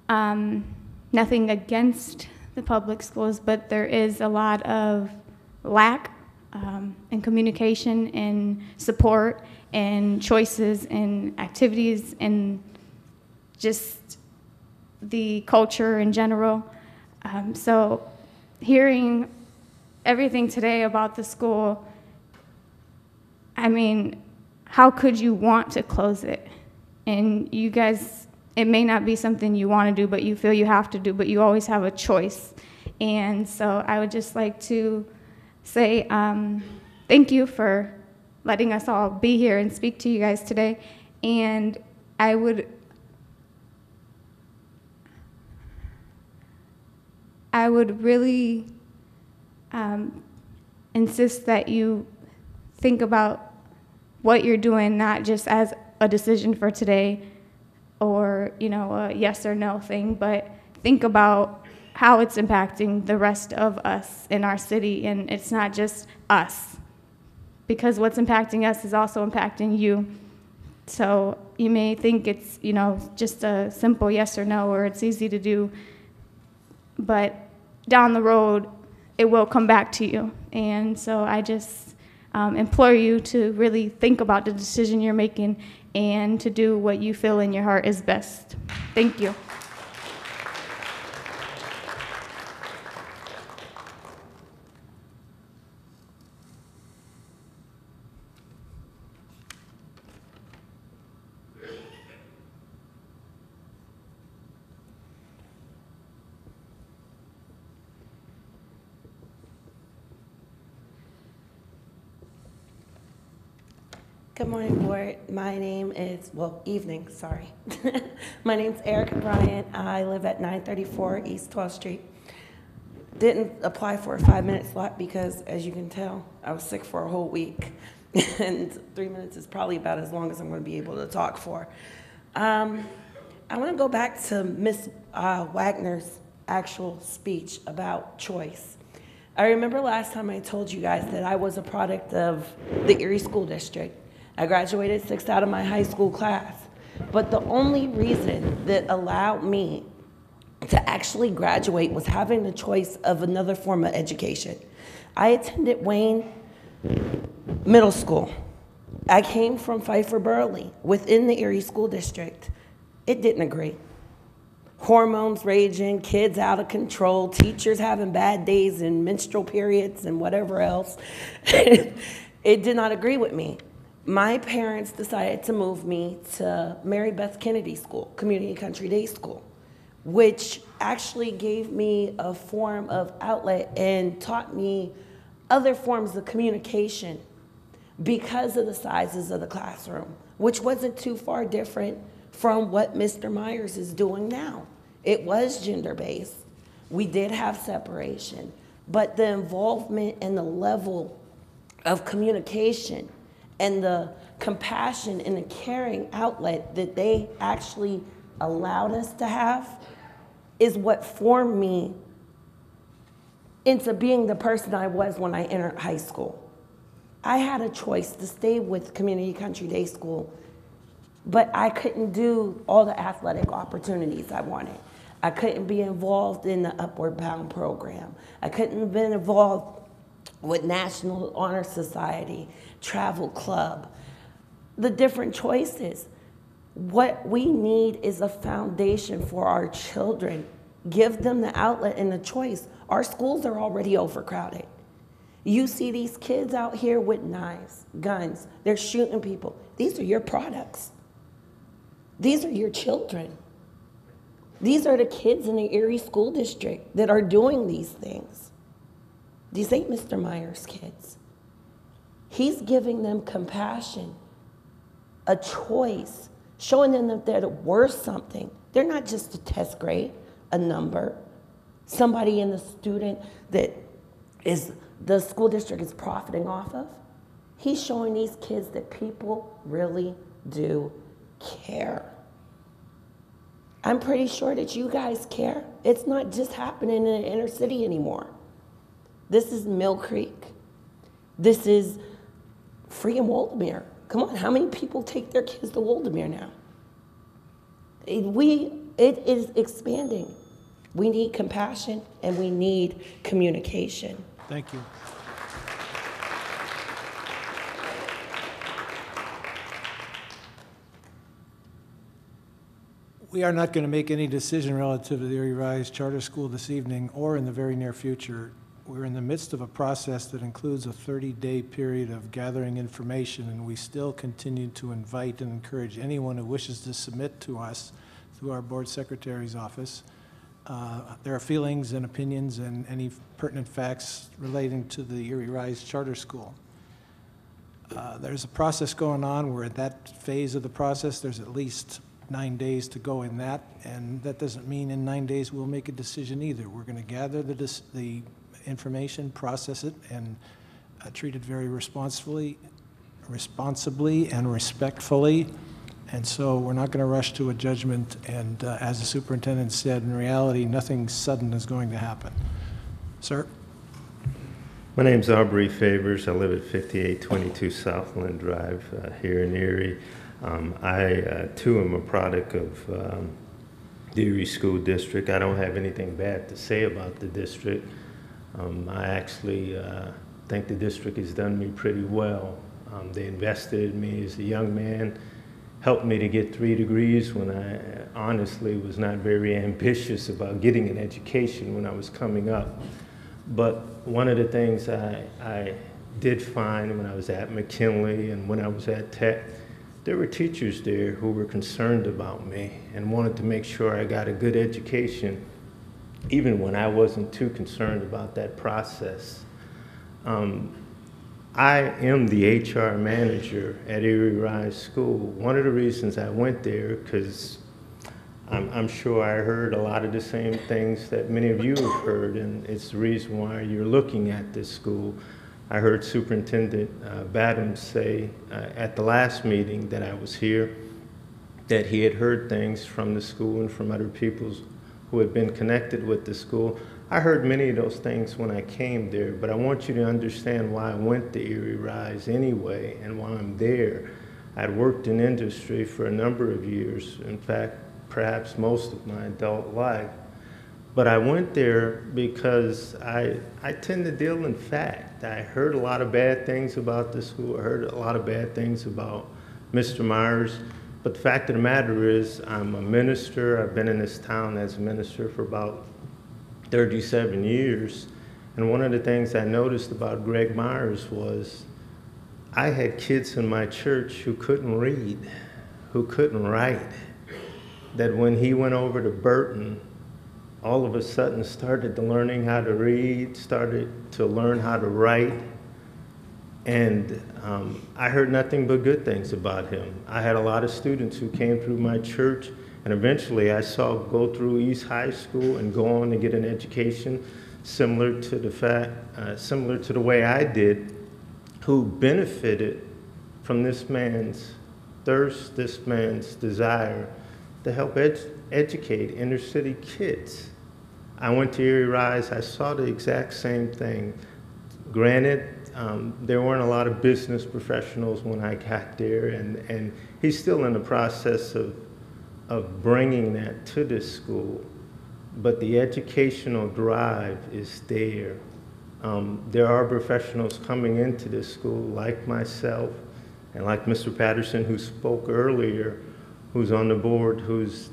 Nothing against the public schools, but there is a lot of lack in communication and support and choices and activities and just the culture in general. So hearing everything today about the school, I mean, how could you want to close it? And you guys, it may not be something you want to do, but you feel you have to do, but you always have a choice. And so I would just like to say thank you for letting us all be here and speak to you guys today. And I would really insist that you think about what you're doing, not just as a decision for today or, you know, a yes or no thing, but think about how it's impacting the rest of us in our city. And it's not just us, because what's impacting us is also impacting you. So you may think it's, you know, just a simple yes or no, or it's easy to do, but down the road, it will come back to you. And so I just implore you to really think about the decision you're making and to do what you feel in your heart is best. Thank you. Good morning, board. My name is, well, evening, sorry. My name's Erica Bryant. I live at 934 East 12th Street. Didn't apply for a 5-minute slot because, as you can tell, I was sick for a whole week. And 3 minutes is probably about as long as I'm going to be able to talk for. I want to go back to Ms. Wagner's actual speech about choice. I remember last time I told you guys that I was a product of the Erie School District. I graduated 6th out of my high school class. But the only reason that allowed me to actually graduate was having the choice of another form of education. I attended Wayne Middle School. I came from Pfeiffer Burley within the Erie School District. It didn't agree. Hormones raging, kids out of control, teachers having bad days and menstrual periods and whatever else. It did not agree with me. My parents decided to move me to Mary Beth Kennedy School, Community Country Day School, which actually gave me a form of outlet and taught me other forms of communication because of the sizes of the classroom, which wasn't too far different from what Mr. Myers is doing now. It was gender-based. We did have separation, but the involvement and the level of communication and the compassion and the caring outlet that they actually allowed us to have is what formed me into being the person I was when I entered high school. I had a choice to stay with Community Country Day School, but I couldn't do all the athletic opportunities I wanted. I couldn't be involved in the Upward Bound program. I couldn't have been involved with National Honor Society, Travel Club. the different choices. What we need is a foundation for our children. Give them the outlet and the choice. Our schools are already overcrowded. You see these kids out here with knives, guns, they're shooting people. These are your products. These are your children. These are the kids in the Erie School District that are doing these things. These ain't Mr. Myers' kids. He's giving them compassion, a choice, showing them that they're worth something. They're not just a test grade, a number, somebody in the student that is the school district is profiting off of. He's showing these kids that people really do care. I'm pretty sure that you guys care. It's not just happening in the inner city anymore. This is Mill Creek. This is Free and Waldemere. Come on, how many people take their kids to Waldemere now? It is expanding. We need compassion and we need communication. Thank you. We are not going to make any decision relative to the Erie Rise Charter School this evening or in the very near future. We're in the midst of a process that includes a 30-day period of gathering information, and we still continue to invite and encourage anyone who wishes to submit to us through our board secretary's office their feelings and opinions and any pertinent facts relating to the Erie Rise Charter School. There's a process going on. We're at that phase of the process. There's at least 9 days to go in that, and that doesn't mean in 9 days we'll make a decision either. We're going to gather the information, process it, and treat it very responsibly and respectfully. And so we're not going to rush to a judgment. And as the superintendent said, in reality, nothing sudden is going to happen. Sir? My name's Aubrey Favors. I live at 5822 Southland Drive here in Erie. I, too, am a product of the Erie School District. I don't have anything bad to say about the district. I actually think the district has done me pretty well. They invested in me as a young man, helped me to get 3 degrees when I honestly was not very ambitious about getting an education when I was coming up. But one of the things I did find when I was at McKinley and when I was at Tech, there were teachers there who were concerned about me and wanted to make sure I got a good education, even when I wasn't too concerned about that process. I am the HR manager at Erie Rise School. One of the reasons I went there, because I'm sure I heard a lot of the same things that many of you have heard, and it's the reason why you're looking at this school. I heard Superintendent Badams say at the last meeting that I was here that he had heard things from the school and from other people who had been connected with the school. I heard many of those things when I came there, but I want you to understand why I went to Erie Rise anyway and why I'm there. I'd worked in industry for a number of years, in fact, perhaps most of my adult life. But I went there because I tend to deal in fact. I heard a lot of bad things about the school. I heard a lot of bad things about Mr. Myers. But the fact of the matter is, I'm a minister. I've been in this town as a minister for about 37 years. And one of the things I noticed about Greg Myers was I had kids in my church who couldn't read, who couldn't write, that when he went over to Burton, all of a sudden started learning how to read, started to learn how to write. And I heard nothing but good things about him. I had a lot of students who came through my church, and eventually I saw go through East High School and go on to get an education similar to the way I did, who benefited from this man's thirst, this man's desire to help educate inner city kids. I went to Erie Rise, I saw the exact same thing. Granted, there weren't a lot of business professionals when I got there, and he's still in the process of bringing that to this school. But the educational drive is there. There are professionals coming into this school like myself And like Mr. Patterson, who spoke earlier, who's on the board, who's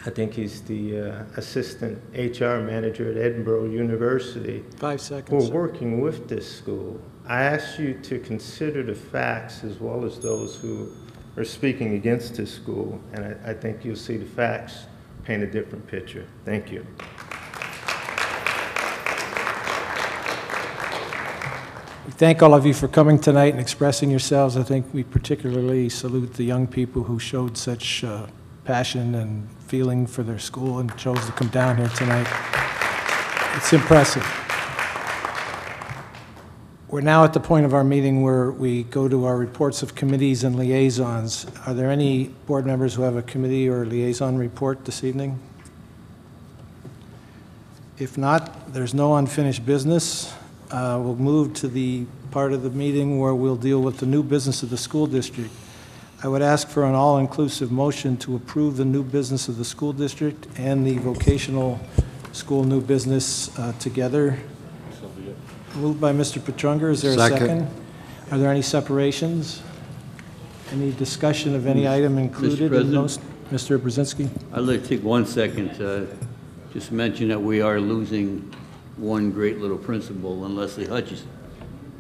I think he's the assistant HR manager at Edinburgh University. 5 seconds. We're Sir. working with this school. I ask you to consider the facts as well as those who are speaking against this school, and I think you'll see the facts paint a different picture. Thank you. We thank all of you for coming tonight and expressing yourselves. I think we particularly salute the young people who showed such passion and feeling for their school and chose to come down here tonight. It's impressive. We're now at the point of our meeting where we go to our reports of committees and liaisons. Are there any board members who have a committee or liaison report this evening? If not, there's no unfinished business. We'll move to the part of the meeting where we'll deal with the new business of the school district. I would ask for an all-inclusive motion to approve the new business of the school district and the vocational school new business together. Moved by Mr. Petrunger. Is there a second? Are there any separations? Any discussion of any item included in those? Mr. Brzezinski? I'd like to take 1 second to just mention that we are losing one great little principal in Leslie Hutchison.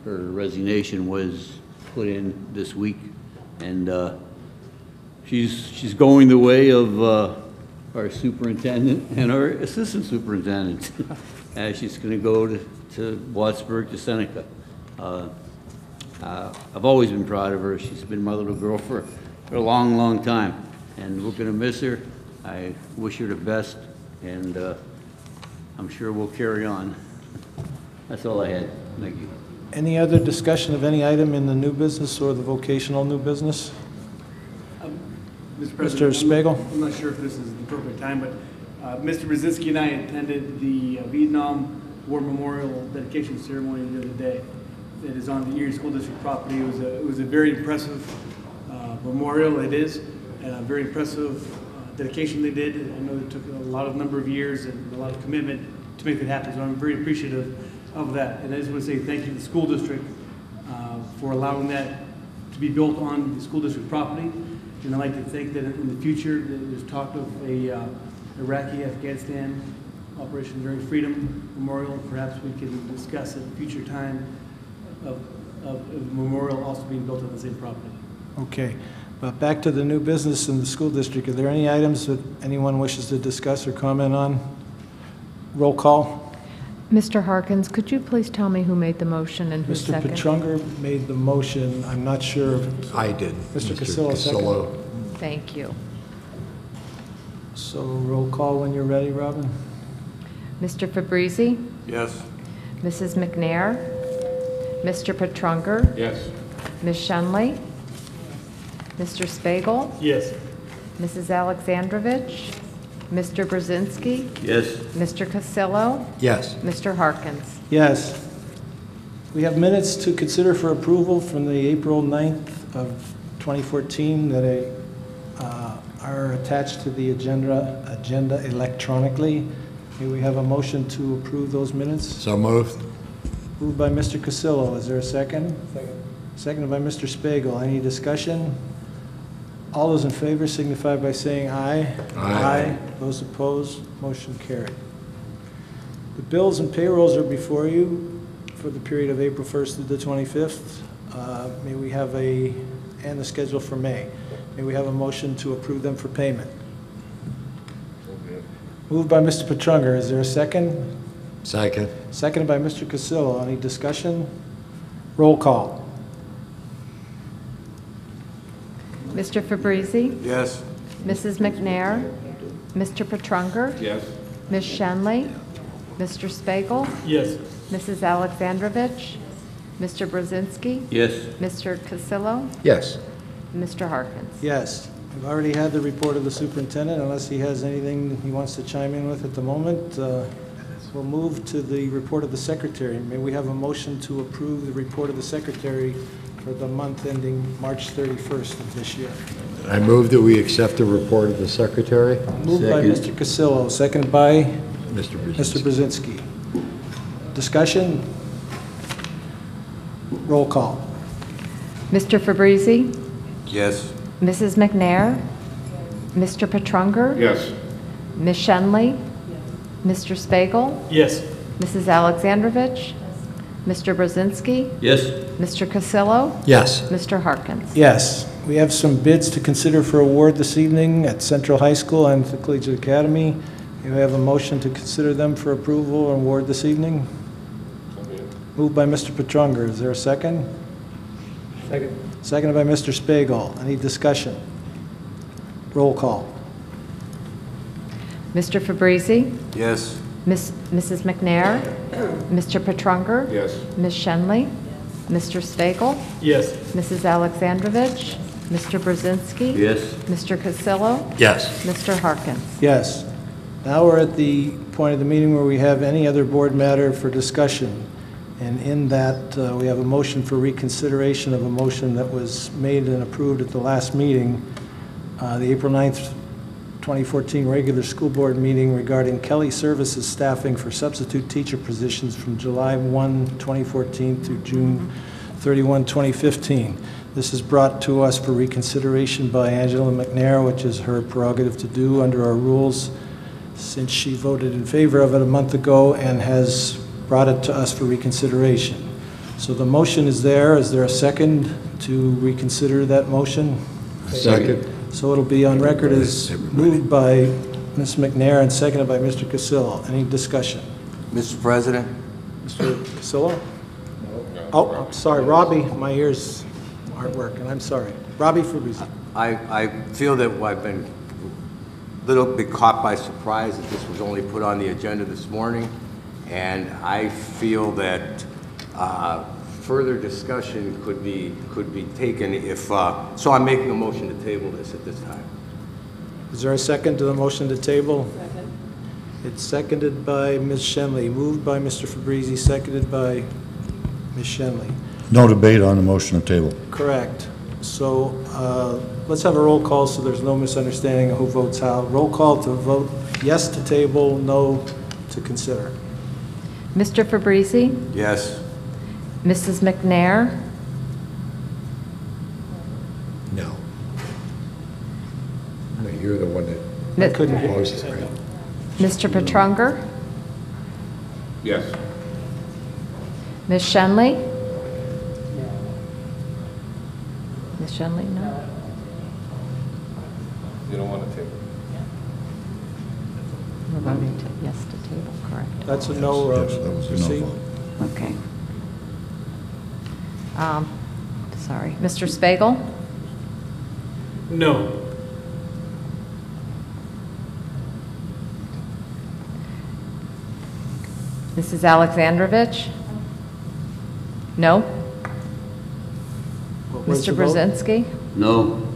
Her resignation was put in this week, and she's going the way of our superintendent and our assistant superintendent. She's going to go to Wattsburg, to Seneca. I've always been proud of her. She's been my little girl for a long, long time, and we're going to miss her. I wish her the best, and I'm sure we'll carry on. That's all I had. Thank you. Any other discussion of any item in the new business or the vocational new business? Mr. President, Mr. Spiegel? I'm not sure if this is the appropriate time, but Mr. Brzezinski and I attended the Vietnam War Memorial dedication ceremony the other day. It is on the Erie School District property. It was a very impressive memorial. It is, and a very impressive dedication they did. I know it took a number of years and a lot of commitment to make it happen, so I'm very appreciative of that. And I just want to say thank you to the school district for allowing that to be built on the school district property. And I'd like to think that in the future, there's talk of a Iraqi-Afghanistan Operation Enduring Freedom Memorial. Perhaps we can discuss at a future time of a memorial also being built on the same property. Okay. But back to the new business in the school district. Are there any items that anyone wishes to discuss or comment on? Roll call. Mr. Harkins, could you please tell me who made the motion and who Mr. seconded? Mr. Petrunger made the motion. I'm not sure. I did. Mr. Casillo seconded. Thank you. So roll call when you're ready, Robin. Mr. Fabrizi? Yes. Mrs. McNair? Mr. Petrunger? Yes. Ms. Shenley? Mr. Spiegel? Yes. Mrs. Alexandrovich? Mr. Brzezinski? Yes. Mr. Casillo? Yes. Mr. Harkins? Yes. We have minutes to consider for approval from the April 9th of 2014 that are attached to the agenda electronically. May we have a motion to approve those minutes? So moved. Moved by Mr. Casillo. Is there a second? Second. Seconded by Mr. Spiegel. Any discussion? All those in favor signify by saying aye. Aye. Those opposed, motion carried. The bills and payrolls are before you for the period of April 1st through the 25th. May we have and the schedule for May. May we have a motion to approve them for payment? Moved by Mr. Petrunger. Is there a second? Second. Seconded by Mr. Casillo. Any discussion? Roll call. Mr. Fabrizi? Yes. Mrs. McNair? Mr. Petrunger? Yes. Ms. Shenley? Mr. Spiegel? Yes. Mrs. Alexandrovich? Mr. Brzezinski? Yes. Mr. Casillo? Yes. Mr. Harkins? Yes. We've already had the report of the superintendent. Unless he has anything he wants to chime in with at the moment, we'll move to the report of the secretary. May we have a motion to approve the report of the secretary for the month ending March 31st of this year? I move that we accept the report of the secretary. Moved by Mr. Casillo, seconded by Mr. Mr. Brzezinski. Discussion? Roll call. Mr. Fabrizi? Yes. Mrs. McNair? Mr. Petrunger? Yes. Ms. Shenley? Mr. Spiegel? Yes. Mrs. Alexandrovich? Mr. Brzezinski? Yes. Mr. Cassillo? Yes. Mr. Harkins? Yes. We have some bids to consider for award this evening at Central High School and the Collegiate Academy. Do we have a motion to consider them for approval and award this evening? Moved by Mr. Petrunger. Is there a second? Second. Seconded by Mr. Spiegel. Any discussion? Roll call. Mr. Fabrizi? Yes. Mrs. McNair? Mr. Petrunger? Yes. Ms. Shenley? Mr. Spiegel? Yes. Mrs. Alexandrovich? Mr. Brzezinski? Yes. Mr. Cassillo? Yes. Mr. Harkins? Yes. Now we're at the point of the meeting where we have any other board matter for discussion. And in that, we have a motion for reconsideration of a motion that was made and approved at the last meeting, the April 9th, 2014 regular school board meeting regarding Kelly Services staffing for substitute teacher positions from July 1, 2014 through June 31, 2015. This is brought to us for reconsideration by Angela McNair, which is her prerogative to do under our rules, since she voted in favor of it a month ago and has brought it to us for reconsideration. So the motion is there. Is there a second to reconsider that motion? Second. So it'll be on record as moved by Ms. McNair and seconded by Mr. Cassillo. Any discussion? Mr. President? Mr. Cassillo? Oh, I'm sorry, Robbie, my ears aren't working, I'm sorry. Robbie Fabrizi. I feel that I've been a little bit caught by surprise that this was only put on the agenda this morning, and I feel that further discussion could be taken if, so I'm making a motion to table this at this time. Is there a second to the motion to table? Second. It's seconded by Ms. Shenley, moved by Mr. Fabrizi, seconded by Ms. Shenley. No debate on the motion to table. Correct. So let's have a roll call so there's no misunderstanding of who votes how. Roll call to vote yes to table, no to consider. Mr. Fabrizi? Yes. Mrs. McNair? No. No, you're the one that couldn't proposes, right? Mr. Petrunger? Yes. Ms. Shenley? Ms. Shenley, no? You don't want to table? We're voting to yes to table, correct? That's a no, Yes, that was a no proceed. vote. Okay. Sorry. Mr. Spiegel? No. Mrs. Alexandrovich? No? What was Mr. the vote? Brzezinski? No.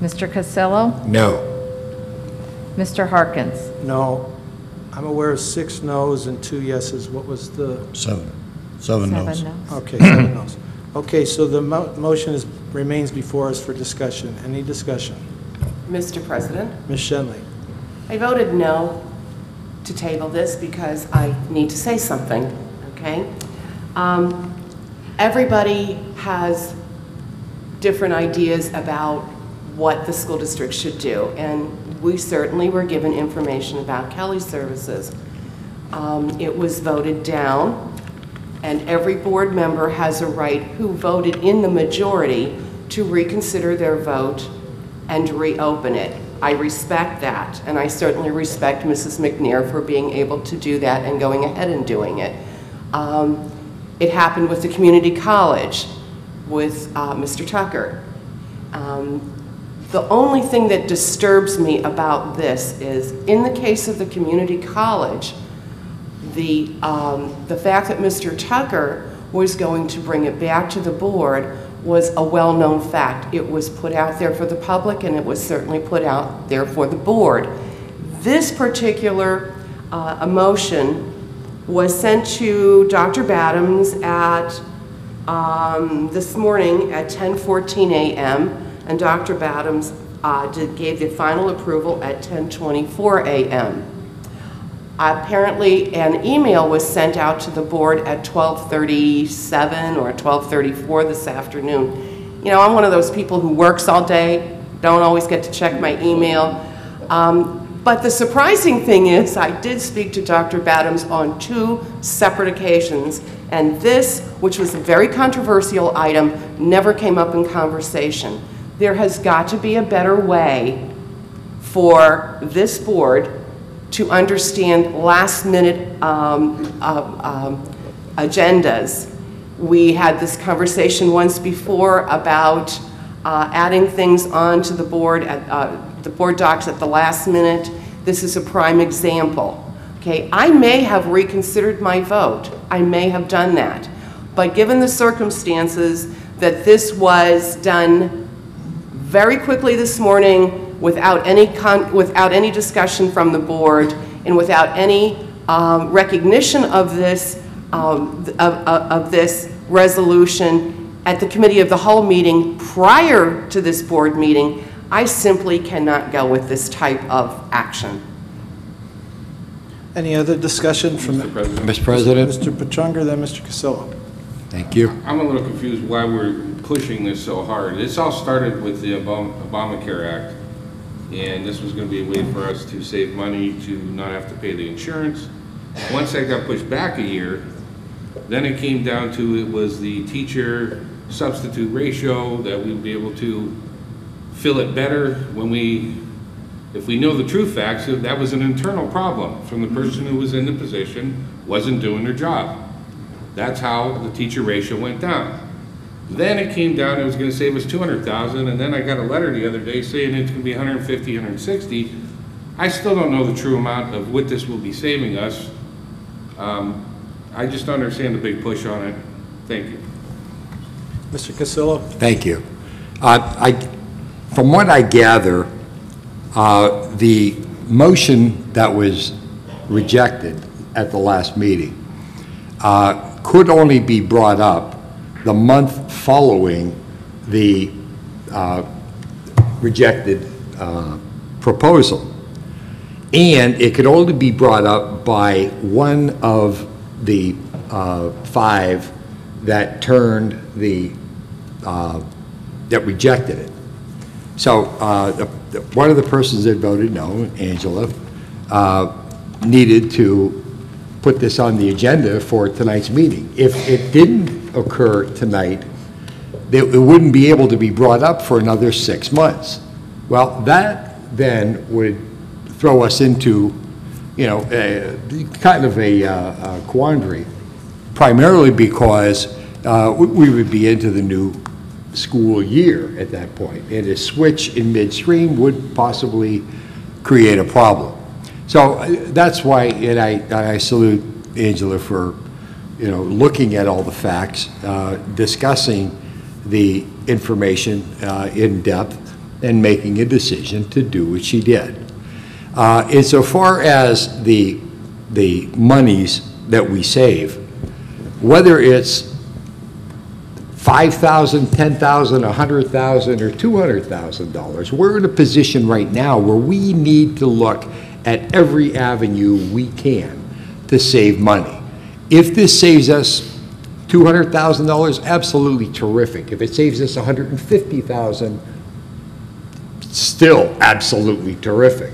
Mr. Cassillo? No. Mr. Harkins? No. I'm aware of 6 noes and 2 yeses. What was the? 7. 7 noes. Okay, 7 noes. Okay, so the motion remains before us for discussion. Any discussion? Mr. President, Ms. Shenley? I voted no to table this because I need to say something, okay? Everybody has different ideas about what the school district should do, and we certainly were given information about Kelly Services. It was voted down, and every board member has a right who voted in the majority to reconsider their vote and reopen it. I respect that, and I certainly respect Mrs. McNair for being able to do that and going ahead and doing it. It happened with the community college with Mr. Tucker. The only thing that disturbs me about this is, in the case of the community college, the fact that Mr. Tucker was going to bring it back to the board was a well-known fact. It was put out there for the public, and it was certainly put out there for the board. This particular motion was sent to Dr. Badams at this morning at 10:14 a.m., and Dr. Badams gave the final approval at 10:24 a.m. Apparently, an email was sent out to the board at 12:37 or 12:34 this afternoon. You know, I'm one of those people who works all day, don't always get to check my email. But the surprising thing is I did speak to Dr. Badams on 2 separate occasions, and this, which was a very controversial item, never came up in conversation. There has got to be a better way for this board to understand last-minute agendas. We had this conversation once before about adding things onto the board, the board docs at the last minute. This is a prime example. Okay, I may have reconsidered my vote. I may have done that. But given the circumstances that this was done very quickly this morning without any discussion from the board and without any recognition of this resolution at the committee of the whole meeting prior to this board meeting, I simply cannot go with this type of action. Any other discussion from Mr. President? Mr. Pachunga, then Mr. Castillo? Thank you. I'm a little confused why we're pushing this so hard. This all started with the Obamacare Act, and this was going to be a way for us to save money to not have to pay the insurance. Once that got pushed back a year, then it came down to it was the teacher substitute ratio that we'd be able to fill it better when if we know the true facts, that was an internal problem from the person who was in the position, wasn't doing their job. That's how the teacher ratio went down. Then it came down, it was gonna save us $200,000, and then I got a letter the other day saying it's gonna be 150, 160. I still don't know the true amount of what this will be saving us. I just don't understand the big push on it. Thank you. Mr. Castillo? Thank you. From what I gather, the motion that was rejected at the last meeting could only be brought up the month following the rejected proposal. And it could only be brought up by one of the 5 that turned that rejected it. So one of the persons that voted no, Angela, needed to put this on the agenda for tonight's meeting. If it didn't occur tonight, it wouldn't be able to be brought up for another 6 months. Well, that then would throw us into, you know, kind of a quandary, primarily because we would be into the new school year at that point, and a switch in midstream would possibly create a problem. So that's why, and I salute Angela for, you know, looking at all the facts, discussing the information in depth, and making a decision to do what she did. Insofar as the monies that we save, whether it's $5,000, $10,000, $100,000, or $200,000, we're in a position right now where we need to look at every avenue we can to save money. If this saves us $200,000, absolutely terrific. If it saves us $150,000, still absolutely terrific.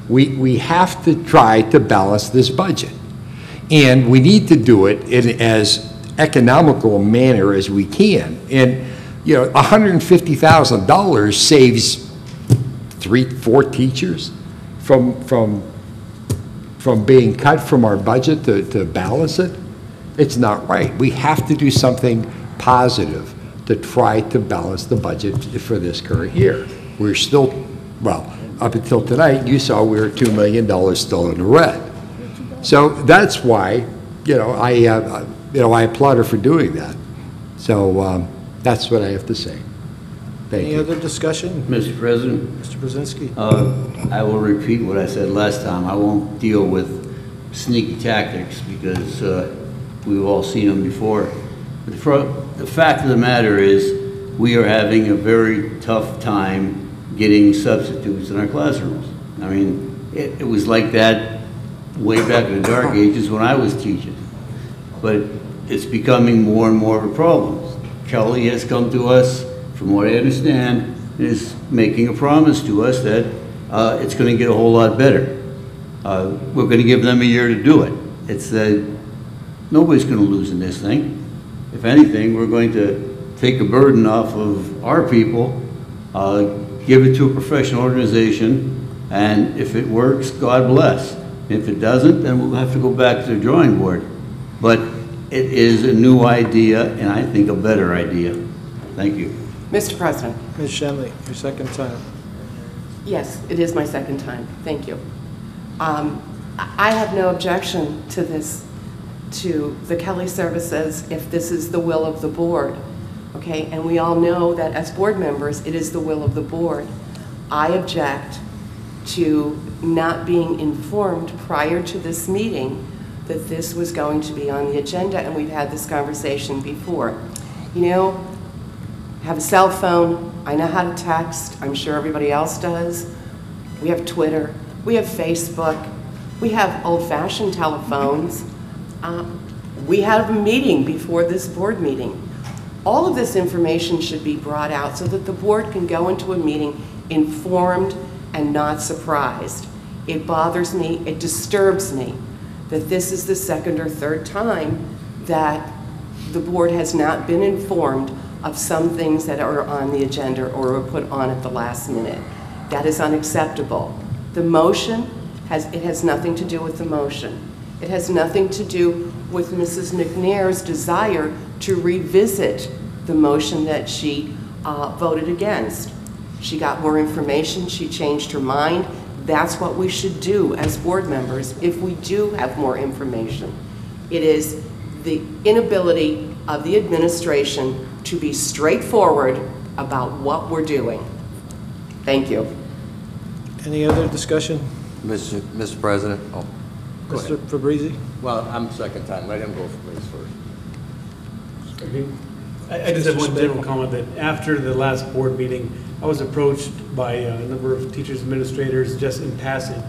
We have to try to balance this budget. And we need to do it in as economical a manner as we can. And, you know, $150,000 saves 3-4 teachers from being cut from our budget to balance it. It's not right. We have to do something positive to try to balance the budget for this current year. We're still, well, up until tonight, you saw we were $2 million still in the red. So that's why, you know, I applaud her for doing that. So that's what I have to say. Thank you. Any other discussion? Mr. President? Mr. Brzezinski? I will repeat what I said last time. I won't deal with sneaky tactics because we've all seen them before. But the fact of the matter is we are having a very tough time getting substitutes in our classrooms. I mean, it was like that way back in the dark ages when I was teaching. But it's becoming more and more of a problem. Kelly has come to us, from what I understand, is making a promise to us that it's going to get a whole lot better. We're going to give them a year to do it. It's nobody's going to lose in this thing. If anything, we're going to take a burden off of our people, give it to a professional organization, and if it works, God bless. If it doesn't, then we'll have to go back to the drawing board. But it is a new idea, and I think a better idea. Thank you. Mr. President. Ms. Shenley, your second time. Yes, it is my second time. Thank you. I have no objection to this, to the Kelly services, if this is the will of the board, okay? And we all know that as board members, it is the will of the board. I object to not being informed prior to this meeting that this was going to be on the agenda, and we've had this conversation before. You know, I have a cell phone, I know how to text, I'm sure everybody else does. We have Twitter, we have Facebook, we have old-fashioned telephones. We have a meeting before this board meeting. All of this information should be brought out so that the board can go into a meeting informed and not surprised. It bothers me, it disturbs me that this is the second or third time that the board has not been informed of some things that are on the agenda or were put on at the last minute. That is unacceptable. The motion has nothing to do with the motion. It has nothing to do with Mrs. McNair's desire to revisit the motion that she voted against. She got more information, she changed her mind. That's what we should do as board members if we do have more information. It is the inability of the administration to be straightforward about what we're doing. Thank you. Any other discussion? Mr. President? Oh, go Mr. ahead. Fabrizi? Well, I'm second time. Let him go first. Okay. I just have one general comment that after the last board meeting, I was approached by a number of teachers, administrators, just in passing,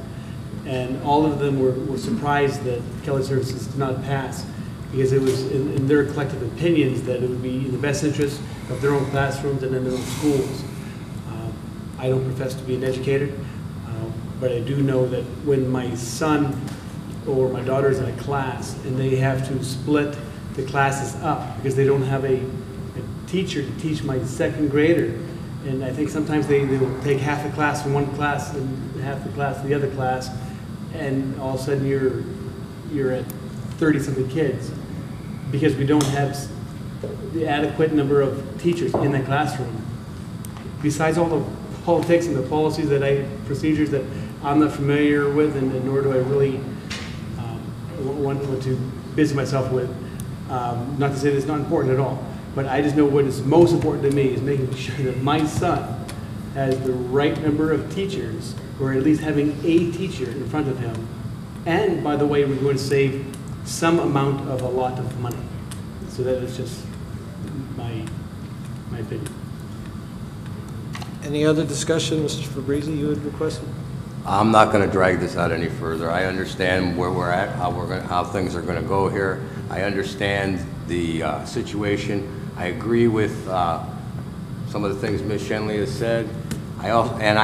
and all of them were surprised that Kelly Services did not pass, because it was in their collective opinions that it would be in the best interest of their own classrooms and in their own schools. I don't profess to be an educator, but I do know that when my son or my daughter is in a class and they have to split the classes up because they don't have a teacher to teach my second grader, and I think sometimes they will take half the class from one class and half the class from the other class, and all of a sudden you're at 30-something kids because we don't have the adequate number of teachers in the classroom. Besides all the politics and the policies procedures that I'm not familiar with, and nor do I really want to busy myself with. Not to say that it's not important at all, but I just know what is most important to me is making sure that my son has the right number of teachers, or at least having a teacher in front of him. And by the way, we're going to save some amount of a lot of money. So that is just my opinion. Any other discussion, Mr. Fabrizi, you had requested? I'm not going to drag this out any further. I understand where we're at, how things are going to go here. I understand the situation. I agree with some of the things Ms. Shenley has said. I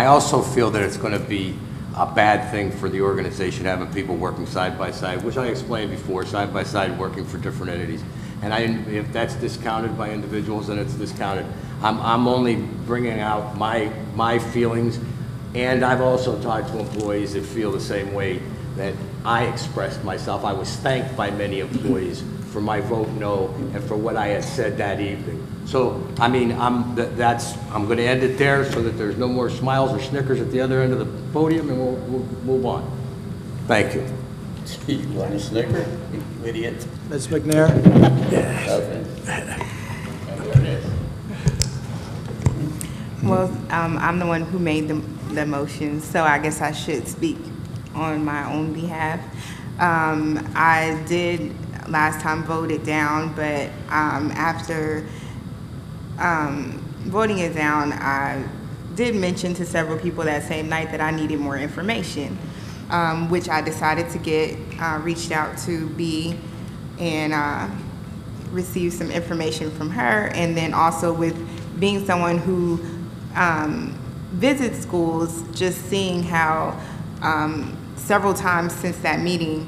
also feel that it's going to be a bad thing for the organization having people working side by side, which I explained before, side by side working for different entities. And if that's discounted by individuals, then it's discounted. I'm only bringing out my feelings, and I've also talked to employees that feel the same way that I expressed myself. I was thanked by many employees for my vote no and for what I had said that evening. So, I mean, I'm going to end it there so that there's no more smiles or snickers at the other end of the podium, and we'll move on. Thank you. You want a snicker, you idiot? Ms. McNair? Well, I'm the one who made the motion, so I guess I should speak on my own behalf. I did last time vote it down, but after voting it down, I did mention to several people that same night that I needed more information. which I decided to get, reached out to B and received some information from her. And then also with being someone who visits schools, just seeing how several times since that meeting,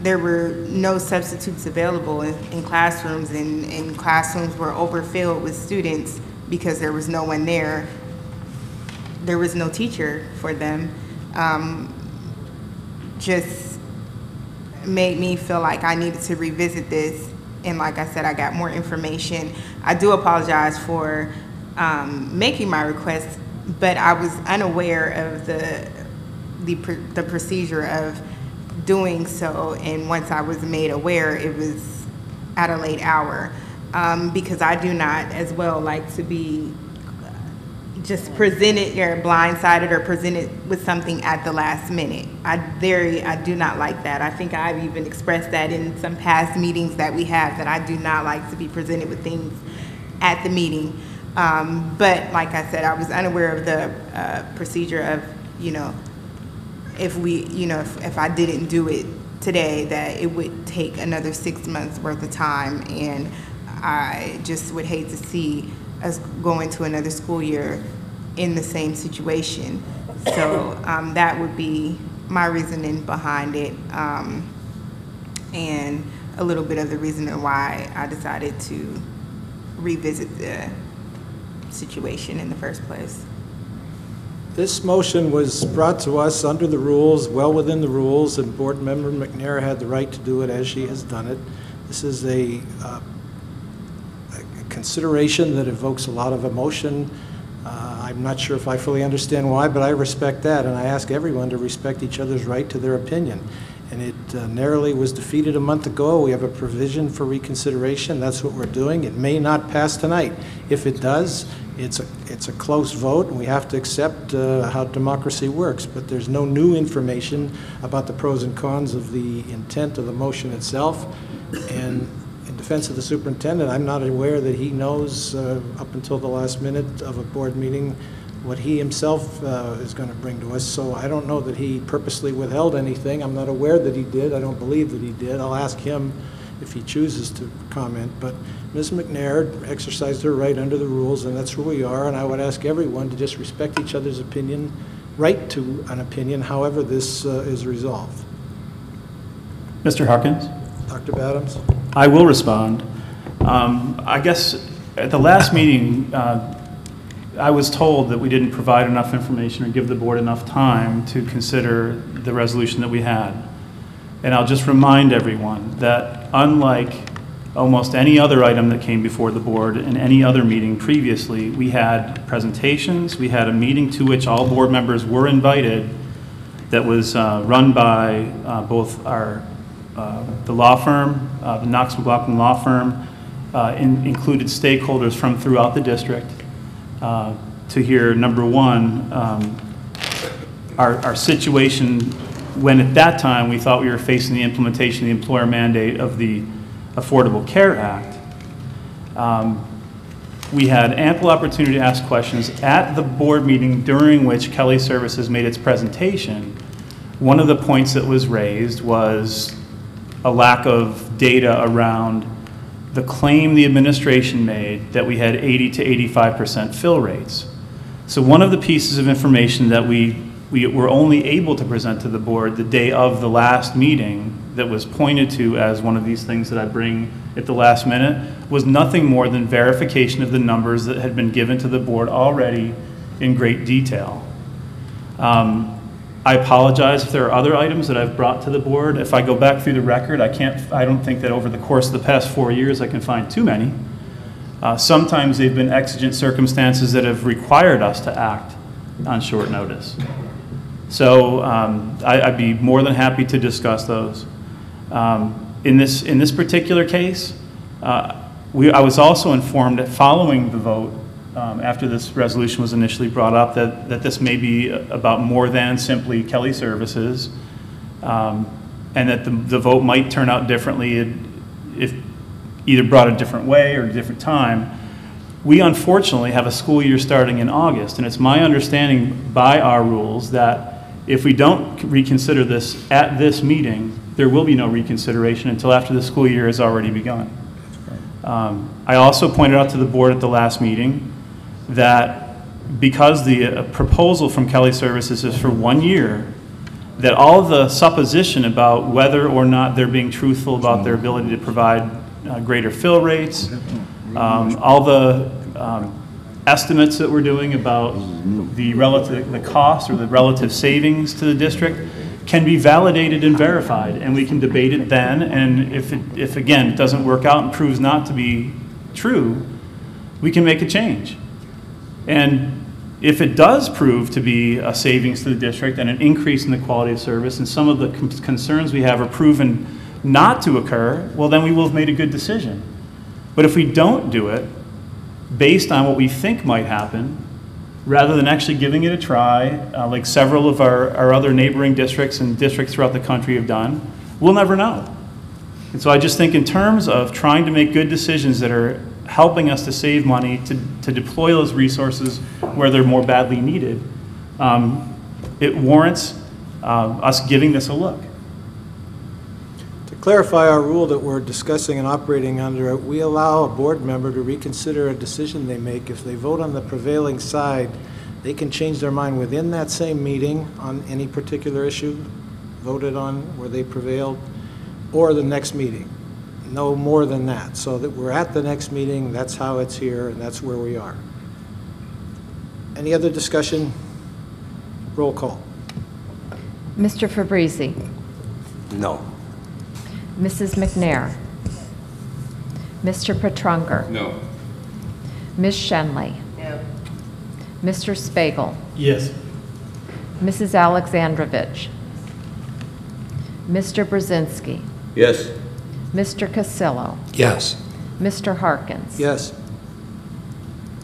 there were no substitutes available in classrooms, and classrooms were overfilled with students because there was no one there. There was no teacher for them. Just made me feel like I needed to revisit this. And like I said, I got more information. I do apologize for making my request, but I was unaware of the procedure of doing so. And once I was made aware, it was at a late hour, because I do not as well like to be just presented or blindsided or presented with something at the last minute. I do not like that. I think I've even expressed that in some past meetings that we have, that I do not like to be presented with things at the meeting. But like I said, I was unaware of the procedure of, if I didn't do it today, that it would take another 6 months worth of time. And I just would hate to see us go into another school year in the same situation. So that would be my reasoning behind it, and a little bit of the reason why I decided to revisit the situation in the first place. This motion was brought to us under the rules, well within the rules, and Board Member McNair had the right to do it as she has done it. This is a consideration that evokes a lot of emotion. I'm not sure if I fully understand why, but I respect that, and I ask everyone to respect each other's right to their opinion. And it narrowly was defeated a month ago. We have a provision for reconsideration. That's what we're doing. It may not pass tonight. If it does, it's a close vote, and we have to accept how democracy works. But there's no new information about the pros and cons of the intent of the motion itself. And in defense of the superintendent, I'm not aware that he knows up until the last minute of a board meeting what he himself is going to bring to us. So I don't know that he purposely withheld anything. I'm not aware that he did. I don't believe that he did. I'll ask him if he chooses to comment. But Ms. McNair exercised her right under the rules, and that's where we are. And I would ask everyone to just respect each other's opinion, right to an opinion, however this is resolved. Mr. Harkins? Dr. Badams? I will respond. I guess at the last meeting, I was told that we didn't provide enough information or give the board enough time to consider the resolution that we had. And I'll just remind everyone that unlike almost any other item that came before the board in any other meeting previously, we had presentations, we had a meeting to which all board members were invited that was run by both the law firm, the Knox McLaughlin law firm, included stakeholders from throughout the district to hear, number one, our situation when at that time we thought we were facing the implementation of the employer mandate of the Affordable Care Act. We had ample opportunity to ask questions at the board meeting during which Kelly Services made its presentation. One of the points that was raised was a lack of data around the claim the administration made that we had 80 to 85% fill rates. So one of the pieces of information that we were only able to present to the board the day of the last meeting that was pointed to as one of these things that I bring at the last minute was nothing more than verification of the numbers that had been given to the board already in great detail. I apologize if there are other items that I've brought to the board. If I go back through the record, I don't think that over the course of the past 4 years I can find too many. Sometimes they've been exigent circumstances that have required us to act on short notice. So I'd be more than happy to discuss those. In this particular case, I was also informed that following the vote, after this resolution was initially brought up, that this may be about more than simply Kelly Services, and that the vote might turn out differently if either brought a different way or a different time. We unfortunately have a school year starting in August, and it's my understanding by our rules that If we don't reconsider this at this meeting, there will be no reconsideration until after the school year has already begun. I also pointed out to the board at the last meeting that because the proposal from Kelly Services is for 1 year, that all of the supposition about whether or not they're being truthful about their ability to provide greater fill rates, all the estimates that we're doing about the cost or the relative savings to the district can be validated and verified, and we can debate it then, and if again, it doesn't work out and proves not to be true, we can make a change. And if it does prove to be a savings to the district and an increase in the quality of service, and some of the concerns we have are proven not to occur, well, then we will have made a good decision. But if we don't do it, based on what we think might happen, rather than actually giving it a try, like several of our other neighboring districts and districts throughout the country have done, we'll never know. And so I just think in terms of trying to make good decisions that are helping us to save money, to deploy those resources where they're more badly needed, it warrants us giving this a look. To clarify our rule that we're discussing and operating under, we allow a board member to reconsider a decision they make. If they vote on the prevailing side, they can change their mind within that same meeting on any particular issue voted on where they prevailed, or the next meeting. No more than that. So that we're at the next meeting, that's how it's here, and that's where we are. Any other discussion? Roll call. Mr. Fabrizi? No. Mrs. McNair? Mr. Petrunger? No. Ms. Shenley? No. Mr. Spiegel? Yes. Mrs. Alexandrovich? Mr. Brzezinski? Yes. Mr. Cassillo? Yes. Mr. Harkins? Yes.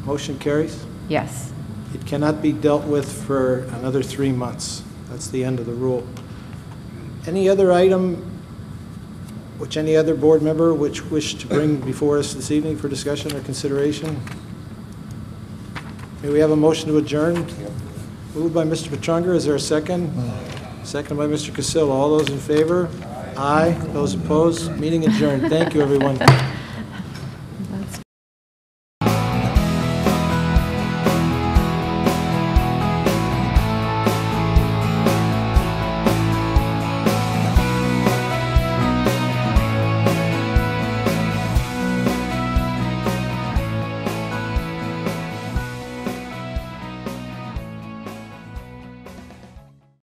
Motion carries. Yes. It cannot be dealt with for another 3 months. That's the end of the rule. Any other item which any other board member which wish to bring before us this evening for discussion or consideration? May we have a motion to adjourn? Moved by Mr. Petrunger. Is there a second? Second by Mr. Cassillo. All those in favor? Aye. Those opposed? Meeting adjourned. Thank you, everyone.